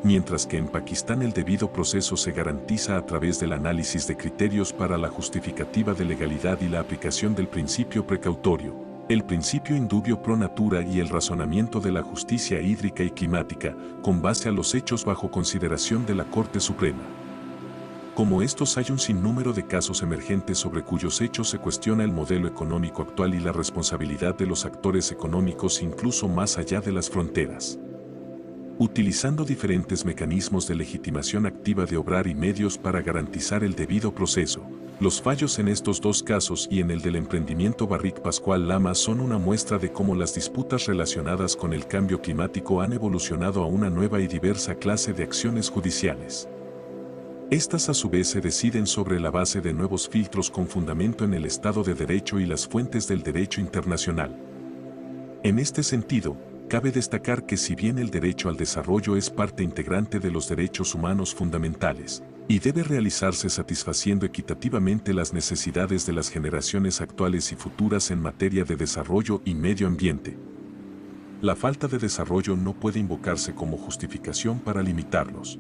Mientras que en Pakistán el debido proceso se garantiza a través del análisis de criterios para la justificativa de legalidad y la aplicación del principio precautorio, el principio indubio pro natura y el razonamiento de la justicia hídrica y climática, con base a los hechos bajo consideración de la Corte Suprema. Como estos hay un sinnúmero de casos emergentes sobre cuyos hechos se cuestiona el modelo económico actual y la responsabilidad de los actores económicos incluso más allá de las fronteras. Utilizando diferentes mecanismos de legitimación activa de obrar y medios para garantizar el debido proceso, Los fallos en estos dos casos y en el del emprendimiento Barrick Pascual Lama son una muestra de cómo las disputas relacionadas con el cambio climático han evolucionado a una nueva y diversa clase de acciones judiciales. Estas a su vez se deciden sobre la base de nuevos filtros con fundamento en el Estado de Derecho y las fuentes del derecho internacional. En este sentido, cabe destacar que si bien el derecho al desarrollo es parte integrante de los derechos humanos fundamentales, y debe realizarse satisfaciendo equitativamente las necesidades de las generaciones actuales y futuras en materia de desarrollo y medio ambiente, la falta de desarrollo no puede invocarse como justificación para limitarlos.